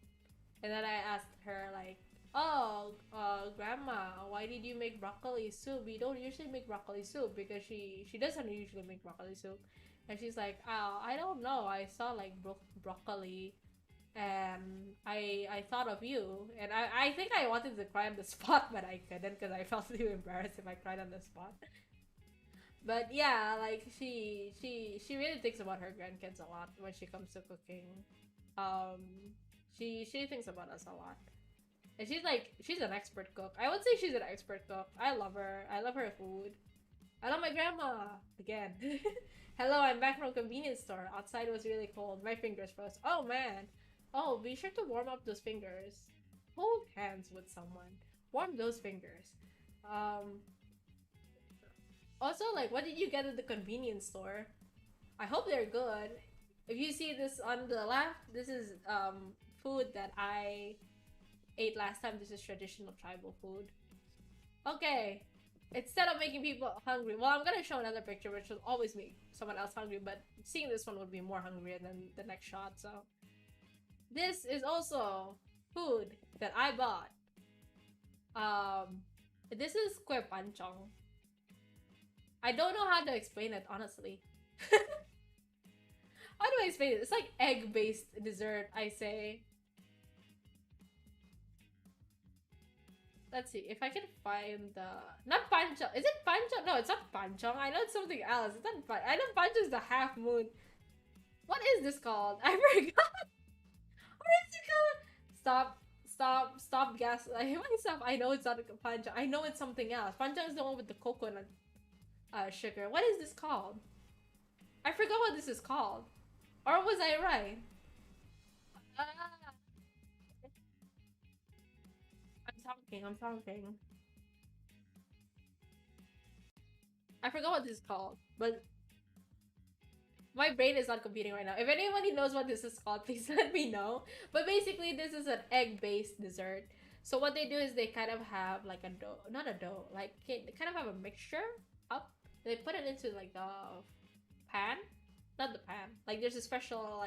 and then I asked her like, "Oh, grandma, why did you make broccoli soup? We don't usually make broccoli soup," because she doesn't usually make broccoli soup, and she's like, "Oh, I don't know. I saw like broccoli, and I thought of you, and I think I wanted to cry on the spot, but I couldn't because I felt too embarrassed if I cried on the spot." But yeah, like she really thinks about her grandkids a lot when she comes to cooking. She thinks about us a lot. And she's an expert cook. I would say she's an expert cook. I love her. I love her food. I love my grandma again. Hello, I'm back from convenience store. Outside was really cold. My fingers froze. Oh man. Oh, be sure to warm up those fingers. Hold hands with someone. Warm those fingers. Also, like, what did you get at the convenience store? I hope they're good. If you see this on the left, this is food that I ate last time. This is traditional tribal food. Okay, instead of making people hungry, well, I'm gonna show another picture which will always make someone else hungry, but seeing this one would be more hungrier than the next shot. So this is also food that I bought. This is kue panchong. I don't know how to explain it, honestly. How do I explain it? It's like egg-based dessert, I say. Let's see if I can find the... Not panchong. Is it panchong? No, it's not panchong. I know it's something else. It's not I know panchong is the half moon. What is this called? I forgot. What is it called? Stop gaslighting myself. I know it's not a panchong. I know it's something else. Panchong is the one with the coconut sugar. What is this called? I forgot what this is called. Or was I right? I'm talking. I forgot what this is called, but my brain is not computing right now. If anybody knows what this is called, please let me know. But basically, this is an egg-based dessert. So what they do is they kind of have like a dough, not a dough, like they kind of have a mixture up. They put it into like the pan, not the pan. Like there's a special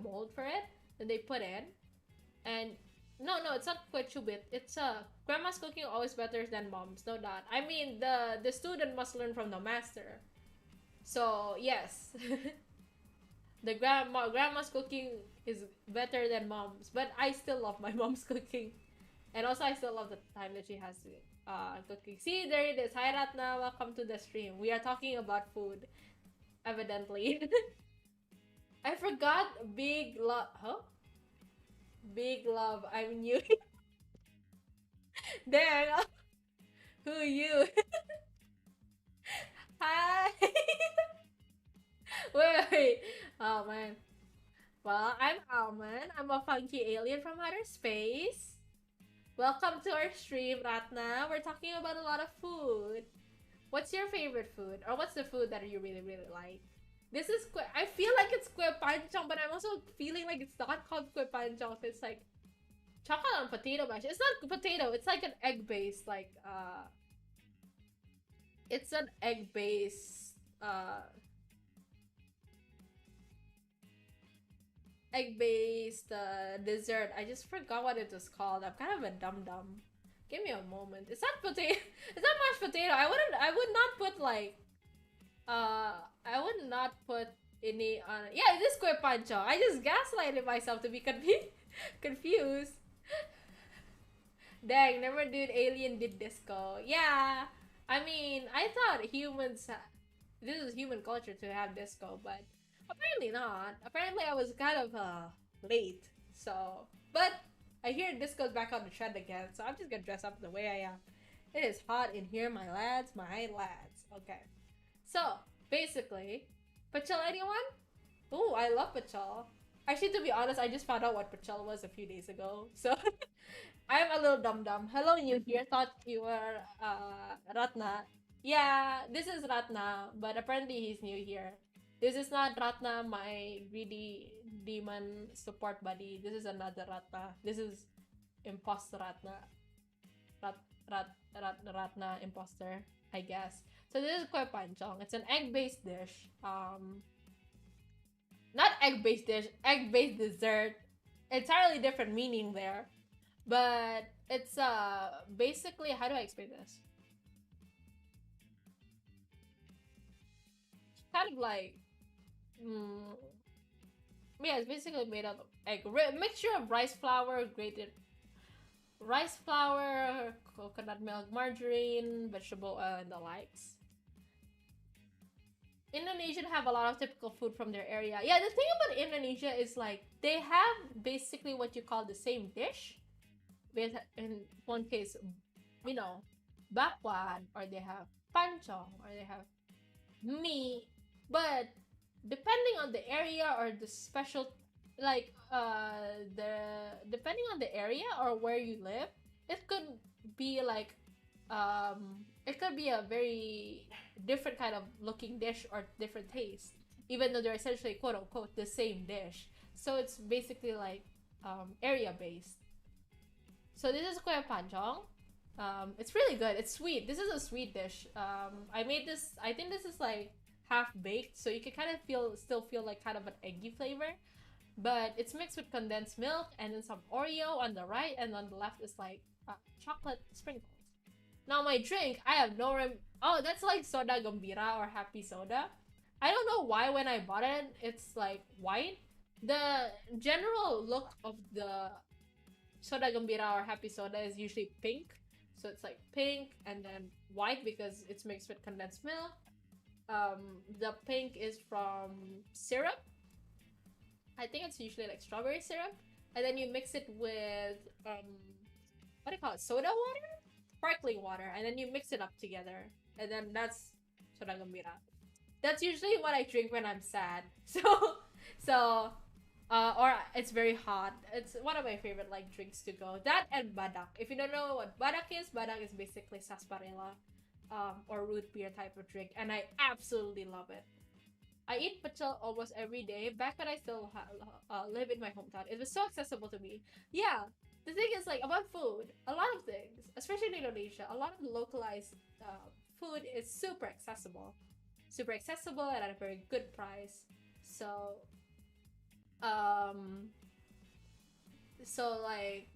mold for it that they put in, and no, it's not Kecuali. It's grandma's cooking always better than mom's, no doubt. I mean the student must learn from the master. So yes, the grandma's cooking is better than mom's, but I still love my mom's cooking, and also I still love the time that she has to cooking. See, there it is. Hi Ratna, welcome to the stream. We are talking about food, evidently. I forgot big love. Huh? Big love. I'm new. Dang. Who you? Hi. Wait. Oh man. Well, I'm Almond. I'm a funky alien from outer space. Welcome to our stream, Ratna. We're talking about a lot of food. What's your favorite food? Or what's the food that you really, really like? This is I feel like it's kue panchong, but I'm also feeling like it's not called kue panchong. It's like chocolate and potato mash. It's not potato. It's like an egg-based, like, it's an egg-based, dessert. I just forgot what it was called. I'm kind of a dum-dum. Give me a moment. It's not potato. It's not mashed potato. I would not put like, I would not put any on. Yeah, it is kue panchong. I just gaslighted myself to be confused. Dang, never did alien did disco. Yeah, I mean, I thought this is human culture to have disco, but apparently not. Apparently, I was kind of late. So, but I hear disco's back on the trend again, so I'm just gonna dress up the way I am. It is hot in here, my lads, my lads. Okay. So, basically, pachal anyone? Ooh, I love pachal. Actually, to be honest, I just found out what pachal was a few days ago. So, I'm a little dumb dumb. Hello, new here. Thought you were Ratna. Yeah, this is Ratna, but apparently he's new here. This is not Ratna, my greedy demon support buddy. This is another Ratna. This is imposter Ratna. Rat, Ratna imposter, I guess. So this is kue pancong. It's an egg-based dish. Not egg-based dish, egg-based dessert. Entirely different meaning there. But it's basically, how do I explain this? Kind of like yeah, it's basically made up of egg. Mixture of rice flour, grated rice flour, coconut milk, margarine, vegetable oil, and the likes. Indonesian have a lot of typical food from their area. Yeah, the thing about Indonesia is like they have basically what you call the same dish. With in one case, you know, bakwan, or they have pancong, or they have meat. But depending on the area or the special, like the depending on the area or where you live, it could be like it could be a very different kind of looking dish or different taste, even though they're essentially quote unquote the same dish. So it's basically like area based. So this is kue pancong. It's really good. It's sweet. This is a sweet dish. I made this. I think this is like half baked, so you can kind of still feel like kind of an eggy flavor. But it's mixed with condensed milk and then some Oreo on the right, and on the left is like chocolate sprinkles. Now my drink, I have no oh, that's like soda gembira or happy soda. I don't know why when I bought it, it's like white. The general look of the soda gembira or happy soda is usually pink. So it's like pink and then white because it's mixed with condensed milk. The pink is from syrup. I think it's usually like strawberry syrup. And then you mix it with what do you call it? Soda water? Sparkling water. And then you mix it up together. And then that's soda gembira. That's usually what I drink when I'm sad. So or it's very hot. It's one of my favorite like drinks to go. That and badak. If you don't know what badak is basically sarsaparilla, or root beer type of drink, and I absolutely love it. I eat pecel almost every day. Back when I still live in my hometown, it was so accessible to me. Yeah, the thing is like about food, a lot of things, especially in Indonesia, a lot of localized food is super accessible and at a very good price. So um like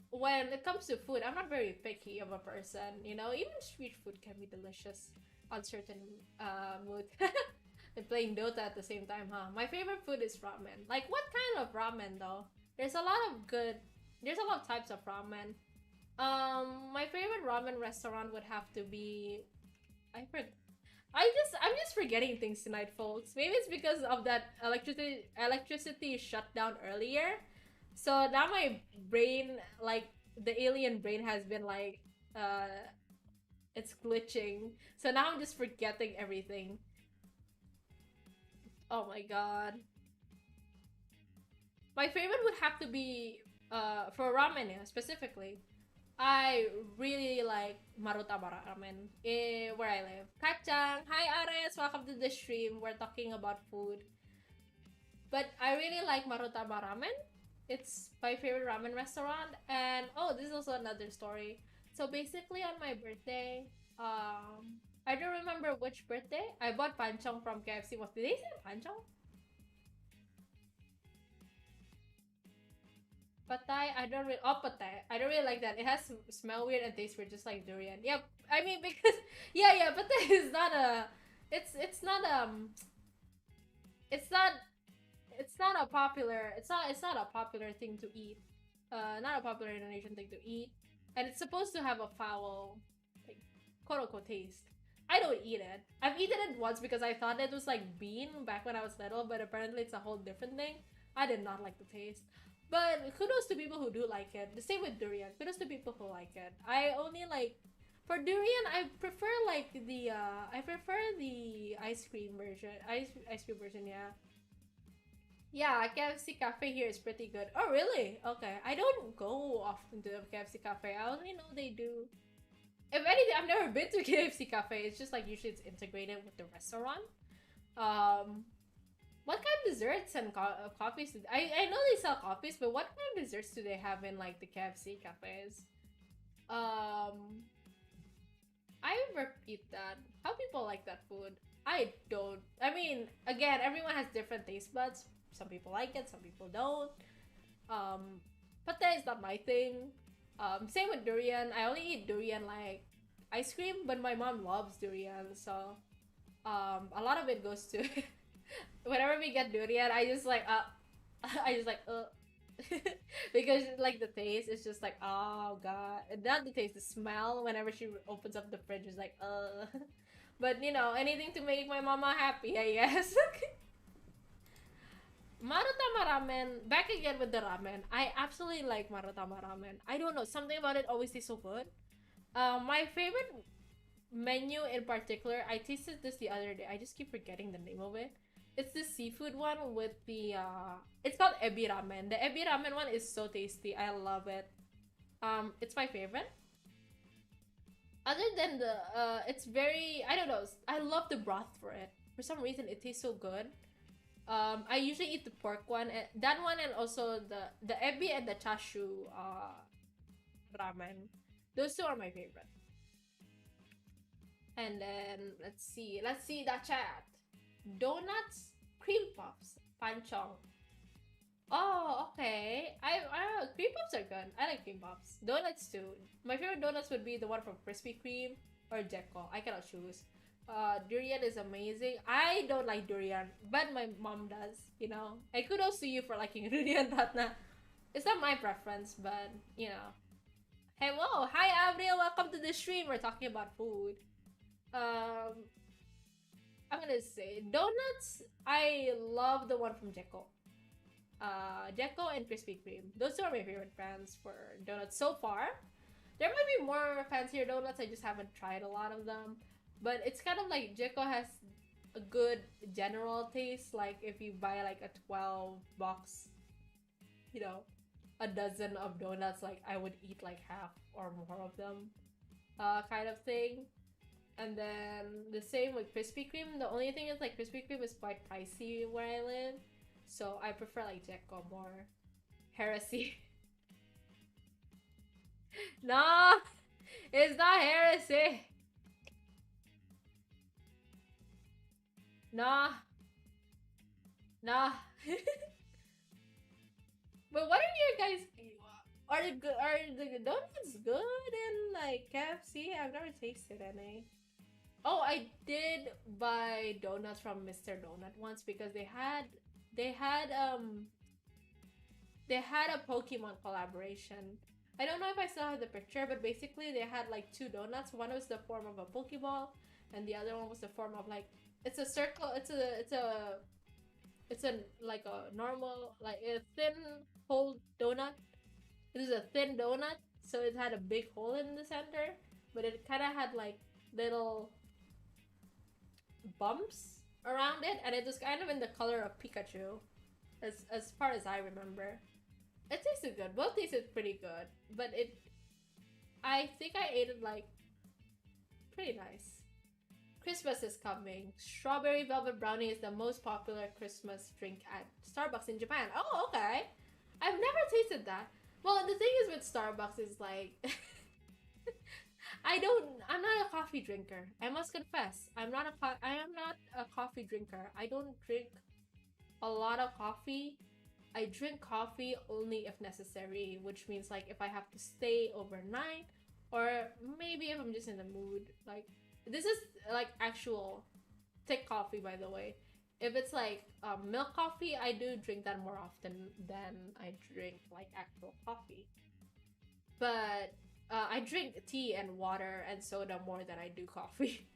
when it comes to food, I'm not very picky of a person, you know. Even street food can be delicious on certain mood. And playing Dota at the same time, huh? My favorite food is ramen. Like what kind of ramen though? There's a lot of there's a lot of types of ramen. My favorite ramen restaurant would have to be I'm just forgetting things tonight, folks. Maybe it's because of that electricity shut down earlier. So now my brain, like the alien brain, has been like it's glitching. So now I'm just forgetting everything. Oh my god. My favorite would have to be for ramen, yeah, specifically. I really like Marutabara ramen where I live. Kacang, hi Ares, welcome to the stream. We're talking about food. But I really like Marutaba ramen. It's my favorite ramen restaurant. And oh, this is also another story. So basically on my birthday, I don't remember which birthday. I bought pancong from KFC. What did they say pancong? Patay, I don't really. Oh, patay. I don't really like that. It has smell weird and tastes weird, just like durian. Yep. I mean because yeah, patay is not a. It's not it's not it's not a popular. It's not a popular thing to eat. Not a popular Indonesian thing to eat, and it's supposed to have a foul like quote unquote taste. I don't eat it. I've eaten it once because I thought it was like bean back when I was little, but apparently it's a whole different thing. I did not like the taste. But kudos to people who do like it. The same with durian. Kudos to people who like it. I only like for durian. I prefer like the I prefer the ice cream version. Ice cream version. Yeah. Yeah, KFC cafe here is pretty good. Oh really? Okay. I don't go often to KFC cafe. I only know they do. If anything, I've never been to KFC cafe. It's just like usually it's integrated with the restaurant. Um, what kind of desserts and coffees? I know they sell coffees, but what kind of desserts do they have in like the KFC cafes? Um, I repeat that. How people like that food? I don't. I mean, again, everyone has different taste buds. Some people like it, some people don't. But that is not my thing. Same with durian. I only eat durian like ice cream, but my mom loves durian, so a lot of it goes to whenever we get durian, I just like I just like because like the taste is just like oh god, not the taste, the smell. Whenever she opens up the fridge, is like but you know, anything to make my mama happy, I guess. Marutama ramen. Back again with the ramen. I absolutely like Marutama ramen. I don't know, something about it always tastes so good. My favorite menu in particular, I tasted this the other day. I just keep forgetting the name of it. It's the seafood one with the it's called ebi ramen. The ebi ramen one is so tasty. I love it. It's my favorite. Other than the it's very, I don't know. I love the broth for it. For some reason, it tastes so good. I usually eat the pork one, and that one, and also the ebi and the chashu ramen. Those two are my favorite. And then let's see that chat. Donuts, cream puffs, panchong. Oh, okay. Cream puffs are good. I like cream puffs. Donuts too. My favorite donuts would be the one from Krispy Kreme or Jekko. I cannot choose. Durian is amazing. I don't like durian, but my mom does, you know. And kudos to you for liking durian, Tatna. It's not my preference, but, you know. Hey, whoa! Hi, Avril! Welcome to the stream! We're talking about food. I'm gonna say donuts. I love the one from Jekko. Jekko and Krispy Kreme. Those two are my favorite brands for donuts so far. There might be more fancier donuts. I just haven't tried a lot of them. But it's kind of like Jekko has a good general taste. Like if you buy like a 12 box, you know, a dozen of donuts, like I would eat like half or more of them, kind of thing. And then the same with Krispy Kreme. The only thing is like Krispy Kreme is quite pricey where I live, so I prefer like Jekko more. Heresy. No, it's not heresy. Nah, nah. But what are you guys? Are the donuts good in like KFC? I've never tasted any. Oh, I did buy donuts from Mr. Donut once because they had a Pokemon collaboration. I don't know if I still have the picture, but basically they had like two donuts. One was the form of a Pokeball, and the other one was the form of like it's a circle. It's a like a normal like a thin hole donut. It is a thin donut, so it had a big hole in the center, but it kind of had like little bumps around it, and it was kind of in the color of Pikachu, as far as I remember. It tasted good. Both tasted pretty good, but I think I ate it like pretty nice. Christmas is coming. Strawberry velvet brownie is the most popular Christmas drink at Starbucks in Japan. Oh, okay. I've never tasted that. Well, the thing is with Starbucks is like I'm not a coffee drinker. I must confess. I am not a coffee drinker. I don't drink a lot of coffee. I drink coffee only if necessary, which means like if I have to stay overnight, or maybe if I'm just in the mood. Like this is like actual thick coffee, by the way. If it's like milk coffee, I do drink that more often than I drink like actual coffee. But I drink tea and water and soda more than I do coffee.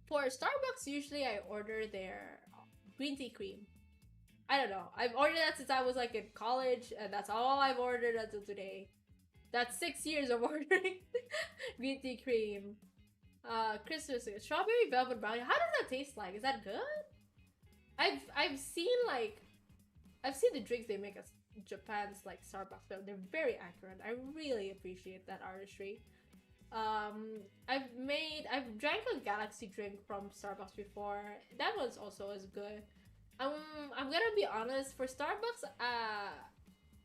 For Starbucks, usually I order their green tea cream. I don't know. I've ordered that since I was like in college, and that's all I've ordered until today. That's 6 years of ordering green tea cream. Christmas strawberry velvet brownie. How does that taste like? Is that good? I've seen like I've seen the drinks they make at Japan's like Starbucks, but they're very accurate. I really appreciate that artistry. I've drank a Galaxy drink from Starbucks before. That was also as good. Um, I'm gonna be honest. For Starbucks,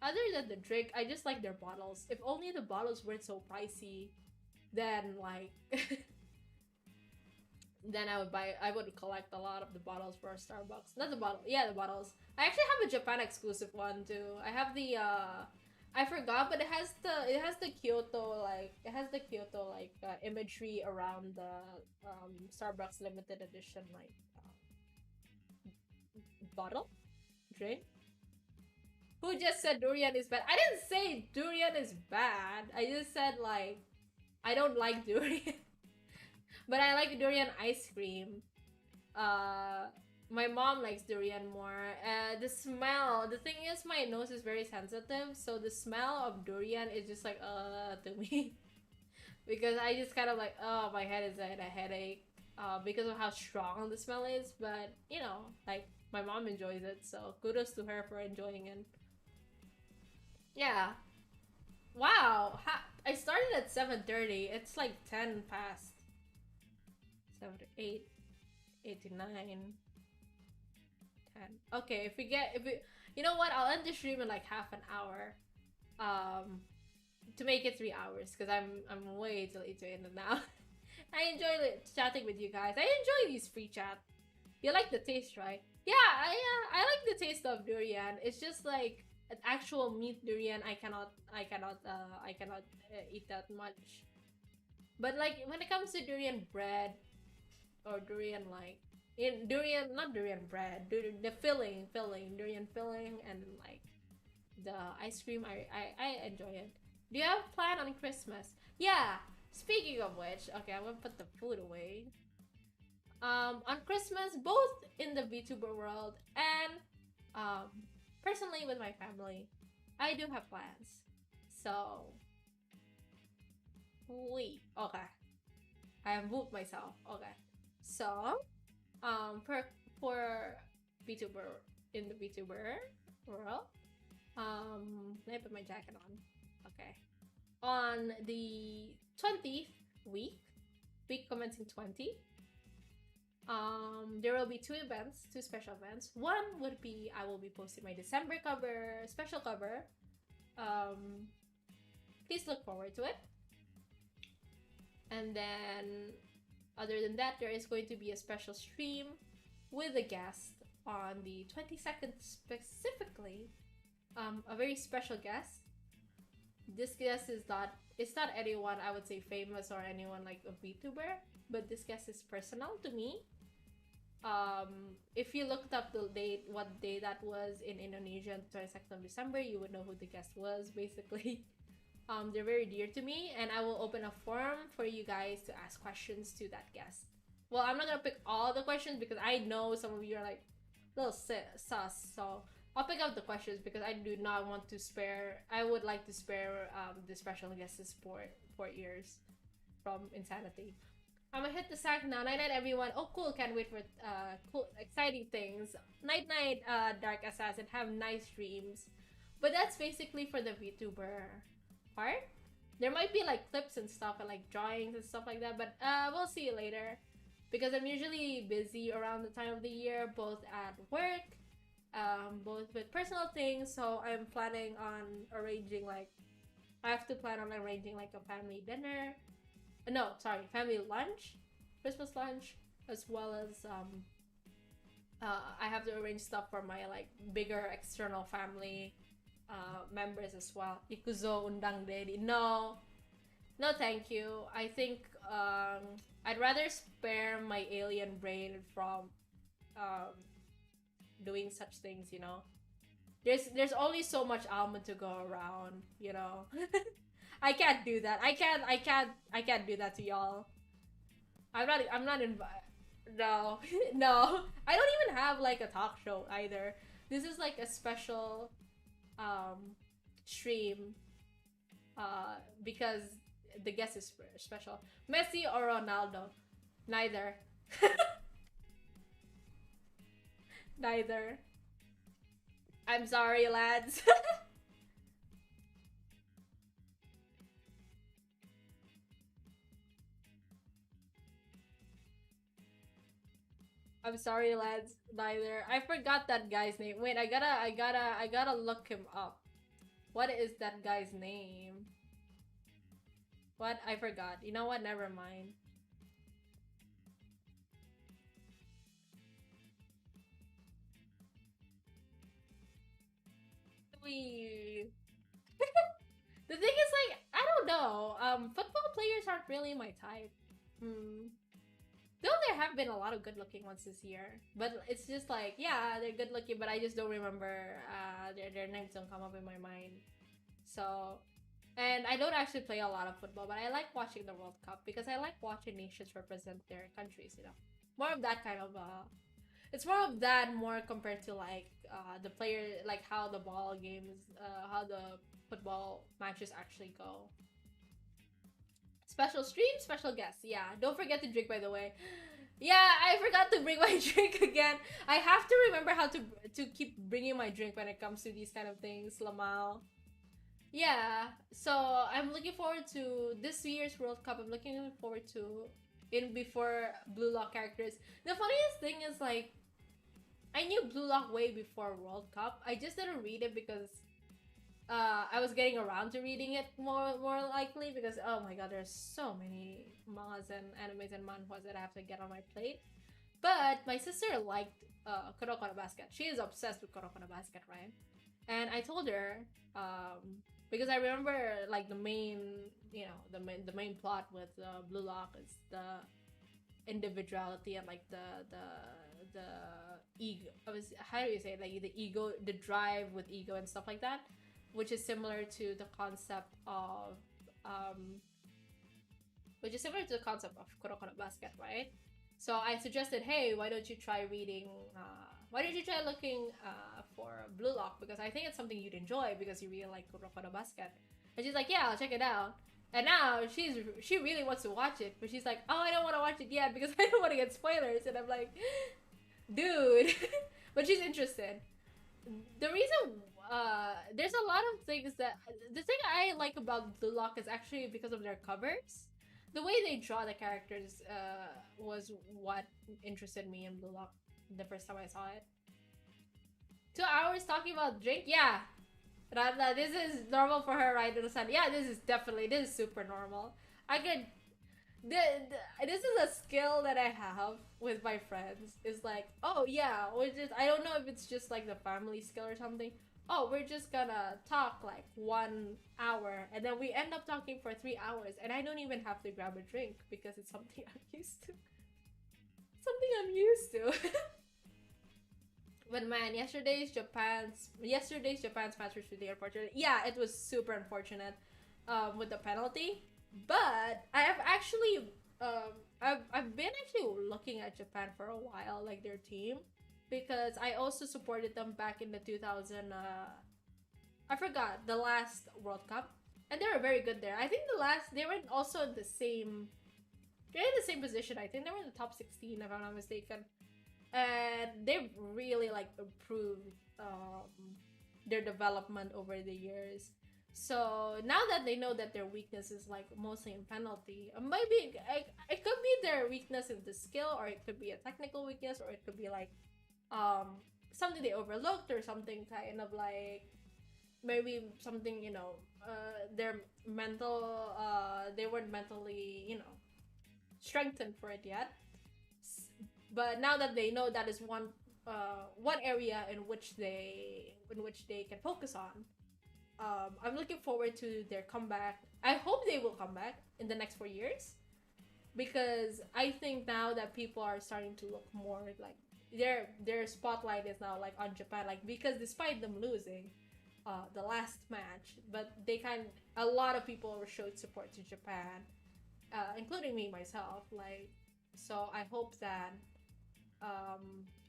other than the drink, I just like their bottles. If only the bottles weren't so pricey, then like then I would collect a lot of the bottles for Starbucks. Not the bottle, yeah, the bottles. I actually have a Japan exclusive one too. I have the I forgot, but it has the Kyoto imagery around the Starbucks limited edition like bottle drink. Who just said durian is bad? I didn't say durian is bad. I just said like I don't like durian. But I like durian ice cream. My mom likes durian more. The smell, the thing is, my nose is very sensitive, so the smell of durian is just like to me, because I just kind of like my head is in a headache, because of how strong the smell is. But you know, like my mom enjoys it, so kudos to her for enjoying it. Yeah. Wow. I started at 7:30. It's like 10 past. 7 to 8, 8 to 9, 10. Okay, if we, you know what? I'll end the stream in like half an hour, to make it 3 hours, because I'm way too late to end it now. I enjoy chatting with you guys. I enjoy these free chat. You like the taste, right? Yeah, I like the taste of durian. It's just like an actual meat durian. I cannot eat that much. But like when it comes to durian bread, or durian like in durian, not durian bread, the durian filling, and like the ice cream, I enjoy it. Do you have a plan on Christmas? Yeah, speaking of which, okay, I'm gonna put the food away. On Christmas, both in the VTuber world and um personally with my family, I do have plans. So wait, okay, I have moved myself. Okay, so for VTuber, in the VTuber world, let me put my jacket on. Okay, on the 20th week commencing 20, there will be two special events. One would be I will be posting my December cover, special cover. Please look forward to it. And then other than that, there is going to be a special stream with a guest on the 22nd, specifically. A very special guest. This guest is not, it's not anyone I would say famous or anyone like a VTuber, but this guest is personal to me. If you looked up the date, what day that was in Indonesia, 22nd of December, you would know who the guest was, basically. They're very dear to me, and I will open a forum for you guys to ask questions to that guest. Well, I'm not gonna pick all the questions because I know some of you are like a little sus, so I'll pick up the questions because I do not want to spare. I would like to spare the special guest's for ears from insanity. I'm gonna hit the sack now. Night night, everyone. Oh, cool. Can't wait for cool, exciting things. Night night, Dark Assassin. Have nice dreams. But that's basically for the VTuber part. There might be like clips and stuff and like drawings and stuff like that, but we'll see you later. Because I'm usually busy around the time of the year, both at work, both with personal things. So I'm planning on arranging like, I have to plan on arranging like a family dinner. No, sorry, family lunch, Christmas lunch, as well as I have to arrange stuff for my like bigger external family members as well. Ikuzo undang dedi. No, no, thank you. I think I'd rather spare my alien brain from doing such things, you know. There's only so much almond to go around, you know. I can't do that. I can't do that to y'all. I'm not no. No. I don't even have like a talk show either. This is like a special um stream because the guest is special. Messi or Ronaldo? Neither. Neither. I'm sorry, lads. I'm sorry, lads. Neither. I forgot that guy's name. Wait, I gotta look him up. What is that guy's name? What? I forgot. You know what? Never mind. We. The thing is, like, I don't know. Football players aren't really my type. Hmm. Though there have been a lot of good-looking ones this year, but it's just like, yeah, they're good-looking, but I just don't remember. Their names don't come up in my mind. So, and I don't actually play a lot of football, but I like watching the World Cup because I like watching nations represent their countries. You know, more of that kind of it's more of that more compared to like the player, like how the ball games, how the football matches actually go. Special stream, special guest. Yeah, don't forget to drink, by the way. Yeah, I forgot to bring my drink again. I have to remember how to keep bringing my drink when it comes to these kind of things, Lamau. Yeah, so I'm looking forward to this year's World Cup. I'm looking forward to in before Blue Lock characters. The funniest thing is like I knew Blue Lock way before World Cup. I just didn't read it because I was getting around to reading it more likely because oh my god, there's so many mangas and animes and manhwas that I have to get on my plate. But my sister liked Kuroko no Basket. She is obsessed with Kuroko no Basket, right? And I told her because I remember like the main, you know, the main plot with Blue Lock is the individuality and like the ego. How do you say it? Like the ego, the drive with ego and stuff like that, which is similar to the concept of which is similar to the concept of Kuroko no Basket, right? So I suggested, hey, why don't you try reading? Why don't you try looking for Blue Lock? Because I think it's something you'd enjoy because you really like Kuroko no Basket. And she's like, yeah, I'll check it out. And now she really wants to watch it, but she's like, oh, I don't want to watch it yet because I don't want to get spoilers. And I'm like, dude, but she's interested. The reason there's a lot of things that the thing I like about Blue Lock is actually because of their covers. The way they draw the characters was what interested me in Blue Lock the first time I saw it. 2 hours talking about drink? Yeah. Rana, this is normal for her, right? Yeah, this is super normal. I could this is a skill that I have with my friends. Is like, oh yeah, we're just I don't know if it's just like the family skill or something. Oh, we're just gonna talk like 1 hour and then we end up talking for 3 hours and I don't even have to grab a drink because it's something I'm used to. Something I'm used to. But man, yesterday's Japan's match was really unfortunate. Yeah, it was super unfortunate with the penalty. But I have actually I've been actually looking at Japan for a while, like their team, because I also supported them back in the 2000 I forgot the last World Cup, and they were very good there. I think the last they were also in the same they're in the same position. I think they were in the top 16 if I'm not mistaken, and they really like improved their development over the years. So now that they know that their weakness is like mostly in penalty, maybe it could be their weakness in the skill, or it could be a technical weakness, or it could be like something they overlooked, or something kind of like maybe something their mental they weren't mentally strengthened for it yet. But now that they know that is one area in which they can focus on, I'm looking forward to their comeback. I hope they will come back in the next 4 years. because I think now that people are starting to look more like their spotlight is now like on Japan, like because despite them losing the last match, but they a lot of people showed support to Japan, including me myself. Like, so I hope that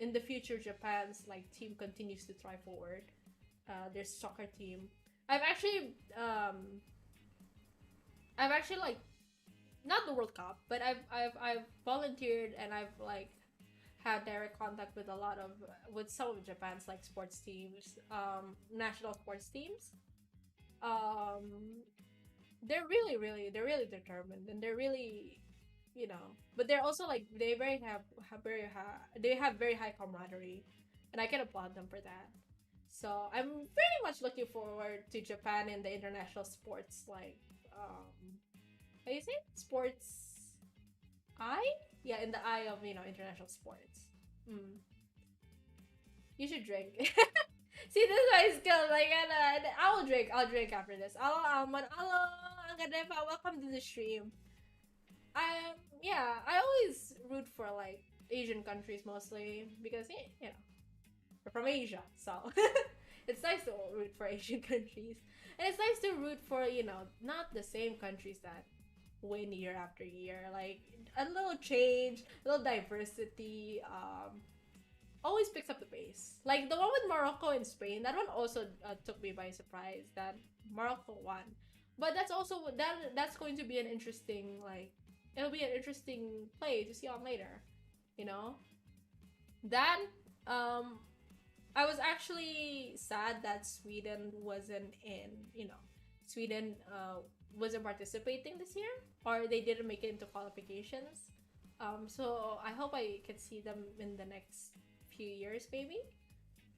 in the future Japan's like team continues to thrive forward. Their soccer team. I've actually like not the World Cup, but I've volunteered and I've like had direct contact with a lot of with some of Japan's like sports teams, national sports teams. Um, they're really determined and they're really, you know, but they're also like they have very high camaraderie, and I can applaud them for that. So I'm very much looking forward to Japan in the international sports like how do you say it? Sports eye? Yeah, in the eye of international sports. Mm. You should drink. See, this is my skill. Like, I will drink. I'll drink after this. Hello, Almond. Hello, Angadefa. Welcome to the stream. Yeah, I always root for like Asian countries mostly because we're from Asia, so it's nice to root for Asian countries, and it's nice to root for not the same countries that win year after year. Like a little change, a little diversity. Always picks up the pace. Like the one with Morocco and Spain, that one also took me by surprise that Morocco won. But that's also that's going to be an interesting like it'll be an interesting play to see on later. You know that I was actually sad that Sweden wasn't in. Sweden wasn't participating this year, or they didn't make it into qualifications. So I hope I can see them in the next few years, maybe.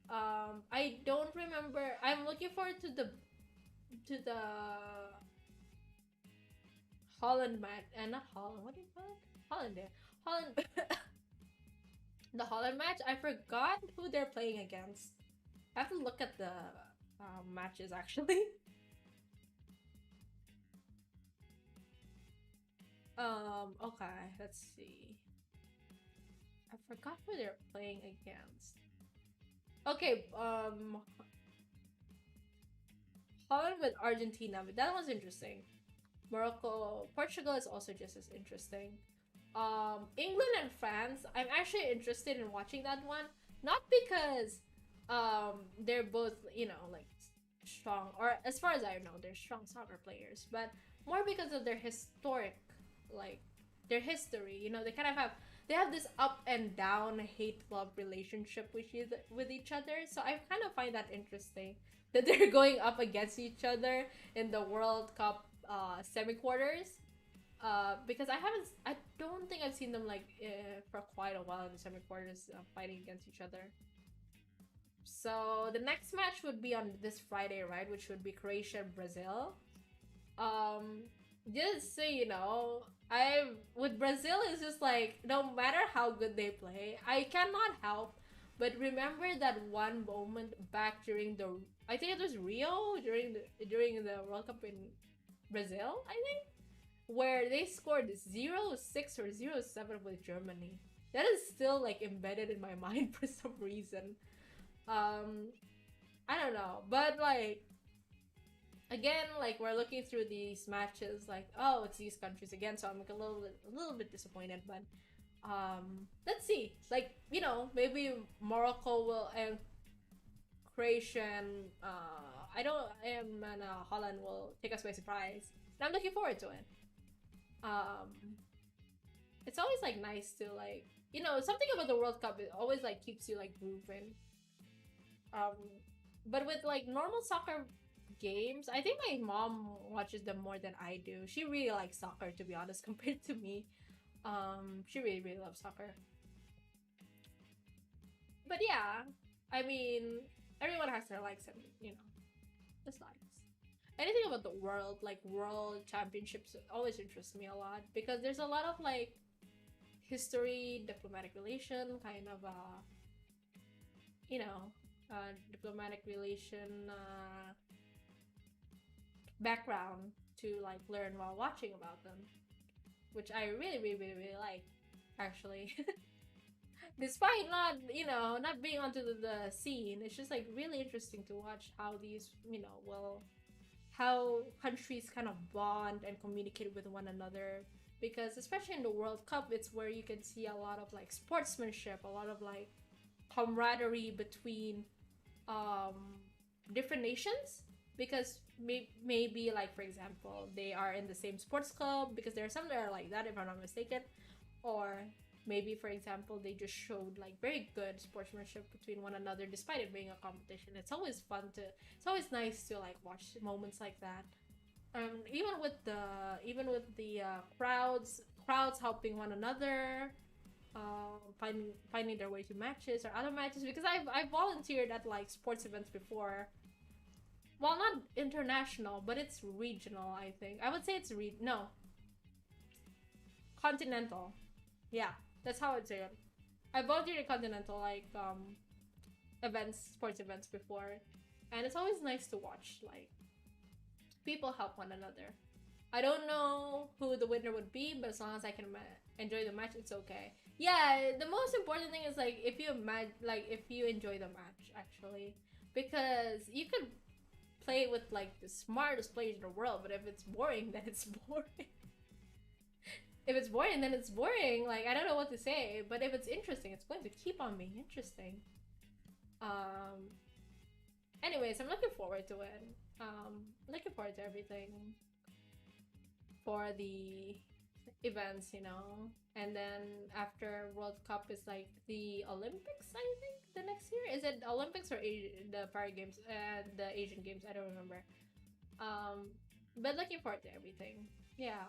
I don't remember. I'm looking forward to the Holland match, and not Holland. What do you call it? Holland there. Holland. The Holland match. I forgot who they're playing against. I have to look at the matches actually. Okay, let's see. I forgot who they're playing against. Okay, Holland with Argentina, but that was interesting. Morocco, Portugal is also just as interesting. England and France, I'm actually interested in watching that one. Not because they're both, like strong, or as far as I know, they're strong soccer players, but more because of their historic, like their history. They have this up and down hate love relationship with each other. So I kind of find that interesting that they're going up against each other in the World Cup semi-quarters. Because I don't think I've seen them like for quite a while in the semi-quarters fighting against each other. So the next match would be on this Friday, right? Which would be Croatia and Brazil. Just so you know, I with Brazil is just like no matter how good they play, I cannot help but remember that one moment back during the I think it was Rio during the World Cup in Brazil, I think, where they scored 0-6 or 0-7 with Germany. That is still like embedded in my mind for some reason. I don't know, but like again, like we're looking through these matches, like oh, it's these countries again, so I'm like a little bit disappointed, but let's see. Like maybe Morocco will and Croatia and Holland will take us by surprise. And I'm looking forward to it. It's always like nice to like something about the World Cup. It always like keeps you like grooving. But with like normal soccer games, I think my mom watches them more than I do. She really likes soccer, to be honest, compared to me. She really really loves soccer. But yeah, I mean, everyone has their likes and dislikes. Anything about the world, like world championships, always interests me a lot because there's a lot of like history, diplomatic relation, kind of diplomatic relation background to like learn while watching about them. which I really, really, really, really like, actually. Despite not, not being onto the scene, it's just like really interesting to watch how these, how countries kind of bond and communicate with one another. Because especially in the World Cup, it's where you can see a lot of like sportsmanship, a lot of like camaraderie between different nations. Because maybe like, for example, they are in the same sports club, because there are some that are like that, if I'm not mistaken. Or maybe, for example, they just showed like very good sportsmanship between one another despite it being a competition. It's always it's always nice to like watch moments like that. Even with the crowds helping one another, finding their way to matches or other matches, because I've volunteered at like sports events before. Well, not international, but it's regional. I think I would say it's no, continental. Yeah, that's how I'd say it. I volunteered at continental like sports events before, and it's always nice to watch like people help one another. I don't know who the winner would be, but as long as I can enjoy the match, it's okay. Yeah, the most important thing is like if you enjoy the match, actually, because you could play with like the smartest players in the world, but if it's boring, then it's boring. If it's boring, then it's boring. Like, I don't know what to say, but if it's interesting, it's going to keep on being interesting. Anyways, I'm looking forward to it. Looking forward to everything for the events, and then after World Cup is like the Olympics. I think the next year, is it Olympics or the Para Games and the Asian Games? I don't remember. But looking forward to everything. Yeah.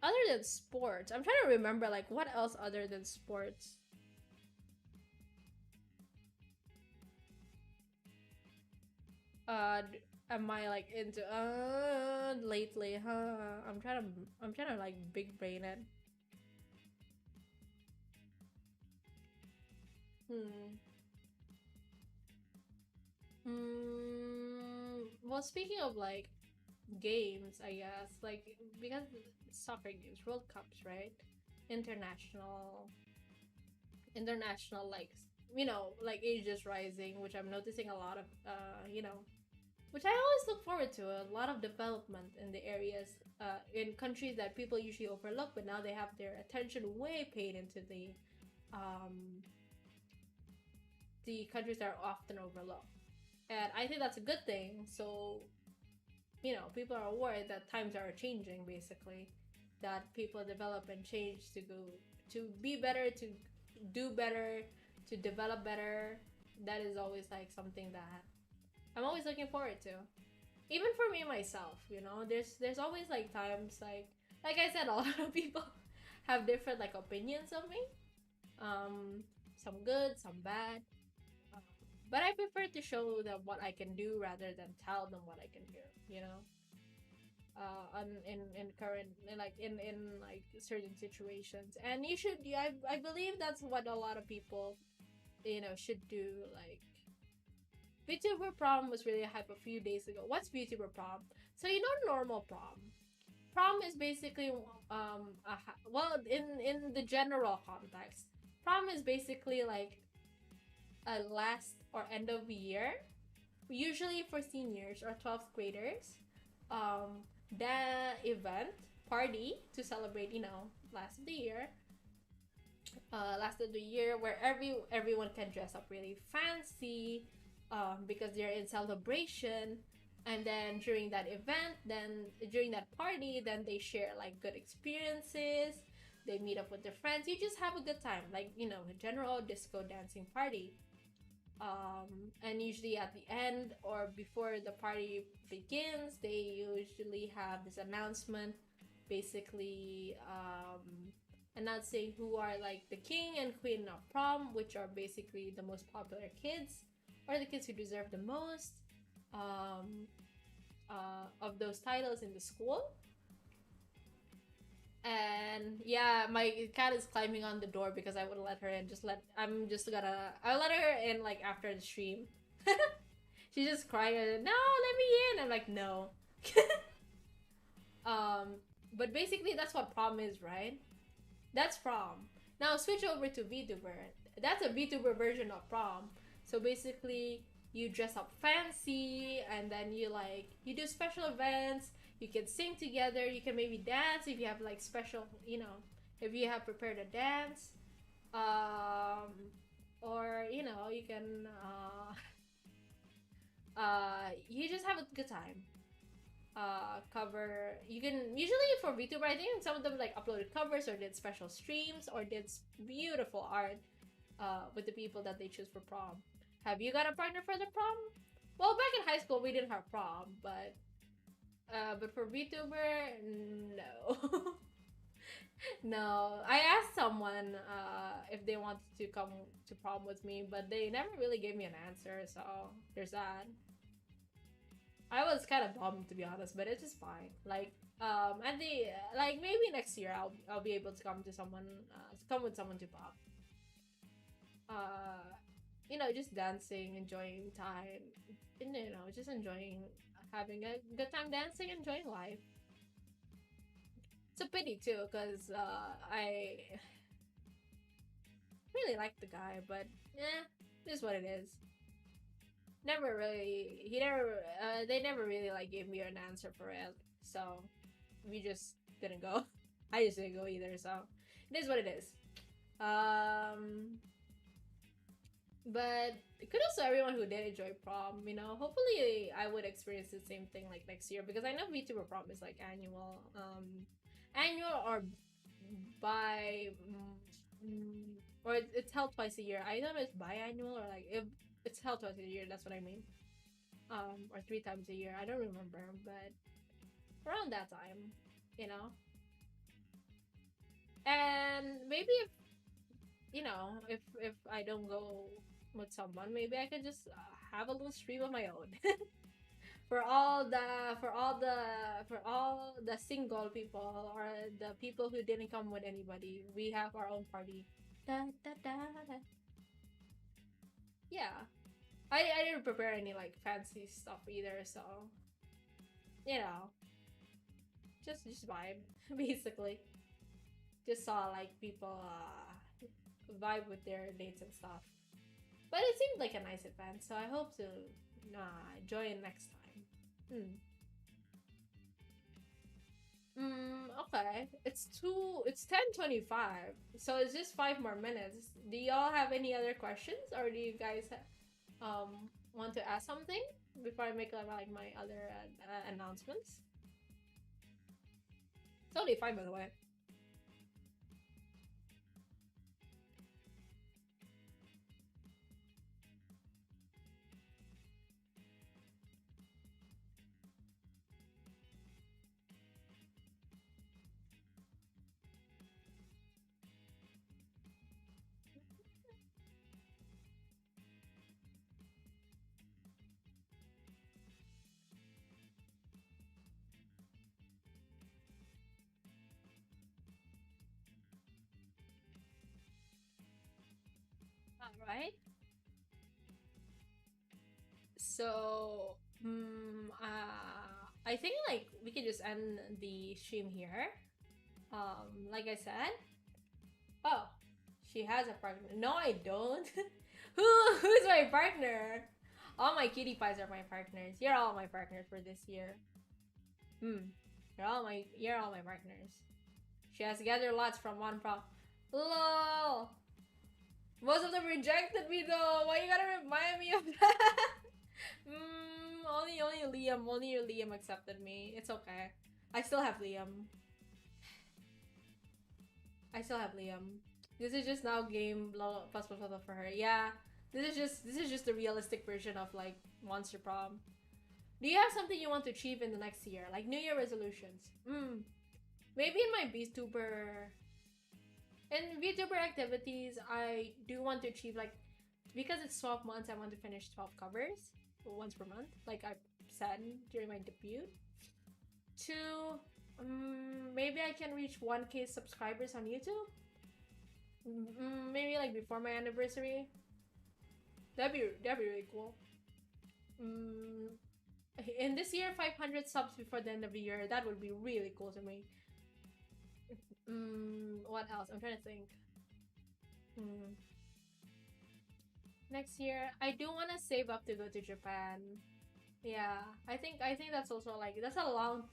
Other than sports, I'm trying to remember like what else other than sports. Am I like into lately, huh? I'm trying to like big brain it. Hmm. Well, speaking of like games, I guess, like, because soccer games, World Cups, right? International, international, like, like ages rising, which I'm noticing a lot of, which I always look forward to. A lot of development in the areas, in countries that people usually overlook, but now they have their attention way paid into the countries that are often overlooked, and I think that's a good thing. So, people are aware that times are changing, basically, that people develop and change to be better, to do better, to develop better. That is always like something that I'm always looking forward to. Even for me myself, there's always like times like I said, a lot of people have different like opinions of me. Some good, some bad. Um, but I prefer to show them what I can do rather than tell them what I can do. In current, in like certain situations, and I believe that's what a lot of people should do. Like, VTuber prom was really hype a few days ago. What's VTuber prom? So normal prom is basically well, in the general context, prom is basically like a last or end of year, usually for seniors or 12th graders, the event party to celebrate, last of the year, where everyone can dress up really fancy, because they're in celebration. And then during that event, during that party, then they share like good experiences. They meet up with their friends. You just have a good time, like, a general disco dancing party. And usually at the end or before the party begins, they usually have this announcement, basically, announcing who are like the king and queen of prom, which are basically the most popular kids, or the kids who deserve the most, of those titles in the school. And yeah, my cat is climbing on the door because I wouldn't let her in. I'll let her in like after the stream. She's just crying, no, let me in. I'm like, no. But basically that's what prom is, right? That's prom. Now switch over to VTuber. That's a VTuber version of prom. So basically you dress up fancy and then you do special events. You can sing together. You can maybe dance if you have like special, if you have prepared a dance. Um, or you can you just have a good time. Cover you can usually for VTuber, I think some of them like uploaded covers or did special streams or did beautiful art with the people that they choose for prom. Have you got a partner for the prom? Well, back in high school we didn't have prom, but for VTuber, no. No, I asked someone if they wanted to come to prom with me, but they never really gave me an answer, so there's that. I was kind of bummed, to be honest, but it's just fine. Like, and the like maybe next year I'll be able to come to someone, come with someone to prom. Just dancing, enjoying time, and, just enjoying having a good time dancing, enjoying life. It's a pity too, cause I really like the guy, but it is what it is. Never really, they never really like gave me an answer for it, so we just didn't go. I just didn't go either, so it is what it is. But kudos to everyone who did enjoy prom. Hopefully I would experience the same thing like next year, because I know VTuber prom is like annual, or by, or it's held twice a year. I don't know if it's biannual or like if it's held twice a year. That's what I mean. Or 3 times a year. I don't remember, but around that time, And maybe if I don't go with someone, maybe I could just have a little stream of my own. For all the single people or the people who didn't come with anybody, we have our own party. Da, da, da, da. Yeah, I didn't prepare any like fancy stuff either, so just vibe basically. Just saw like people vibe with their dates and stuff, but it seemed like a nice event, so I hope to join next time. Okay. It's 10:25, so it's just 5 more minutes. Do y'all have any other questions, or do you guys want to ask something before I make like my other announcements? It's only 5, by the way. All right. So, I think like we can just end the stream here. Like I said. Oh, she has a partner. No, I don't. Who's my partner? All my kitty pies are my partners. You're all my partners for this year. You're all my partners. She has gathered lots from one prom. LOL. Most of them rejected me though. Why you gotta remind me of that? Only Liam accepted me. It's okay. I still have Liam. This is just now game plus for her. Yeah. This is just the realistic version of like Monster Prom. Do you have something you want to achieve in the next year? Like New Year resolutions? Maybe in my VTuber activities, I do want to achieve like, because it's 12 months, I want to finish 12 covers once per month, like I said during my debut. 2, maybe I can reach 1K subscribers on YouTube. Maybe like before my anniversary. That'd be really cool. in this year 500 subs before the end of the year. That would be really cool to me. What else? I'm trying to think. Next year, I do want to save up to go to Japan. Yeah, I think that's also like that's a long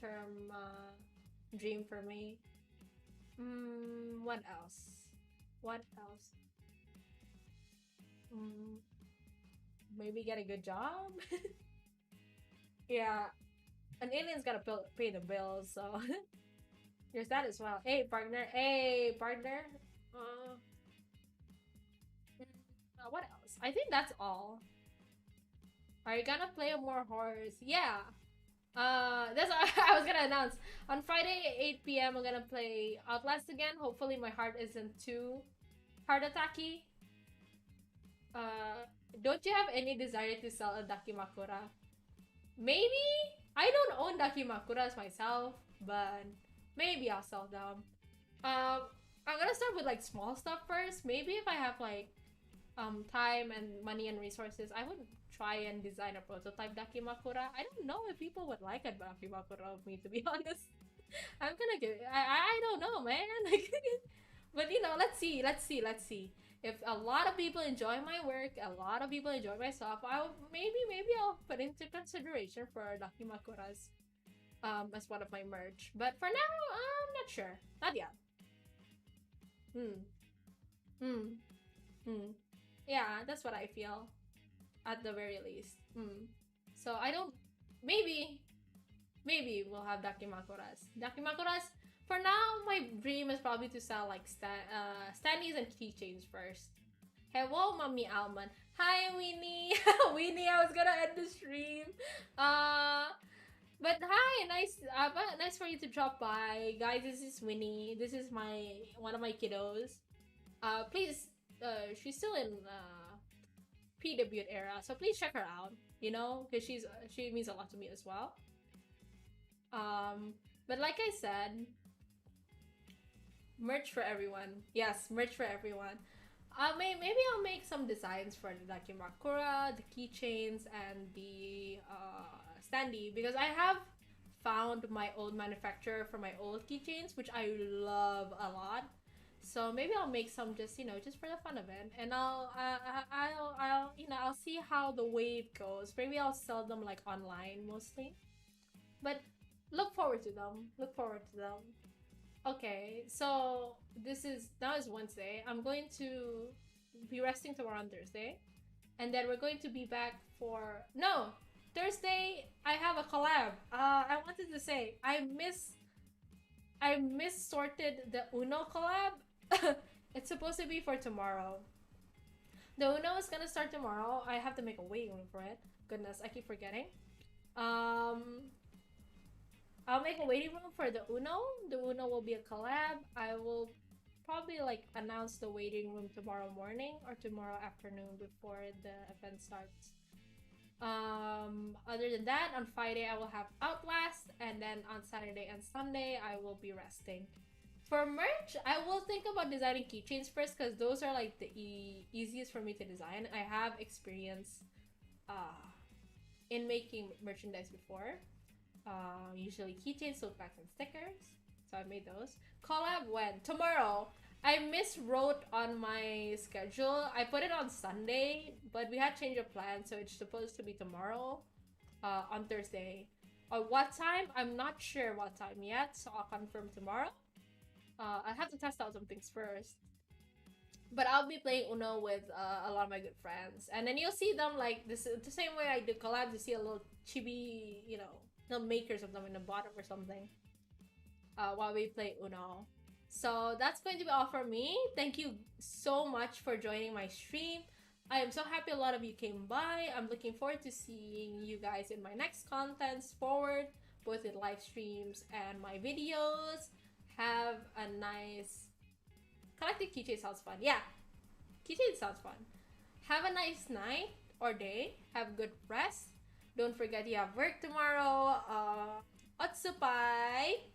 term dream for me. What else? What else? Mm, maybe get a good job. Yeah, an alien's gotta pay the bills, so there's that as well. Hey partner, hey partner. Uh, what else? I think that's all. Are you gonna play more horrors? Yeah. That's what I was gonna announce. On Friday, 8 p.m., I'm gonna play Outlast again. Hopefully, my heart isn't too heart attacky. Don't you have any desire to sell a Dakimakura? Maybe? I don't own Dakimakuras myself, but maybe I'll sell them. I'm gonna start with like small stuff first. Maybe if I have like time and money and resources, I would try and design a prototype Dakimakura. I don't know if people would like a Dakimakura of me, to be honest. I'm gonna give. I don't know, man. But you know, let's see. If a lot of people enjoy my work, a lot of people enjoy my stuff, maybe I'll put into consideration for Dakimakuras as one of my merch. But for now, I'm not sure. Not yet. Hmm. Hmm. Hmm. Yeah, that's what I feel. At the very least. So I don't. Maybe we'll have Dakimakuras. Dakimakuras. For now, my dream is probably to sell like standees and keychains first. Hello, Mommy Almond. Hi, Winnie. Winnie, I was gonna end the stream. But hi, nice for you to drop by, guys. This is Winnie. This is one of my kiddos. Please, she's still in pre-debut era, so please check her out. You know, because she means a lot to me as well. But like I said, merch for everyone. Yes, merch for everyone. Maybe I'll make some designs for the Dakimakura, the keychains, and the standee, because I have found my old manufacturer for my old keychains, which I love a lot. So maybe I'll make some just for the fun of it, and I'll see how the wave goes. Maybe I'll sell them like online mostly, but look forward to them. Okay, so now is Wednesday. I'm going to be resting tomorrow on Thursday, and then we're going to be back for Thursday. I have a collab. I wanted to say I missorted the Uno collab. It's supposed to be for tomorrow. The Uno is gonna start tomorrow. I have to make a waiting room for it. Goodness, I keep forgetting. I'll make a waiting room for the Uno. The Uno will be a collab. I will probably like announce the waiting room tomorrow morning or tomorrow afternoon before the event starts. Other than that, on Friday I will have Outlast, and then on Saturday and Sunday I will be resting. For merch, I will think about designing keychains first, because those are like the easiest for me to design. I have experience in making merchandise before. Usually keychains, tote bags, and stickers. So I made those. Collab when? Tomorrow. I miswrote on my schedule. I put it on Sunday, but we had change of plans, so it's supposed to be tomorrow, on Thursday. What time? I'm not sure what time yet, so I'll confirm tomorrow. I have to test out some things first. But I'll be playing Uno with a lot of my good friends, and then you'll see them like this the same way I do collabs. You see a little chibi, the makers of them in the bottom or something. While we play Uno. So that's going to be all for me. Thank you so much for joining my stream. I am so happy a lot of you came by. I'm looking forward to seeing you guys in my next contents forward, both in live streams and my videos. Have a nice... Collecting keychain sounds fun. Yeah, keychain sounds fun. Have a nice night or day. Have good rest. Don't forget you have work tomorrow. Otsupai!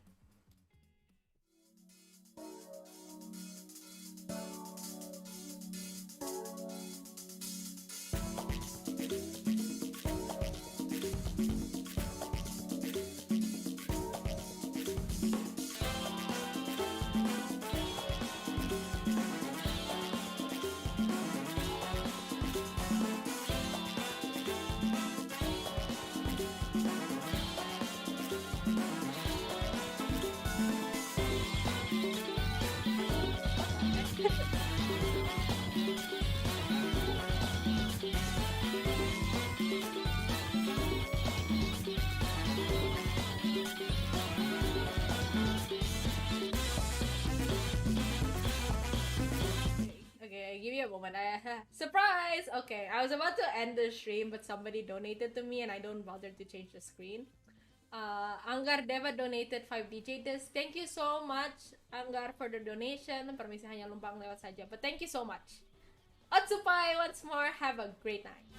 a moment. Surprise! Okay, I was about to end the stream, but somebody donated to me and I don't bother to change the screen. Anggar Deva donated 5 DJs. Thank you so much, Anggar, for the donation. Permisi hanya lumpang lewat saja, but thank you so much. Otsupai once more. Have a great night.